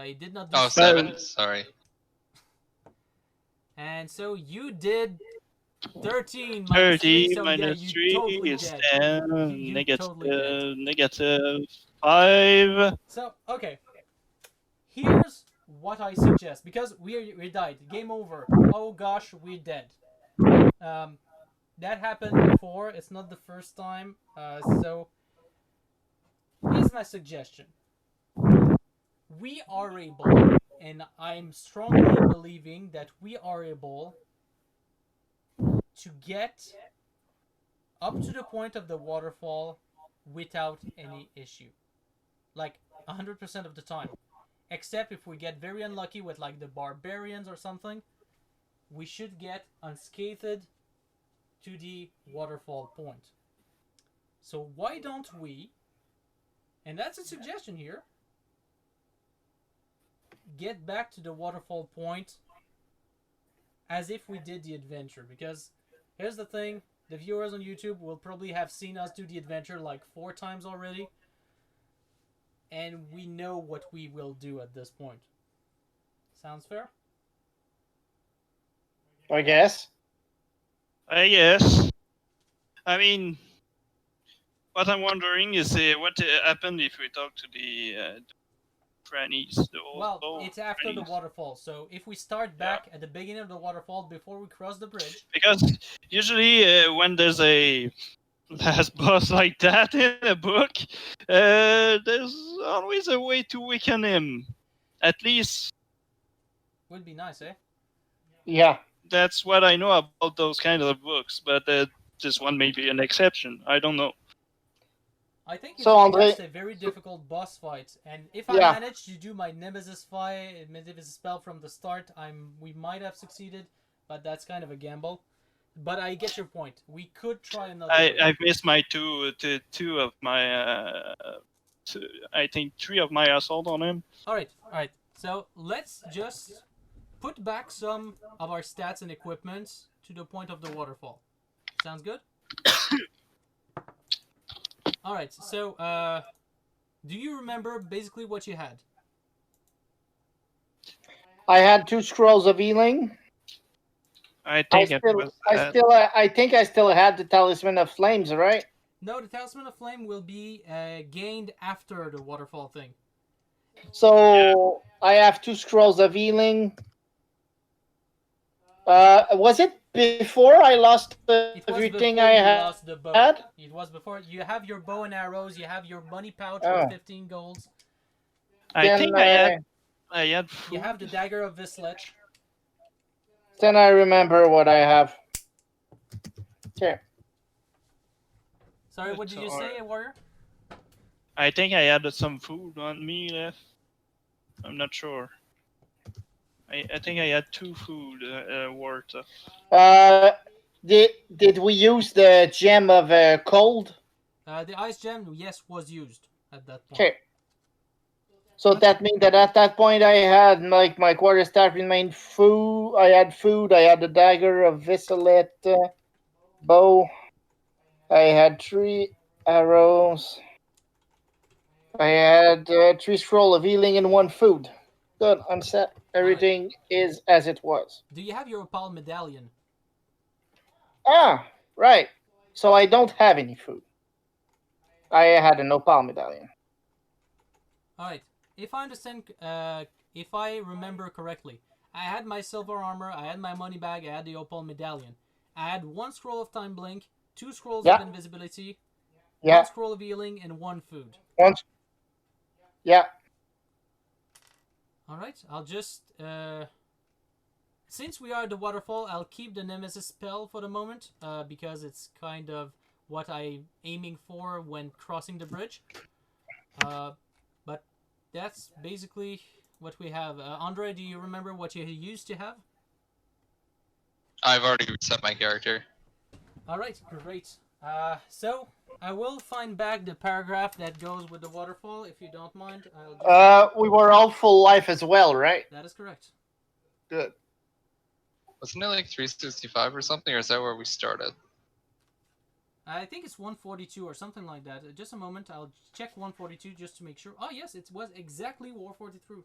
He did not do Oh, 7. 7. Sorry. And so you did 13 30 minus 3. So minus yeah, 3 you totally is dead. 10. You Negative, totally dead. negative 5. So, okay. Here's what I suggest. Because we died. Game over. Oh gosh, we're dead. That happened before. It's not the first time. So, here's my suggestion. We are able, and I'm strongly believing that we are able to get up to the point of the waterfall without any issue. Like 100% of the time. Except if we get very unlucky with like the barbarians or something, we should get unscathed to the waterfall point. So why don't we And that's a suggestion here. Get back to the waterfall point as if we did the adventure. Because here's the thing. The viewers on YouTube will probably have seen us do the adventure like 4 times already. And we know what we will do at this point. Sounds fair? I guess. I guess. I mean, what I'm wondering is what happened if we talk to the grannies. Well, it's after the waterfall. So if we start back at the beginning of the waterfall before we cross the bridge. Because usually when there's a last boss like that in a book, there's always a way to weaken him. At least Would be nice, eh? Yeah. that's what I know about those kind of books. But this one may be an exception. I don't know. I think it's So, Andre- just a very difficult boss fight, and if Yeah. I managed to do my Nemesis spell from the start, we might have succeeded, but that's kind of a gamble. But I get your point. We could try another. I've missed my two of my I think 3 of my assault on him. All right. So let's just put back some of our stats and equipment to the point of the waterfall. Sounds good? Alright, so, do you remember basically what you had? I had 2 scrolls of healing. I think I think I still had the Talisman of Flames, right? No, the Talisman of Flame will be gained after the waterfall thing. So I have 2 scrolls of healing. Was it before I lost It was everything before I you had? lost the bow. had? It was before. You have your bow and arrows, you have your money pouch Oh. with 15 golds, I Then, think I had you have the dagger of Vislet. Then I remember what I have. Okay. Sorry, what did you say, Warrior? I think I had some food on me left. I'm not sure. I think I had 2 food worth of. Did we use the gem of cold? The ice gem, yes, was used at that point. Okay. So that means that at that point I had like my quarterstaff remained food. I had food. I had the dagger of Viscelet, bow. I had 3 arrows. I had 3 scroll of healing and 1 food. Good. I'm set. Everything is as it was. Do you have your opal medallion? Ah, right. So I don't have any food. I had an opal medallion. Alright, if I understand, if I remember correctly, I had my silver armor, I had my money bag, I had the opal medallion. I had 1 scroll of time blink, 2 scrolls of invisibility, 1 scroll of healing, and 1 food. Yeah. Alright, I'll just, since we are at the waterfall, I'll keep the Nemesis spell for the moment, because it's kind of what I'm aiming for when crossing the bridge. But that's basically what we have. Andre, do you remember what you used to have? I've already reset my character. Alright, great. So, I will find back the paragraph that goes with the waterfall, if you don't mind. I'll just... We were all full life as well, right? That is correct. Good. Wasn't it like 365 or something, or is that where we started? I think it's 142 or something like that. Just a moment, I'll check 142 just to make sure. Oh yes, it was exactly War 42.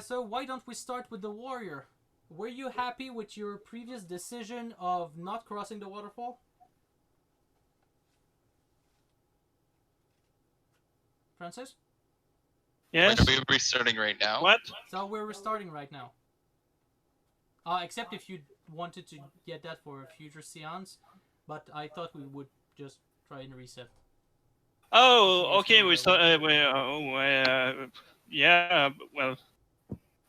So why don't we start with the warrior? Were you happy with your previous decision of not crossing the waterfall? Francis? Yes. Like, are we restarting right now? What? So we're restarting right now. Except if you wanted to get that for a future seance, but I thought we would just try and reset. Oh, okay. We start. Yeah. Well,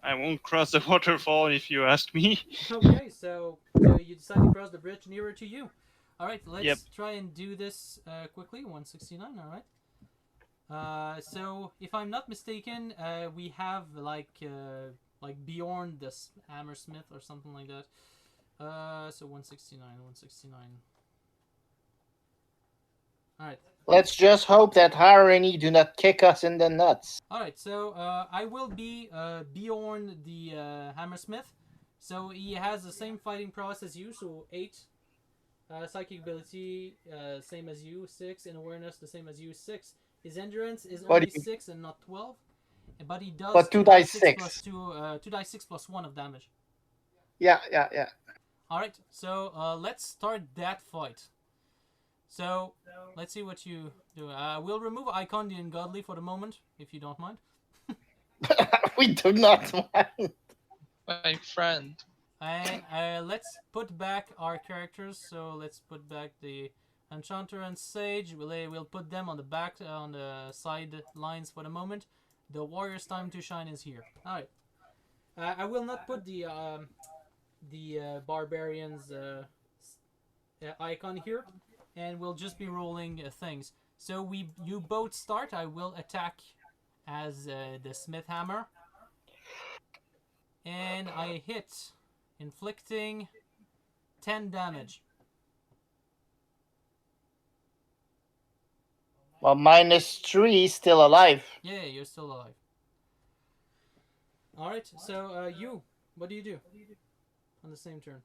I won't cross the waterfall if you ask me. Okay, so you decide to cross the bridge nearer to you. All right, let's try and do this quickly. 169. All right. So if I'm not mistaken, we have like Bjorn the Hammersmith or something like that. So 169. All right. Let's just hope that Harani do not kick us in the nuts. Alright, so I will be Bjorn the Hammersmith. So he has the same fighting prowess as you, so 8. Psychic ability, same as you, 6. In awareness, the same as you, 6. His endurance is What only do you- 6 and not 12. But he does But 2d6. plus 2, 2d6 plus 1 of damage. Yeah. Alright, so let's start that fight. So, let's see what you do. We'll remove Icon the Ungodly for the moment, if you don't mind. We do not mind. My friend. And let's put back our characters. So let's put back the Enchanter and Sage. We'll put them on the back, on the side lines for the moment. The Warrior's time to shine is here. Alright. I will not put the Barbarians icon here. And we'll just be rolling things. So you both start. I will attack as the Smith Hammer. And I hit, inflicting 10 damage. Well, -3, still alive. Yeah, you're still alive. Alright, so you, what do you do on the same turn?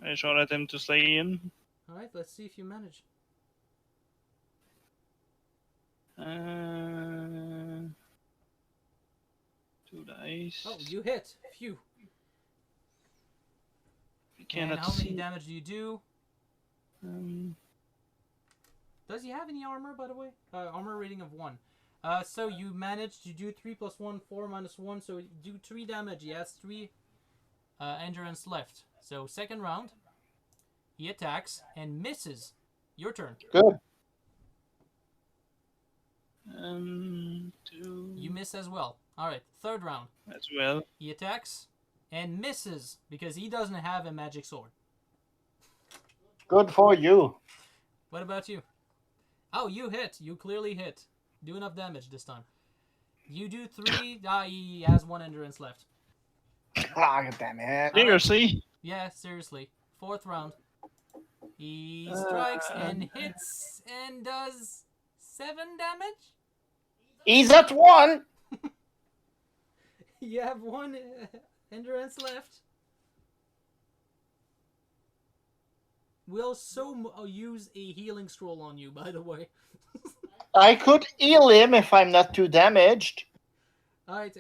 I shot at him to slay him. Alright, let's see if you manage. 2 dice. Oh, you hit. Phew. I cannot And how many see. damage do you do? Um, Does he have any armor, by the way? Armor rating of 1. So you managed to do 3 plus 1, 4 minus 1, so you do 3 damage. He has 3 endurance left. So second round, he attacks and misses. Your turn. Good. 2 You miss as well. Alright, third round. as well. He attacks and misses because he doesn't have a magic sword. Good for you. What about you? Oh, you hit. You clearly hit. Do enough damage this time. You do 3. He has 1 endurance left. Ah, damn it. Seriously? Yeah, seriously. Fourth round. He strikes and hits and does 7 damage. He's at 1. You have 1 endurance left. We'll use a healing scroll on you, by the way. I could heal him if I'm not too damaged. Alright,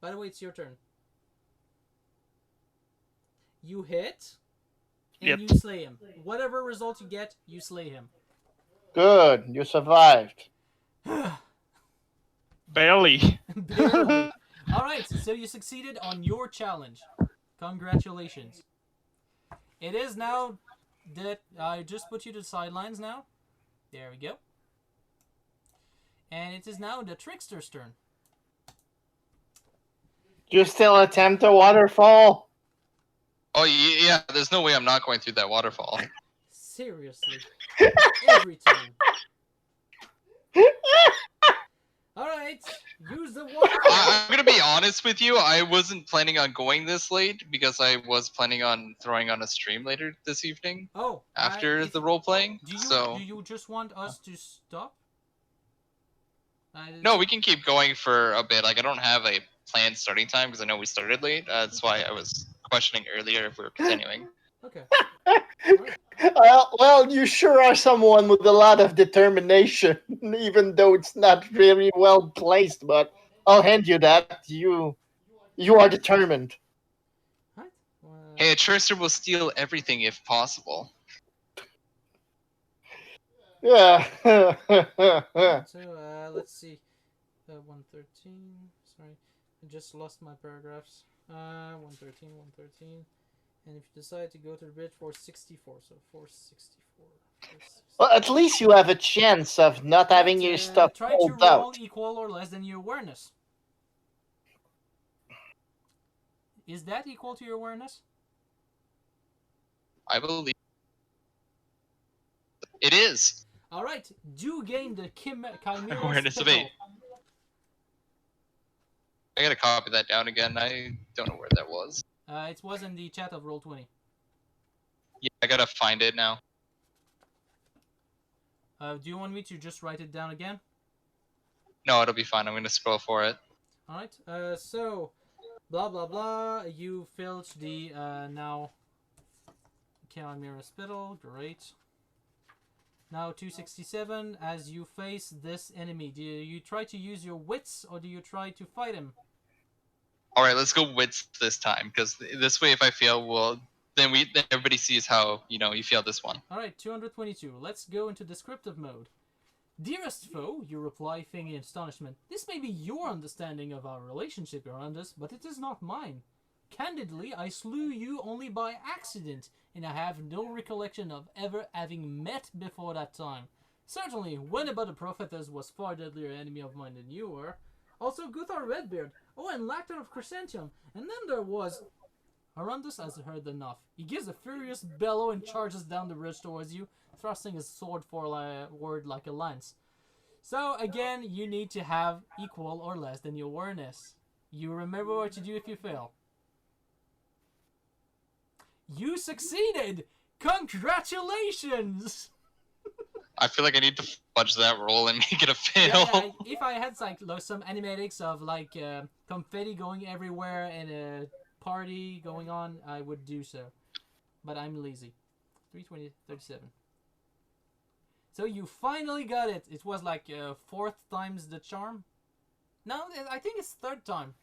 by the way, it's your turn. You hit, and Yep. you slay him. Whatever result you get, you slay him. Good, you survived. Barely. Barely. Alright, so you succeeded on your challenge. Congratulations. It is now that I just put you to the sidelines now. There we go. And it is now the Trickster's turn. You still attempt a waterfall? Oh yeah, there's no way I'm not going through that waterfall. Seriously. Every turn. Alright, use the waterfall. I'm gonna be honest with you. I wasn't planning on going this late because I was planning on throwing on a stream later this evening Oh, after if- the role playing. do So you just want us to stop? no, we can keep going for a bit. Like I don't have a planned starting time because I know we started late. That's why I was questioning earlier if we were continuing. Okay. Well, you sure are someone with a lot of determination, even though it's not very well placed, but I'll hand you that. You are determined. Right. Hey, a Trickster will steal everything if possible. Yeah. So let's see. 113. Sorry, I just lost my paragraphs. 113, 113. And if you decide to go to the bridge, 464. So 464. Well, at least you have a chance of not having your stuff Try to pulled roll out. equal or less than your awareness. Is that equal to your awareness? I believe it is. All right. Do gain the Chimera Awareness of 8. I gotta copy that down again. I don't know where that was. It was in the chat of Roll20. Yeah, I gotta find it now. Do you want me to just write it down again? No, it'll be fine. I'm gonna scroll for it. Alright, so, blah blah blah, you filch the, now, Calamira Spittle, great. Now 267, as you face this enemy, do you try to use your wits, or do you try to fight him? Alright, let's go wits this time, because this way if I fail, then everybody sees how, you failed this one. Alright, 222, let's go into descriptive mode. Dearest foe, you reply, feigning astonishment. This may be your understanding of our relationship, Eurandus, but it is not mine. Candidly, I slew you only by accident, and I have no recollection of ever having met before that time. Certainly, when about the prophetess was far deadlier enemy of mine than you were. Also, Guthar Redbeard, and Lacton of Crescentium, and then there was... Eurandus has heard enough. He gives a furious bellow and charges down the bridge towards you, thrusting his sword forward like a lance. So, again, you need to have equal or less than your awareness. You remember what to do if you fail. You succeeded! Congratulations! I feel like I need to fudge that roll and make it a fail. Yeah, if I had some animatics of confetti going everywhere and a party going on, I would do so. But I'm lazy. 320, 37. So you finally got it. It was like fourth time's the charm. No, I think it's third time.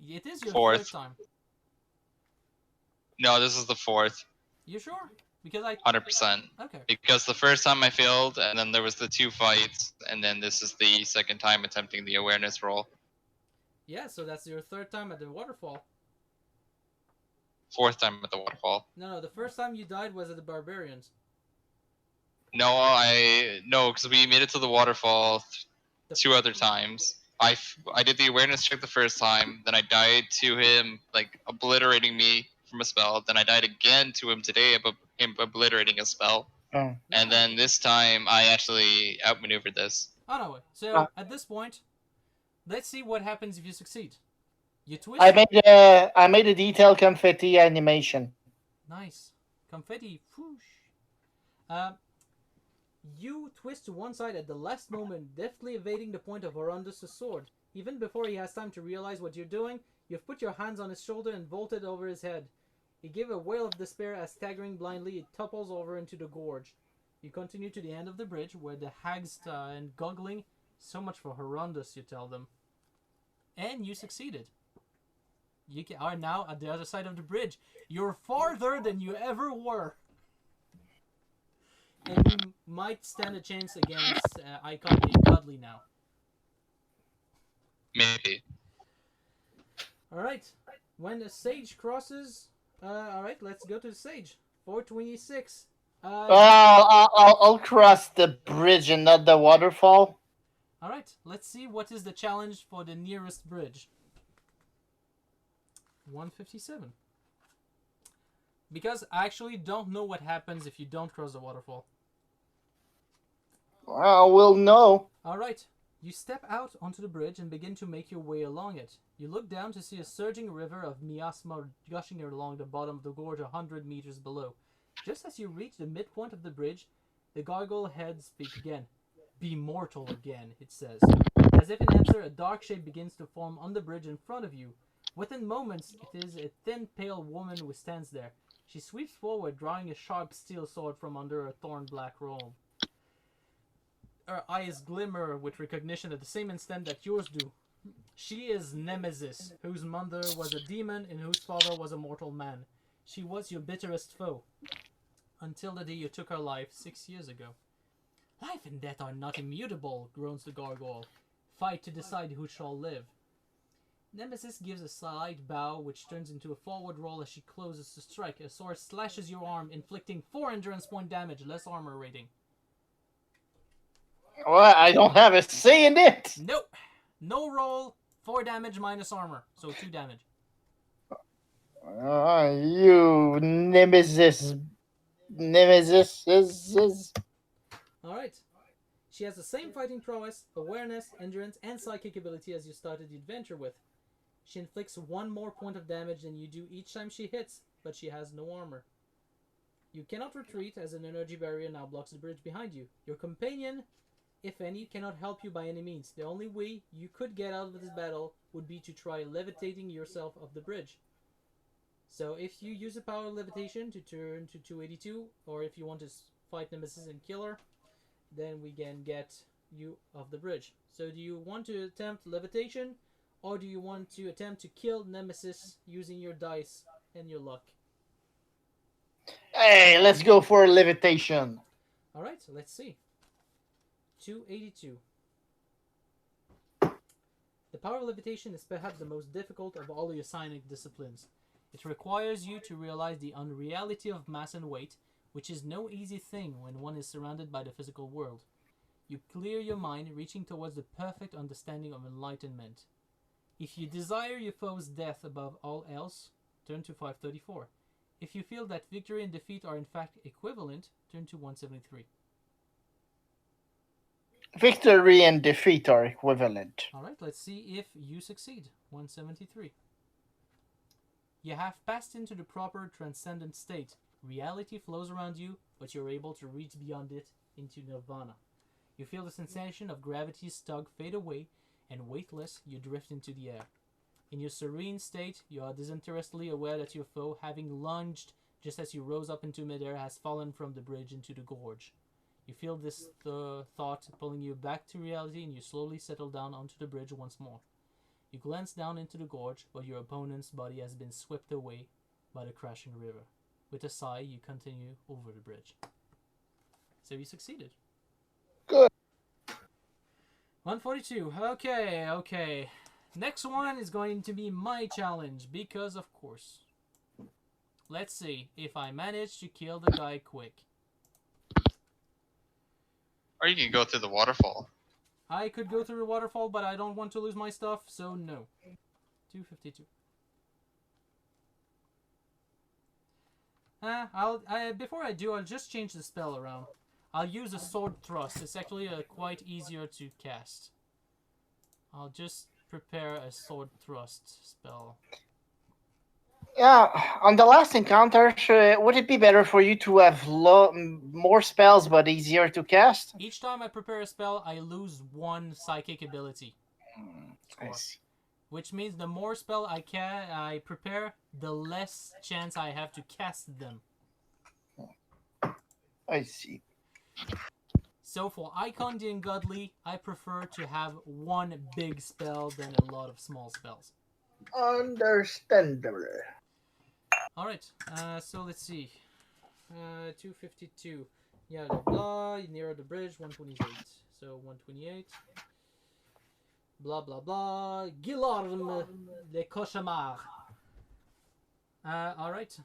It is your Fourth. third time. No, this is the fourth. You sure? Because I... 100%. Okay. Because the first time I failed, and then there was the 2 fights, and then this is the second time attempting the awareness roll. Yeah, so that's your third time at the waterfall. Fourth time at the waterfall. No, the first time you died was at the barbarians. No, because we made it to the waterfall 2 other times. I did the awareness check the first time, then I died to him, obliterating me from a spell. Then I died again to him today, him obliterating a spell. Oh. And then this time, I actually outmaneuvered this. Oh, no way. So, at this point, let's see what happens if you succeed. You twist... I made a detailed confetti animation. Nice. Confetti. Whoosh. You twist to one side at the last moment, deftly evading the point of Eurandus' sword. Even before he has time to realize what you're doing, you've put your hands on his shoulder and vaulted over his head. He gave a wail of despair as, staggering blindly, it topples over into the gorge. You continue to the end of the bridge, where the hags and goggling. So much for Eurandus, you tell them. And you succeeded. You are now at the other side of the bridge. You're farther than you ever were. And you might stand a chance against Icon the Ungodly now. Maybe. Alright. When the sage crosses... alright, let's go to the sage. 426. I'll cross the bridge and not the waterfall. Alright, let's see what is the challenge for the nearest bridge. 157. Because I actually don't know what happens if you don't cross the waterfall. Well, we'll know. Alright, you step out onto the bridge and begin to make your way along it. You look down to see a surging river of miasma gushing along the bottom of the gorge 100 meters below. Just as you reach the midpoint of the bridge, the gargoyle heads speak again. Be mortal again, it says. As if in answer, a dark shape begins to form on the bridge in front of you. Within moments, it is a thin, pale woman who stands there. She sweeps forward, drawing a sharp steel sword from under her thorn-black robe. Her eyes glimmer with recognition at the same instant that yours do. She is Nemesis, whose mother was a demon and whose father was a mortal man. She was your bitterest foe, until the day you took her life 6 years ago. Life and death are not immutable, groans the gargoyle. Fight to decide who shall live. Nemesis gives a slight bow, which turns into a forward roll as she closes to strike. A sword slashes your arm, inflicting 4 endurance point damage, less armor rating. Well, I don't have a say in it. Nope. No roll, 4 damage minus armor, so 2 damage. You Nemesis. Alright. She has the same fighting prowess, awareness, endurance, and psychic ability as you started the adventure with. She inflicts 1 more point of damage than you do each time she hits, but she has no armor. You cannot retreat as an energy barrier now blocks the bridge behind you. Your companion, if any, cannot help you by any means. The only way you could get out of this battle would be to try levitating yourself off the bridge. So if you use the power of levitation to turn to 282, or if you want to fight Nemesis and kill her, then we can get you off the bridge. So do you want to attempt levitation, or do you want to attempt to kill Nemesis using your dice and your luck? Hey, let's go for levitation. Alright, so let's see. 282. The power of levitation is perhaps the most difficult of all your psionic disciplines. It requires you to realize the unreality of mass and weight, which is no easy thing when one is surrounded by the physical world. You clear your mind, reaching towards the perfect understanding of enlightenment. If you desire your foe's death above all else, turn to 534. If you feel that victory and defeat are in fact equivalent, turn to 173. Victory and defeat are equivalent. Alright, let's see if you succeed. 173. You have passed into the proper transcendent state. Reality flows around you, but you're able to reach beyond it into nirvana. You feel the sensation of gravity's tug fade away, and weightless, you drift into the air. In your serene state, you are disinterestedly aware that your foe, having lunged just as you rose up into midair, has fallen from the bridge into the gorge. You feel this thought pulling you back to reality, and you slowly settle down onto the bridge once more. You glance down into the gorge, but your opponent's body has been swept away by the crashing river. With a sigh, you continue over the bridge. So you succeeded. Good. 142. Okay. Next one is going to be my challenge, because of course. Let's see if I manage to kill the guy quick. Or you can go through the waterfall. I could go through the waterfall, but I don't want to lose my stuff, so no. 252. Before I do, I'll just change the spell around. I'll use a sword thrust. It's actually quite easier to cast. I'll just prepare a sword thrust spell. Yeah, on the last encounter, would it be better for you to have more spells but easier to cast? Each time I prepare a spell, I lose one psychic ability. I see. Which means the more spell I prepare, the less chance I have to cast them. I see. So for Icon the Ungodly, I prefer to have one big spell than a lot of small spells. Understandable. Alright, so let's see. 252. Yeah, blah, near the bridge, 128. So 128. Blah, blah, blah. Guillerme le Cauchemar. Alright.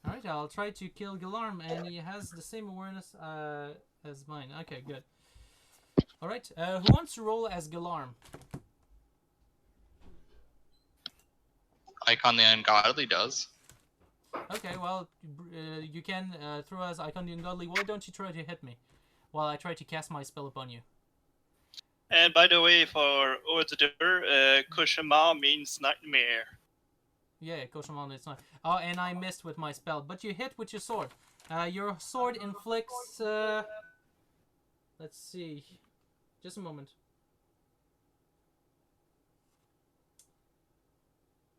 Alright, I'll try to kill Guillerme, and he has the same awareness as mine. Okay, good. Alright, who wants to roll as Guillerme? Icon the Ungodly does. Okay, well, you can throw as Icon the Ungodly. Why don't you try to hit me while I try to cast my spell upon you? And by the way, for auditor, cauchemar means nightmare. Yeah, Cauchemar, it's not. Oh, and I missed with my spell, but you hit with your sword. Your sword inflicts. Let's see. Just a moment.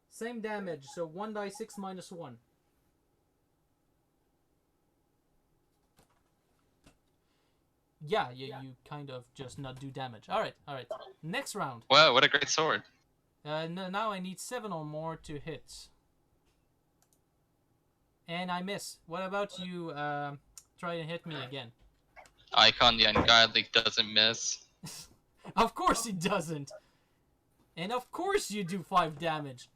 Same damage, so 1d6 minus 1. Yeah, you kind of just not do damage. Alright. Next round. Wow, what a great sword. Now I need 7 or more to hit. And I miss. What about you try to hit me again? Icon the Ungodly doesn't miss. Of course he doesn't! And of course you do 5 damage.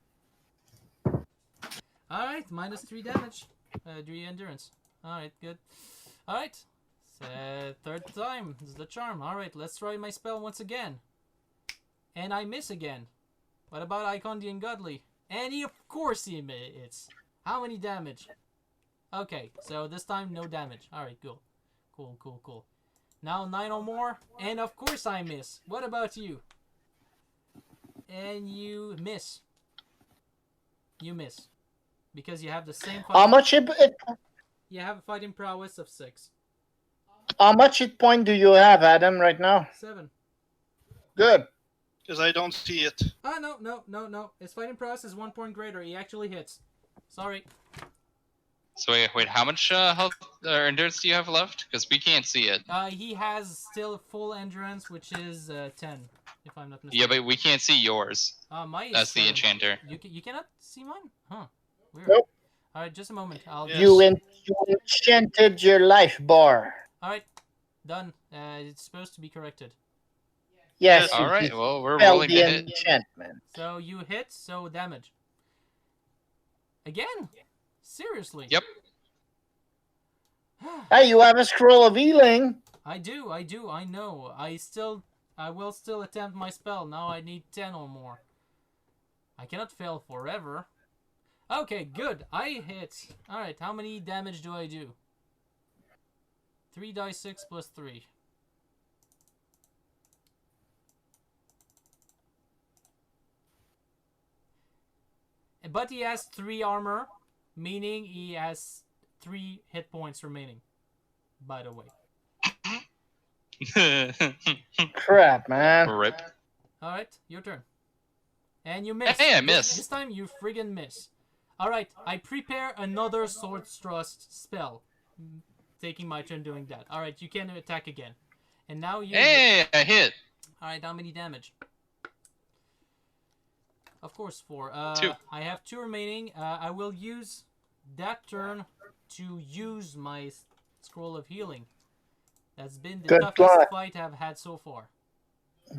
Alright, minus 3 damage. 3 endurance. Alright, good. Alright. Third time. This is the charm. Alright, let's try my spell once again. And I miss again. What about Icon the Ungodly? And of course he hits. How many damage? Okay, so this time no damage. Alright, cool. Cool. Now 9 or more. And of course I miss. What about you? And you miss. You miss. Because you have the same How fighting, much you have a fighting prowess of 6. how much hit point do you have, Adam, right now? 7. Good. Because I don't see it. Ah, no. His fighting prowess is 1 point greater. He actually hits. Sorry. So wait, how much health or endurance do you have left? Because we can't see it. He has still full endurance, which is 10, if I'm not mistaken. Yeah, but we can't see yours. Mine is That's the 7. enchanter. You cannot see mine? Huh. Weird. Nope. Alright, just a moment. I'll Yes. You enchanted your life bar. Alright, done. It's supposed to be corrected. Yes. All you right, well, we're dispelled rolling the to hit. enchantment. So you hit, so damage. Again? Seriously? Yep. Hey, you have a scroll of healing. I do, I know. I will still attempt my spell. Now I need 10 or more. I cannot fail forever. Okay, good. I hit. Alright, how many damage do I do? 3 dice 6 plus 3. But he has 3 armor, meaning he has 3 hit points remaining. By the way. Crap, man. Rip. Alright, your turn. And you miss. Hey, I miss. This time you friggin' miss. Alright, I prepare another sword thrust spell. Taking my turn doing that. Alright, you can attack again. And now you... Hey, I hit. Alright, how many damage? Of course, 4. 2. I have 2 remaining. I will use that turn to use my scroll of healing. That's been the Good toughest plan. fight I've had so far.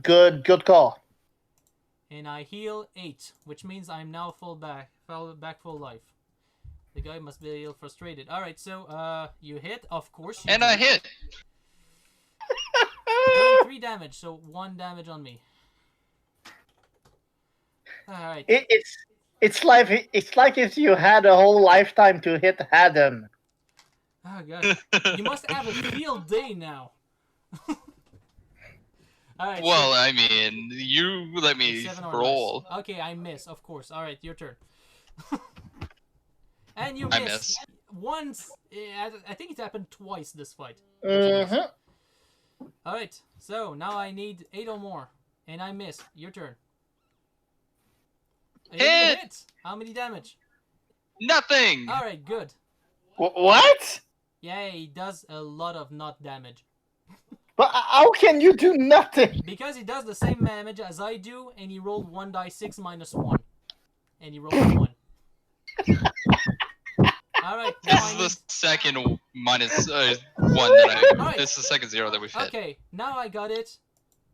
Good call. And I heal 8, which means I'm now full life. The guy must be a little frustrated. Alright, so you hit, of course you And do. I hit. Doing 3 damage, so 1 damage on me. Alright. It's like if you had a whole lifetime to hit Adam. Oh god. You must have a field day now. Alright. Well, I mean, you let me 7 or roll. less. Okay, I miss, of course. Alright, your turn. And you I miss. miss. Once. I think it happened twice this fight. Mm-hmm. Alright, so now I need 8 or more. And I miss. Your turn. Hit! How many damage? Nothing. Alright, good. What? Yeah, he does a lot of not damage. But how can you do nothing? Because he does the same damage as I do, and he rolled 1 die 6 minus 1. And he rolled a 1. Alright, now This is the second minus 1 that I. Alright. This is the second 0 that we've hit. Okay, now I got it.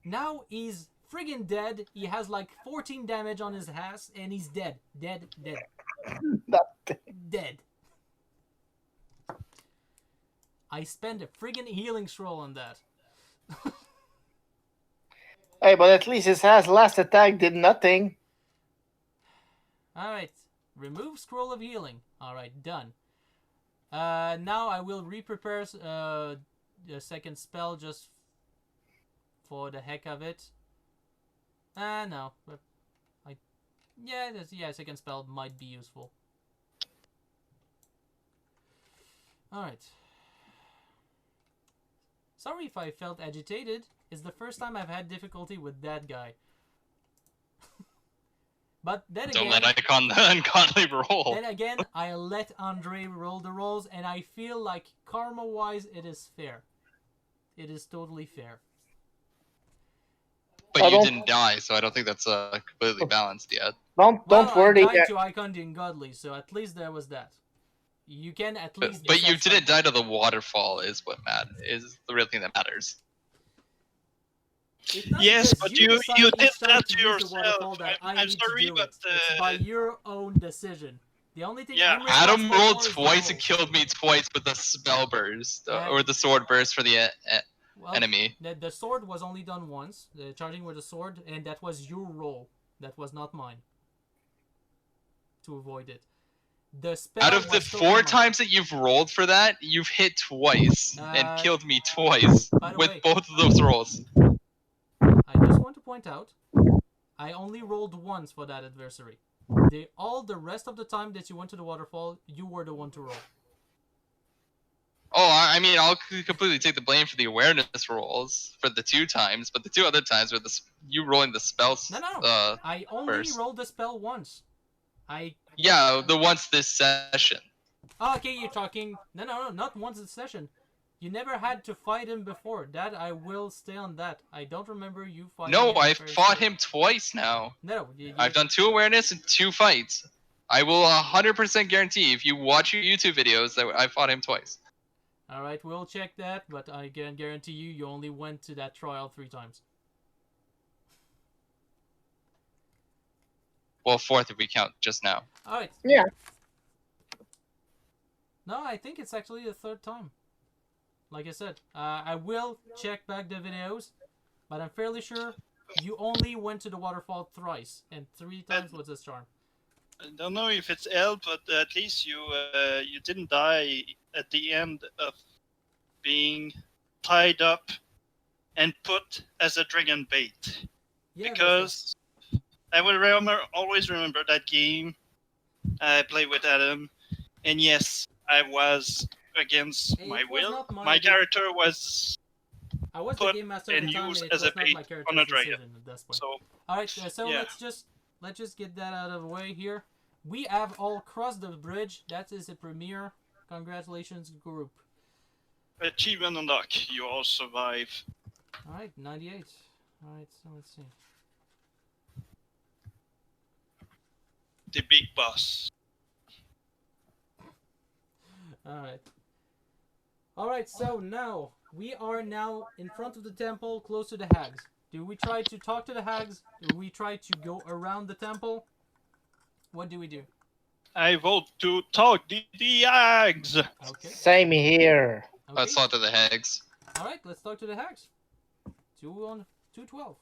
Now he's friggin' dead. He has like 14 damage on his ass, and he's dead. Dead. Nothing. Dead. I spent a friggin' healing scroll on that. Hey, but at least his last attack did nothing. Alright, remove scroll of healing. Alright, done. Now I will re-prepare the second spell just for the heck of it. No. But second spell might be useful. Alright. Sorry if I felt agitated. It's the first time I've had difficulty with that guy. But then again... Don't let Icon the Ungodly roll. Then again, I let Andre roll the rolls, and I feel like karma-wise, it is fair. It is totally fair. But you didn't die, so I don't think that's completely balanced yet. Don't worry. I died to Icon the Ungodly, so at least there was that. You can at least... But you didn't die to the waterfall, is what is the real thing that matters. It's not Yes, because but you decide did each time that to to use the yourself. waterfall that I I'm need sorry, to do but it's by your own decision. The only thing Yeah. I'm Adam responsible rolled for is twice the and killed me twice with the spell burst, Yeah. or the sword burst for the Well, enemy. The sword was only done once, the charging with the sword, and that was your roll. That was not mine. To avoid it. The spell Out of the was totally 4 mine. times that you've rolled for that, you've hit twice and Uh, killed me twice by the with way- both of those rolls. I just want to point out, I only rolled once for that adversary. All the rest of the time that you went to the waterfall, you were the one to roll. Oh, I mean, I'll completely take the blame for the awareness rolls for the 2 times, but the 2 other times were you rolling the spells. No. I only first. rolled the spell once. Yeah, the once this session. Oh, okay, you're talking. No, not once this session. You never had to fight him before. That I will stay on that. I don't remember you fighting No, him. I've fought him twice now. No, I've done 2 awareness and 2 fights. I will 100% guarantee if you watch your YouTube videos that I fought him twice. Alright, we'll check that, but I can guarantee you only went to that trial 3 times. Well, 4th if we count just now. Alright. Yeah. No, I think it's actually the 3rd time. Like I said, I will check back the videos, but I'm fairly sure you only went to the waterfall thrice, and 3 times was this charm. I don't know if it's L, but at least you didn't die at the end of being tied up and put as a dragon bait. Yeah, Because I will always remember that game. I played with Adam, and yes, I was against It my was will. not my My idea. character was I was put the game master at and the time, used and it as was a not bait my character's on a dragon. decision at this point. so. Alright, so Yeah. let's just get that out of the way here. We have all crossed the bridge. That is a premiere. Congratulations, group. Achievement unlocked. You all survive. Alright, 98. Alright, so let's see. The big boss. Alright. Alright, so now, we are now in front of the temple, close to the hags. Do we try to talk to the hags? Do we try to go around the temple? What do we do? I vote to talk the hags. Okay. Same here. Okay. Let's talk to the hags. Alright, let's talk to the hags. 212.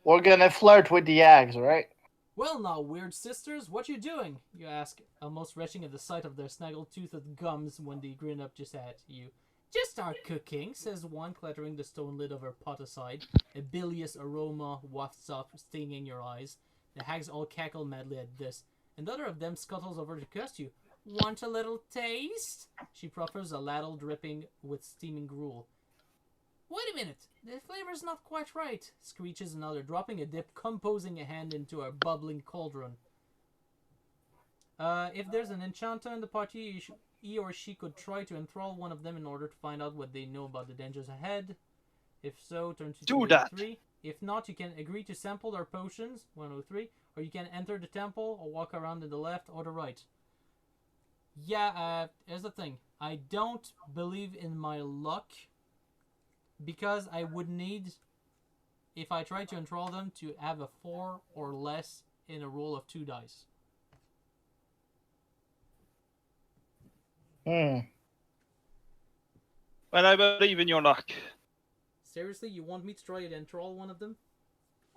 We're gonna flirt with the Yags, right? Well now, weird sisters, what you doing? You ask, almost retching at the sight of their snaggle-toothed gums when they grin up just at you. Just our cooking, says one, clattering the stone lid of her pot aside. A bilious aroma wafts up, stinging your eyes. The hags all cackle madly at this. Another of them scuttles over to curse you. Want a little taste? She proffers a ladle dripping with steaming gruel. Wait a minute, the flavor's not quite right, screeches another, dropping a dip, composing a hand into a bubbling cauldron. If there's an enchanter in the party, he or she could try to enthrall one of them in order to find out what they know about the dangers ahead. If so, turn to Do that. 203. If not, you can agree to sample their potions, 103, or you can enter the temple or walk around to the left or the right. Yeah, here's the thing. I don't believe in my luck, because I would need, if I try to enthrall them, to have a 4 or less in a roll of 2 dice. Hmm. Well, I believe in your luck. Seriously, you want me to try to enthrall one of them?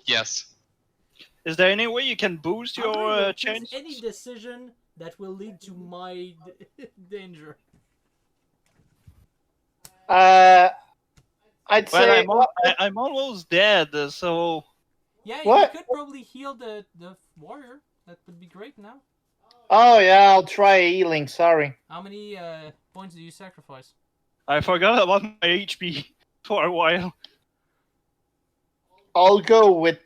Yes. Is there any way you can boost I'm ready your to choose change? any decision that will lead to my danger. I'd Well, say. I'm almost dead, so Yeah, What? you could probably heal the warrior. That would be great now. Oh yeah, I'll try healing. Sorry. How many points do you sacrifice? I forgot about my HP for a while. I'll go with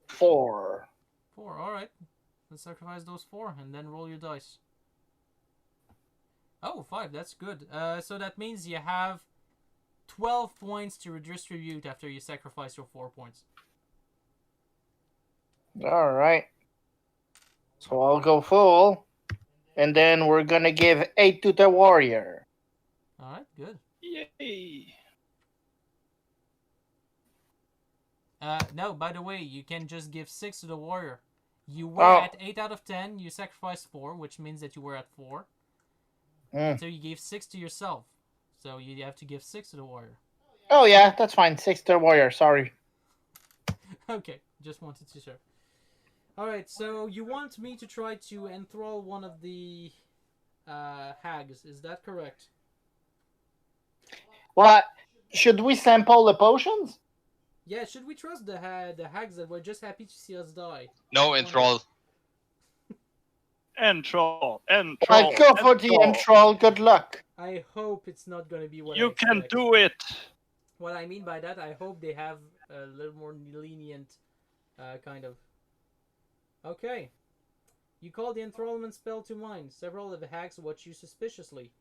4. 4, alright. Let's sacrifice those 4 and then roll your dice. Oh, 5, that's good. So that means you have 12 points to redistribute after you sacrifice your 4 points. All right. So I'll go full, and then we're gonna give 8 to the warrior. Alright, good. Yay! No, by the way, you can just give 6 to the warrior. You were Oh. at 8 out of 10, you sacrificed 4, which means that you were at 4. Mm. So you gave 6 to yourself. So you have to give 6 to the warrior. Oh yeah, that's fine. 6 to the warrior. Sorry. Okay, just wanted to share. Alright, so you want me to try to enthrall one of the hags, is that correct? Well, should we sample the potions? Yeah, should we trust the hags that were just happy to see us die? No, enthrall. Enthrall. Enthrall. I go for the enthrall. Good luck. I hope it's not going to be what I You can expect. do it. What I mean by that, I hope they have a little more lenient kind of. Okay. You call the enthrallment spell to mind. Several of the hags watch you suspiciously.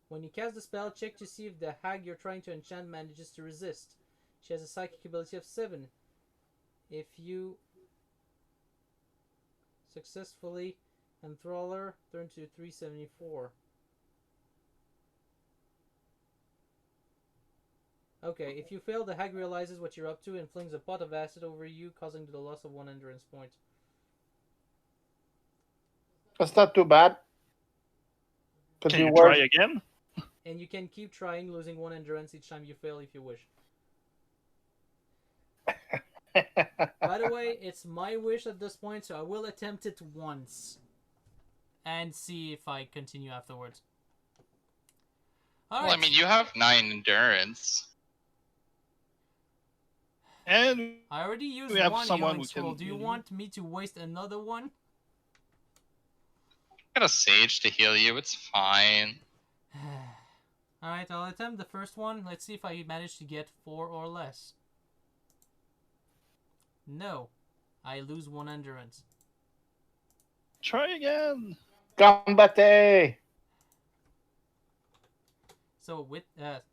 When you cast the spell, check to see if the hag you're trying to enchant manages to resist. She has a psychic ability of 7. If you successfully enthrall her, turn to 374. Okay, if you fail, the hag realizes what you're up to and flings a pot of acid over you, causing the loss of 1 endurance point. That's not too bad. Could Can be you worse. try again? And you can keep trying, losing 1 endurance each time you fail if you wish. By the way, it's my wish at this point, so I will attempt it once. And see if I continue afterwards. Alright. Well, I mean, you have 9 endurance. And I already used we have one someone healing who scroll. can Do you heal you. want me to waste another one? Got a sage to heal you. It's fine. Alright, I'll attempt the first one. Let's see if I manage to get 4 or less. No. I lose 1 endurance. try again. Combate! So with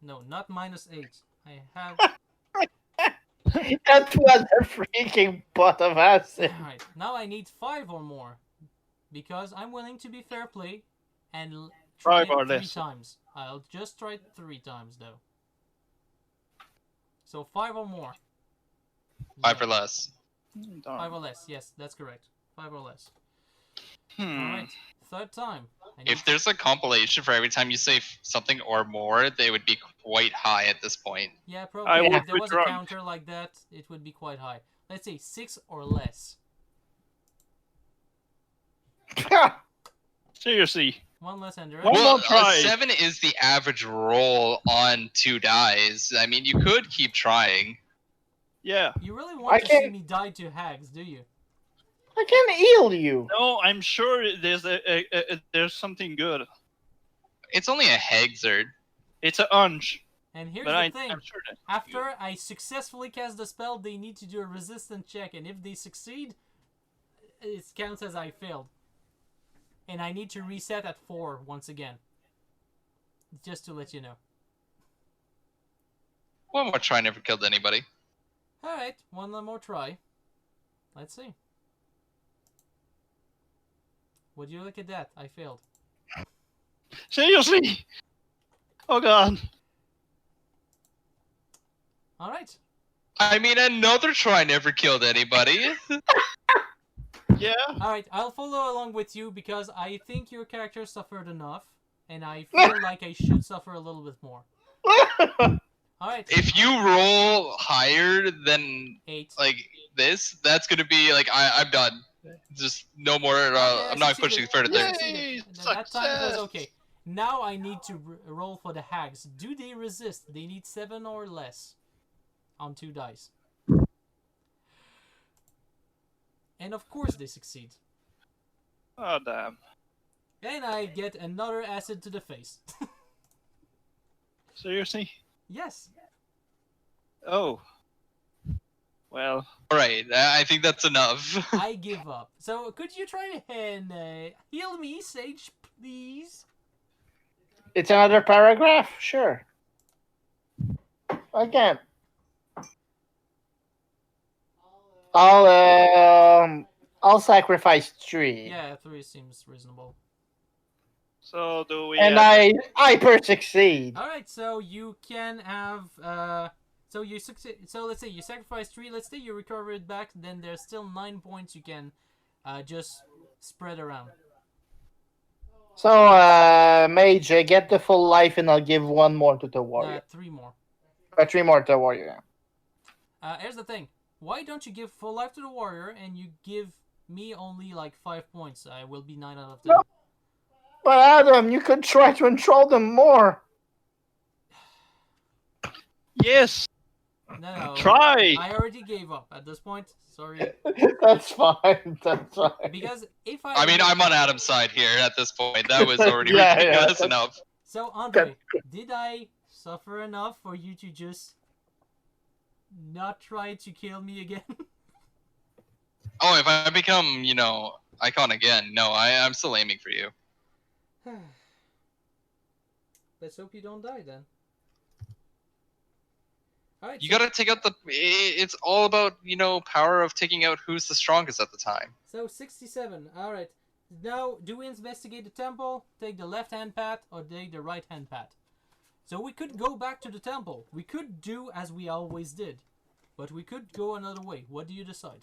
no, not -8. I have That was a freaking pot of acid. alright. Now I need 5 or more. Because I'm willing to be fair play and try 5 or it 3 less. times. I'll just try it 3 times though. So 5 or more. 5 No. or less. 5 or less, yes, that's correct. 5 or less. Hmm. Alright, third time. I need If there's a compilation for every time you say something or more, they would be quite high at this point. Yeah, I probably. would If there was a withdraw. counter like that, it would be quite high. Let's say 6 or less. Seriously. 1 less endurance. One Well, more try. 7 is the average roll on 2 dice. I mean, you could keep trying. Yeah. You really want to see me die to hags, do you? I can heal you. No, I'm sure there's something good. It's only a Hexard. It's a hunch. And here's But the I'm thing. sure that. After I successfully cast the spell, they need to do a resistance check, and if they succeed, it counts as I failed. And I need to reset at 4 once again. Just to let you know. One more try never killed anybody. Alright, 1 more try. Let's see. Would you look at that? I failed. Seriously. Oh god. Alright. I mean, another try never killed anybody. Yeah. Alright, I'll follow along with you because I think your character suffered enough. And I feel like I should suffer a little bit more. Alright. If you roll higher than 8. like this, that's gonna be like I'm done. Just no more. Okay, I I'm not succeeded. pushing further. I Yay, succeeded. That time it was success. okay. Now I need to roll for the hags. Do they resist? They need 7 or less on 2 dice. And of course they succeed. Oh damn. And I get another acid to the face. Seriously? Yes. Oh. Well. All right, I think that's enough. I give up. So could you try and heal me, Sage, please? It's another paragraph? Sure. Again. I'll sacrifice 3. Yeah, 3 seems reasonable. So do we? And have... I succeed. All right, so you can have so you succeed. So let's say you sacrifice 3. Let's say you recover it back. Then there's still 9 points you can just spread around. So, Mage, get the full life, and I'll give 1 more to the warrior. 3 more. 3 more to the warrior. Here's the thing. Why don't you give full life to the warrior and you give me only like 5 points? I will be 9 out of 10. No. But Adam, you could try to enthrall them more. Yes. No. Try! I already gave up at this point. Sorry. That's fine. That's fine. Because if I mean, I'm on Adam's side here at this point. That was already Yeah, ridiculous yeah. enough. So, Andre, did I suffer enough for you to just not try to kill me again? Oh, if I become, Icon again, no, I'm still aiming for you. Let's hope you don't die then. Alright, You gotta take out it's all about, power of taking out who's the strongest at the time. So 67. Alright. Now, do we investigate the temple, take the left-hand path, or take the right-hand path? So we could go back to the temple. We could do as we always did. But we could go another way. What do you decide?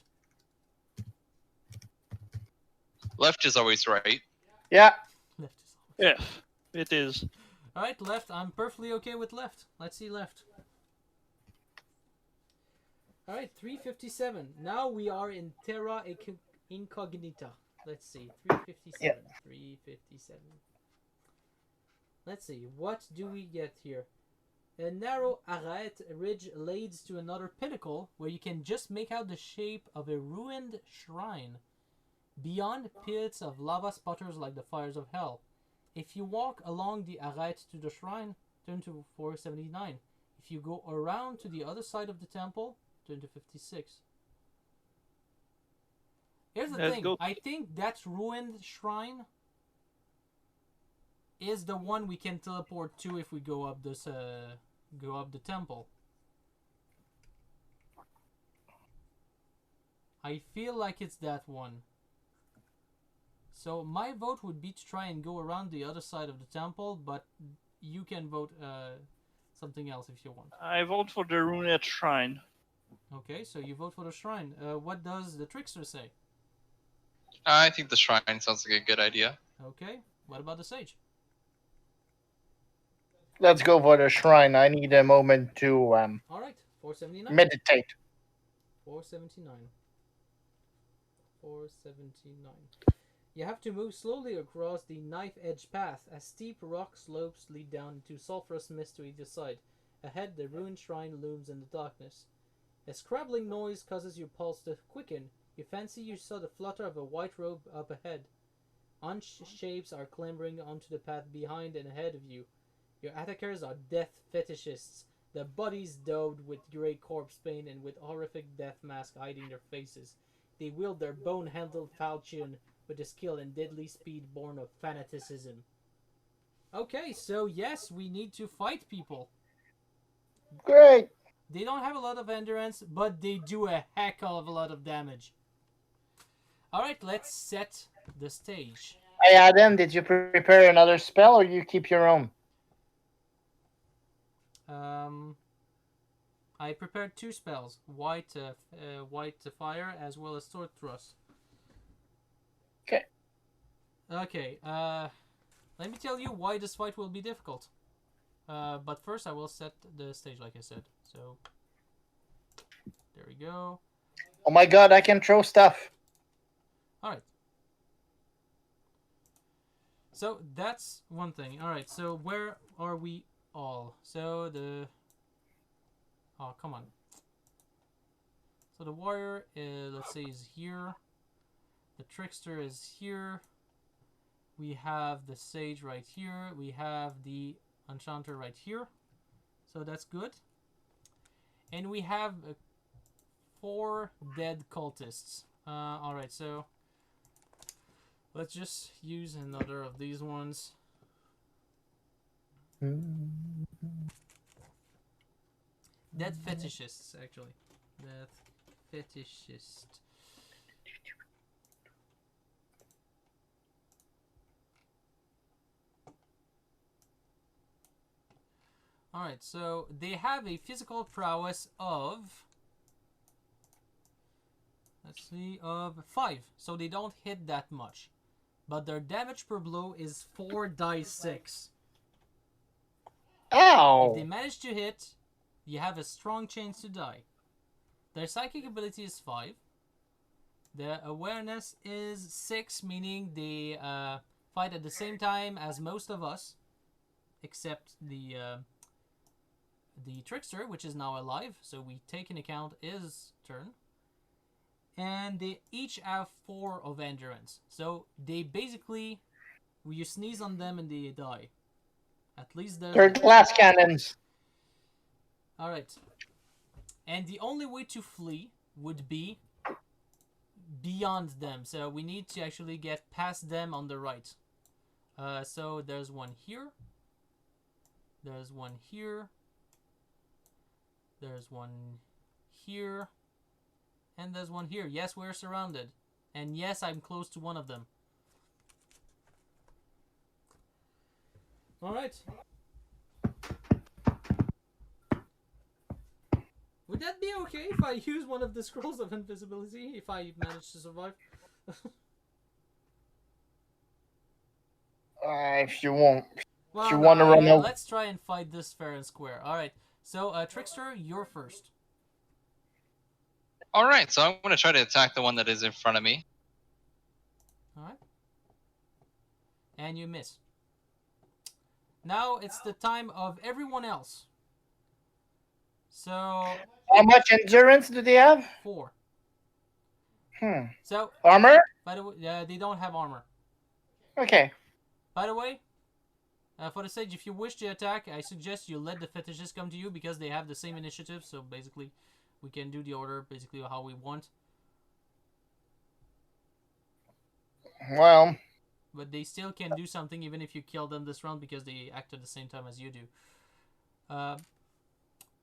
Left is always right. Yeah. Left is If it is. Alright, left. I'm perfectly okay with left. Let's see left. Alright, 357. Now we are in Terra Incognita. Let's see. 357. Yeah. 357. Let's see. What do we get here? A narrow arête ridge leads to another pinnacle where you can just make out the shape of a ruined shrine. Beyond, pits of lava sputters like the fires of hell. If you walk along the arête to the shrine, turn to 479. If you go around to the other side of the temple, turn to 56. Here's the Let's thing. go. I think that ruined shrine is the one we can teleport to if we go up this go up the temple. I feel like it's that one. So my vote would be to try and go around the other side of the temple, but you can vote something else if you want. I vote for the Runet Shrine. Okay, so you vote for the shrine. What does the Trickster say? I think the shrine sounds like a good idea. Okay, what about the sage? Let's go for the shrine. I need a moment to Alright, 479. meditate. 479. 479. You have to move slowly across the knife-edge path as steep rock slopes lead down into sulphurous mist to either side. Ahead, the ruined shrine looms in the darkness. A scrabbling noise causes your pulse to quicken. You fancy you saw the flutter of a white robe up ahead. Shapes are clambering onto the path behind and ahead of you. Your attackers are death fetishists, their bodies daubed with grey corpse paint and with horrific death masks hiding their faces. They wield their bone-handled falchion with a skill and deadly speed born of fanaticism. Okay, so yes, we need to fight people. Great. They don't have a lot of endurance, but they do a heck of a lot of damage. Alright, let's set the stage. Hey Adam, did you prepare another spell or you keep your own? I prepared two spells, white fire as well as sword thrust. Okay. Okay, let me tell you why this fight will be difficult. But first I will set the stage like I said. So, there we go. Oh my god, I can throw stuff. Alright. So, that's one thing. Alright, so where are we all? So, oh, come on. So, the warrior, let's say, is here. The trickster is here. We have the sage right here. We have the enchanter right here. So, that's good. And we have 4 dead cultists. Alright, so let's just use another of these ones. Dead fetishists, actually. Dead fetishist. Alright, so they have a physical prowess of, let's see, of 5. So they don't hit that much. But their damage per blow is 4 dice 6. Ow! If they manage to hit, you have a strong chance to die. Their psychic ability is 5. Their awareness is 6, meaning they fight at the same time as most of us, except the the Trickster, which is now alive, so we take into account his turn. And they each have 4 of endurance. So they basically, you sneeze on them and they die. At least there's... They're glass cannons. Alright. And the only way to flee would be beyond them. So we need to actually get past them on the right. So there's one here. There's one here. There's one here. And there's one here. Yes, we're surrounded. And yes, I'm close to one of them. Alright. Would that be okay if I use one of the scrolls of invisibility if I manage to survive? If you won't. Well, you wanna run out- let's try and fight this fair and square. Alright. So, Trickster, you're first. All right, so I'm going to try to attack the one that is in front of me. Alright. And you miss. Now it's the time of everyone else. So... How much endurance do they have? 4. Hmm. So, Armor? by the way, they don't have armor. Okay. By the way, for the stage, if you wish to attack, I suggest you let the fetishists come to you because they have the same initiative. So basically, we can do the order basically how we want. Well, But they still can do something even if you kill them this round because they act at the same time as you do.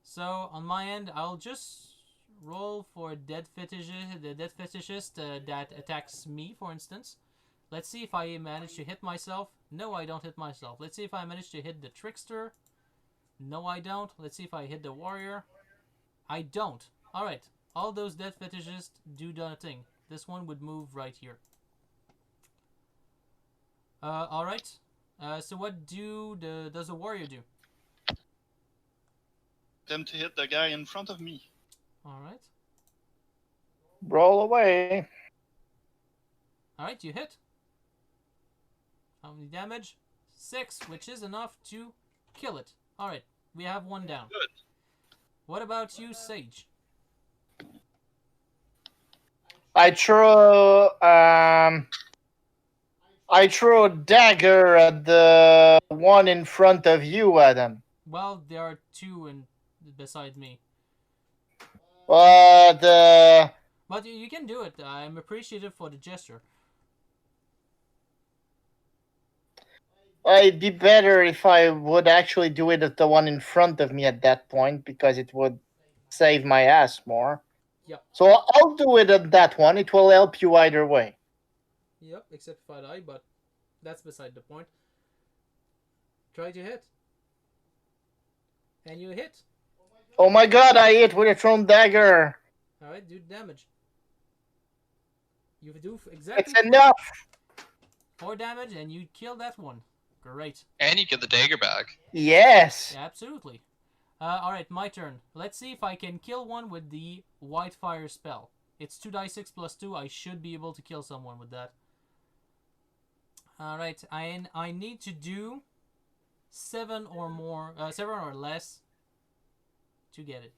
So on my end, I'll just roll for dead fetishist, the dead fetishist that attacks me, for instance. Let's see if I manage to hit myself. No, I don't hit myself. Let's see if I manage to hit the Trickster. No, I don't. Let's see if I hit the Warrior. I don't. Alright. All those dead fetishists do nothing. This one would move right here. Alright. So what does the Warrior do? Them to hit the guy in front of me. Alright. roll away. Alright, you hit. How many damage? 6, which is enough to kill it. Alright, we have one down. Good. What about you, Sage? I throw a dagger at the one in front of you, Adam. Well, there are 2 beside me. But you can do it. I'm appreciative for the gesture. it'd be better if I would actually do it at the one in front of me at that point, because it would save my ass more. Yep. So I'll do it at that one. It will help you either way. Yep, except if I die, but that's beside the point. Try to hit. And you hit. Oh my god, I hit with a thrown dagger. Alright, do damage. You do exactly It's enough. 4 damage, and you kill that one. Great. And you get the dagger back. Yes. Yeah, absolutely. Alright, my turn. Let's see if I can kill one with the white fire spell. It's 2d6 plus 2. I should be able to kill someone with that. Alright, I need to do 7 or less to get it.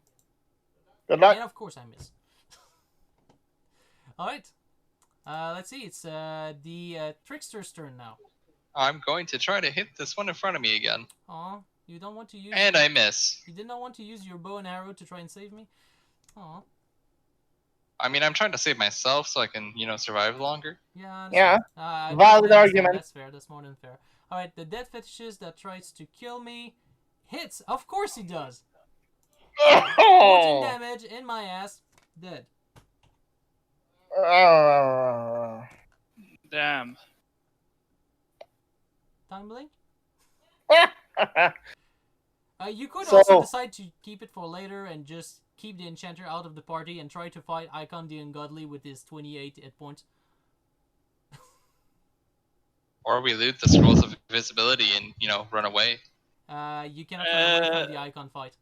Good luck. And of course I miss. Alright. Let's see, it's the Trickster's turn now. I'm going to try to hit this one in front of me again. Aw, you don't want to use... And I miss. You did not want to use your bow and arrow to try and save me? Aw. I mean, I'm trying to save myself so I can, survive longer. Yeah. Yeah. that's Valid argument. That's fair. That's more than fair. Alright, the dead fetishist that tries to kill me hits. Of course he does. 14 Oh. damage in my ass. Dead. Damn. Time blink? You could So- also decide to keep it for later and just keep the enchanter out of the party and try to fight Icon the Ungodly with his 28 hit points. Or we loot the scrolls of invisibility and, run away. You cannot run away from the Icon fight.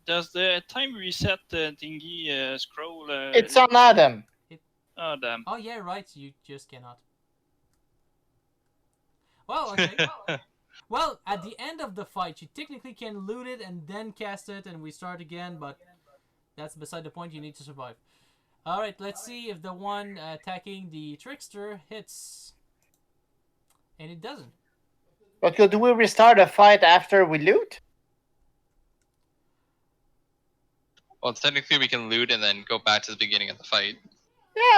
Does the time reset thingy scroll? It's on Adam. Oh, damn. Oh yeah, right. You just cannot. Well, okay. Well, at the end of the fight, you technically can loot it and then cast it, and we start again. But that's beside the point. You need to survive. All right, let's see if the one attacking the Trickster hits, and it doesn't. But could we restart a fight after we loot? Well, technically we can loot and then go back to the beginning of the fight.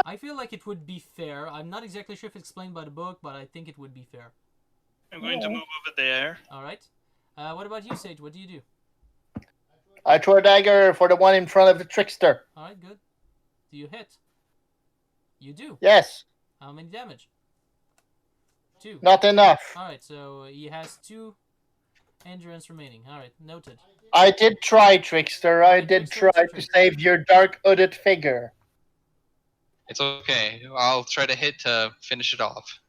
I feel like it would be fair. I'm not exactly sure if it's explained by the book, but I think it would be fair. I'm going to move over there. All right. What about you, Sage? What do you do? I throw a dagger for the one in front of the Trickster. All right, good. Do you hit? You do. Yes. How many damage? 2. Not enough. All right, so he has 2 endurance remaining. All right, noted. I did try, Trickster. I did try to save your dark hooded figure. It's okay. I'll try to hit to finish it off.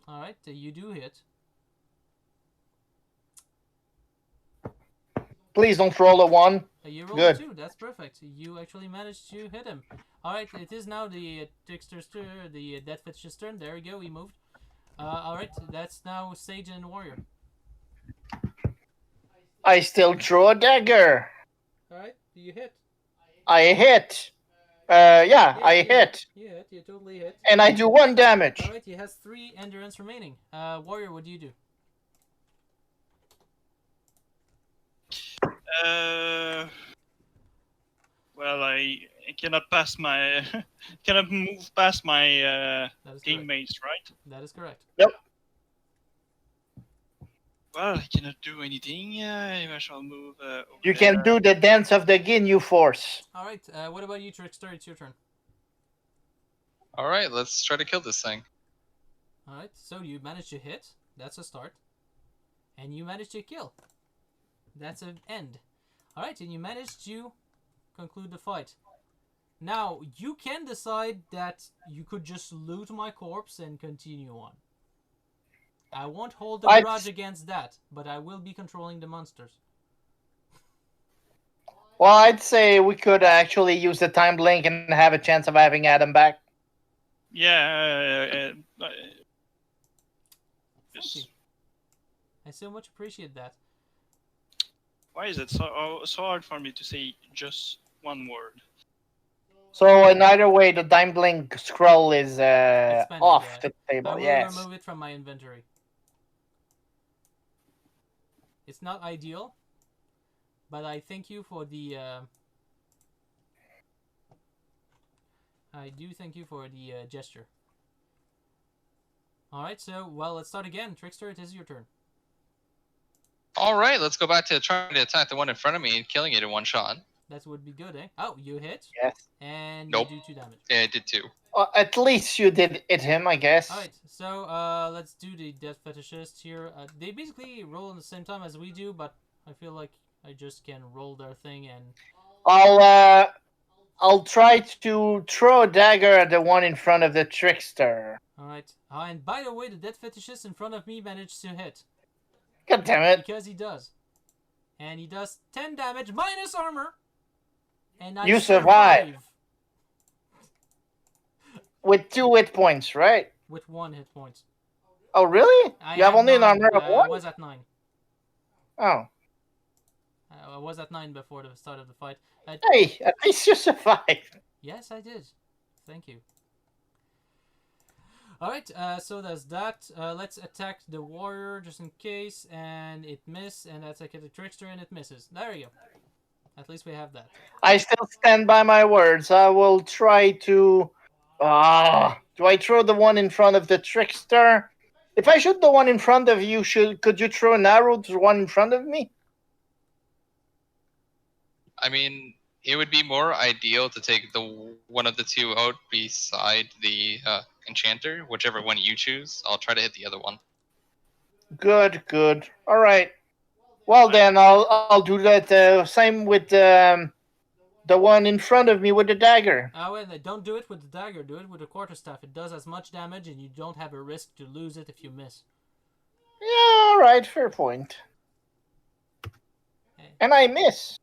All right, you do hit. Please don't roll a 1. You rolled Good. 2. That's perfect. You actually managed to hit him. All right, it is now the Trickster's turn, the Death Fetish's turn. There we go. He moved. All right, that's now Sage and Warrior. I still throw a dagger. All right, do you hit? I hit. I hit. You hit. You totally hit. And I do 1 damage. All right, he has 3 endurance remaining. Warrior, what do you do? Well, I cannot pass my, cannot move past my That is correct. teammates, right? That is correct. Well, I cannot do anything. I shall move. Over You can do the dance of the Ginyu Force. All right, what about you, Trickster? It's your turn. Alright, let's try to kill this thing. All right, so you managed to hit. That's a start. And you managed to kill. That's an end. All right, and you managed to conclude the fight. Now, you can decide that you could just loot my corpse and continue on. I won't hold a grudge against that, but I will be controlling the monsters. Well, I'd say we could actually use the time blink and have a chance of having Adam back. Yeah. Thank Yes. you. I so much appreciate that. Why is it so hard for me to say just one word? So in either way, the time blink scroll is Expanded, off yeah. the table. I will Yes. remove it from my inventory. It's not ideal, but I thank you for the. I do thank you for the gesture. All right, so let's start again. Trickster, it is your turn. Alright, let's go back to trying to attack the one in front of me and killing it in 1 shot. That would be good, eh? Oh, you hit. Yes. And Nope. you do 2 damage. Yeah, it did 2. At least you did hit him, I guess. All right, so let's do the Death Fetishist here. They basically roll at the same time as we do, but I feel like I just can roll their thing and. I'll try to throw a dagger at the one in front of the Trickster. All right. And by the way, the Death Fetishist in front of me managed to hit. God damn it. Because he does. And he does 10 damage minus armor. And I You survive. With 2 hit points, right? With 1 hit point. Oh, really? You have only an 9. armor of I 1? was at 9. Oh. I was at 9 before the start of the fight. Hey, at least you survived. Yes, I did. Thank you. Alright, so there's that. Let's attack the warrior just in case, and it misses, and attack the Trickster, and it misses. There you go. At least we have that. I still stand by my words. I will try to... do I throw the one in front of the Trickster? If I shoot the one in front of you, could you throw an arrow to the one in front of me? I mean, it would be more ideal to take the one of the 2 out beside the enchanter, whichever one you choose. I'll try to hit the other one. Good. All right. Well, then I'll do that. Same with the one in front of me with the dagger. Wait, don't do it with the dagger. Do it with the quarterstaff. It does as much damage, and you don't have a risk to lose it if you miss. Yeah, all right. Fair point. Okay. And I miss.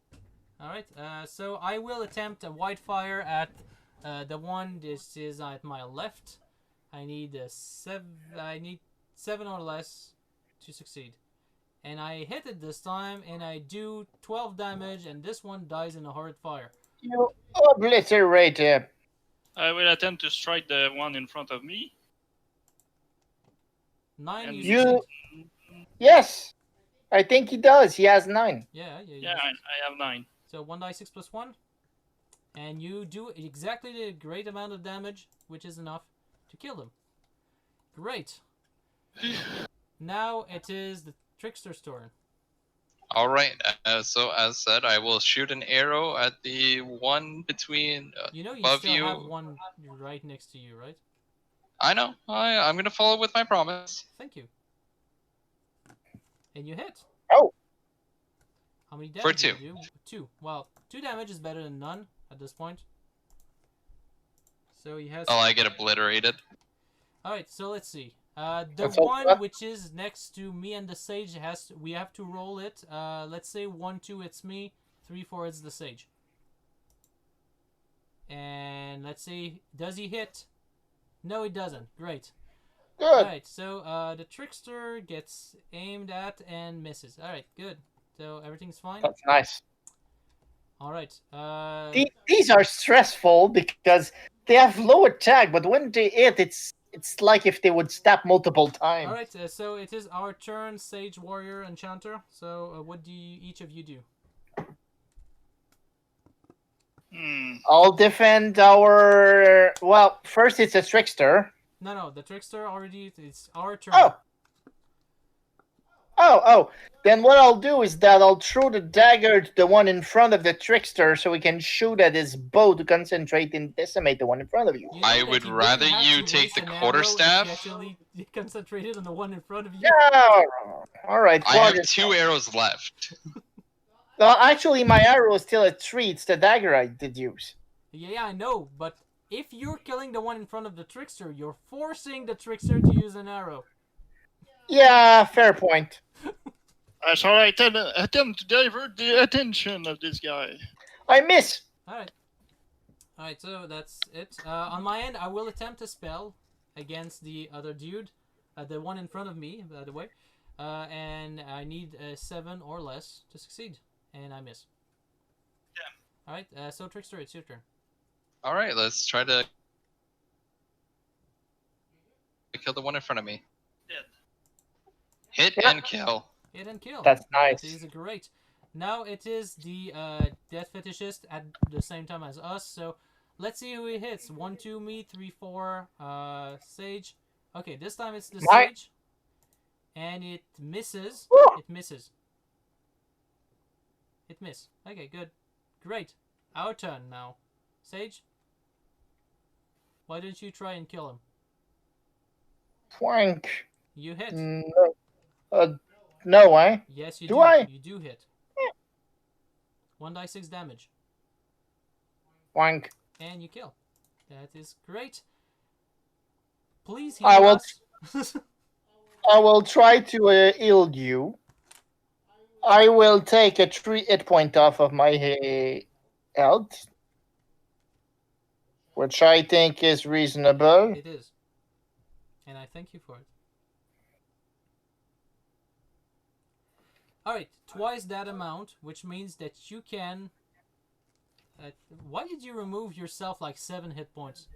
All right. So I will attempt a white fire at the one. This is at my left. I need 7 or less to succeed. And I hit it this time, and I do 12 damage, and this one dies in a horrid fire. You obliterate him. I will attempt to strike the one in front of me. 9, And you succeed. Yes, I think he does. He has 9. Yeah, Yeah, I have 9. So 1d6 plus 1. And you do exactly the great amount of damage, which is enough to kill him. Great. Now it is the Trickster's turn. All right. So as said, I will shoot an arrow at the one between You know you above still you. have one right next to you, right? I know. I'm gonna follow with my promise. Thank you. And you hit. Oh. How many For damage did 2. you do? 2. Well, 2 damage is better than none at this point. So he has... Oh, I get obliterated. Alright, so let's see. The That's all one left. which is next to me and the sage we have to roll it. Let's say 1, 2 it's me, 3, 4 it's the sage. And let's see, does he hit? No, he doesn't. Great. Good. Alright, so the Trickster gets aimed at and misses. Alright, good. So everything's fine? That's nice. Alright. These are stressful because they have low attack, but when they hit, it's like if they would stab multiple times. Alright, so it is our turn, Sage, Warrior, Enchanter. So what do each of you do? I'll defend our... Well, first it's a Trickster. No, the Trickster already, it's our turn. Oh. Then what I'll do is that I'll throw the dagger to the one in front of the Trickster so we can shoot at his bow to concentrate and decimate the one in front of you. You know I that would you rather wouldn't have you to take waste the an quarterstaff. arrow if you actually concentrated on the one in front of you. Yeah. All right. I have quarter- 2 arrows left. Well, actually, my arrow is still a 3. It's the dagger I did use. Yeah, I know, but if you're killing the one in front of the Trickster, you're forcing the Trickster to use an arrow. Yeah, fair point. I shall attempt to divert the attention of this guy. I miss. Alright, so that's it. On my end, I will attempt a spell against the other dude. The one in front of me, by the way. And I need 7 or less to succeed. And I miss. Yeah. Alright, so Trickster, it's your turn. All right, let's try to kill the one in front of me. Dead. Hit Yeah. and kill. Hit and kill. That's nice. That is great. Now it is the Death Fetishist at the same time as us. So let's see who he hits. 1, 2, me. 3, 4, Sage. Okay, this time it's the Sage. And it misses. Woo! It misses. It missed. Okay, good. Great. Our turn now. Sage? Why don't you try and kill him? Flank. You hit. No, eh? Yes, you Do do. I? You do hit. 1d6 damage. Flank. And you kill. That is great. Please heal I will- us. I will try to heal you. I will take a 3 hit point off of my health, which I think is reasonable. It is. And I thank you for it. Alright, twice that amount, which means that you can... why did you remove yourself like 7 hit points?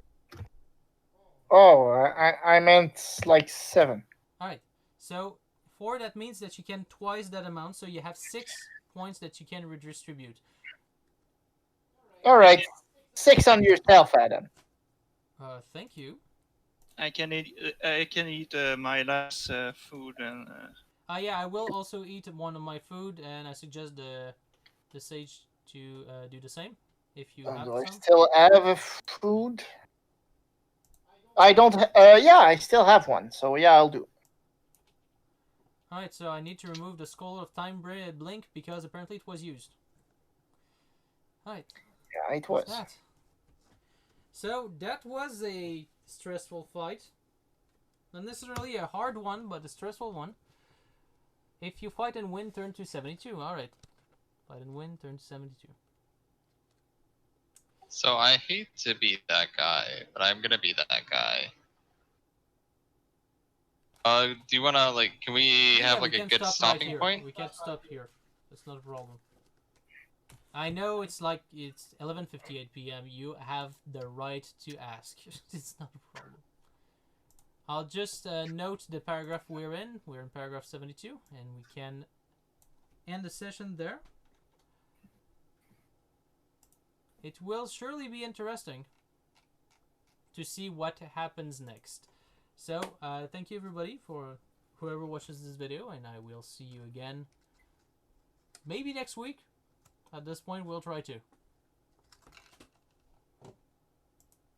Oh, I meant like 7. Alright, so 4, that means that you can twice that amount, so you have 6 points that you can redistribute. All right, 6 on yourself, Adam. Thank you. I can eat my last food and. Yeah, I will also eat one of my food, and I suggest the sage to do the same, if you have Do I some. still have a food? I don't. Yeah, I still have one. So yeah, I'll do. Alright, so I need to remove the Skull of Time Blink because apparently it was used. Alright. Yeah, it What's was. that? So that was a stressful fight. Not necessarily a hard one, but a stressful one. If you fight and win, turn to 72. Alright. Fight and win, turn to 72. So I hate to be that guy, but I'm gonna be that guy. Do you wanna like? Can we Yeah, have we like a can good stop stopping here. point? We can stop here. That's not a problem. I know it's 11:58 p.m. You have the right to ask. It's not a problem. I'll just note the paragraph we're in. We're in paragraph 72, and we can end the session there. It will surely be interesting to see what happens next. So, thank you everybody for whoever watches this video, and I will see you again maybe next week. At this point, we'll try to.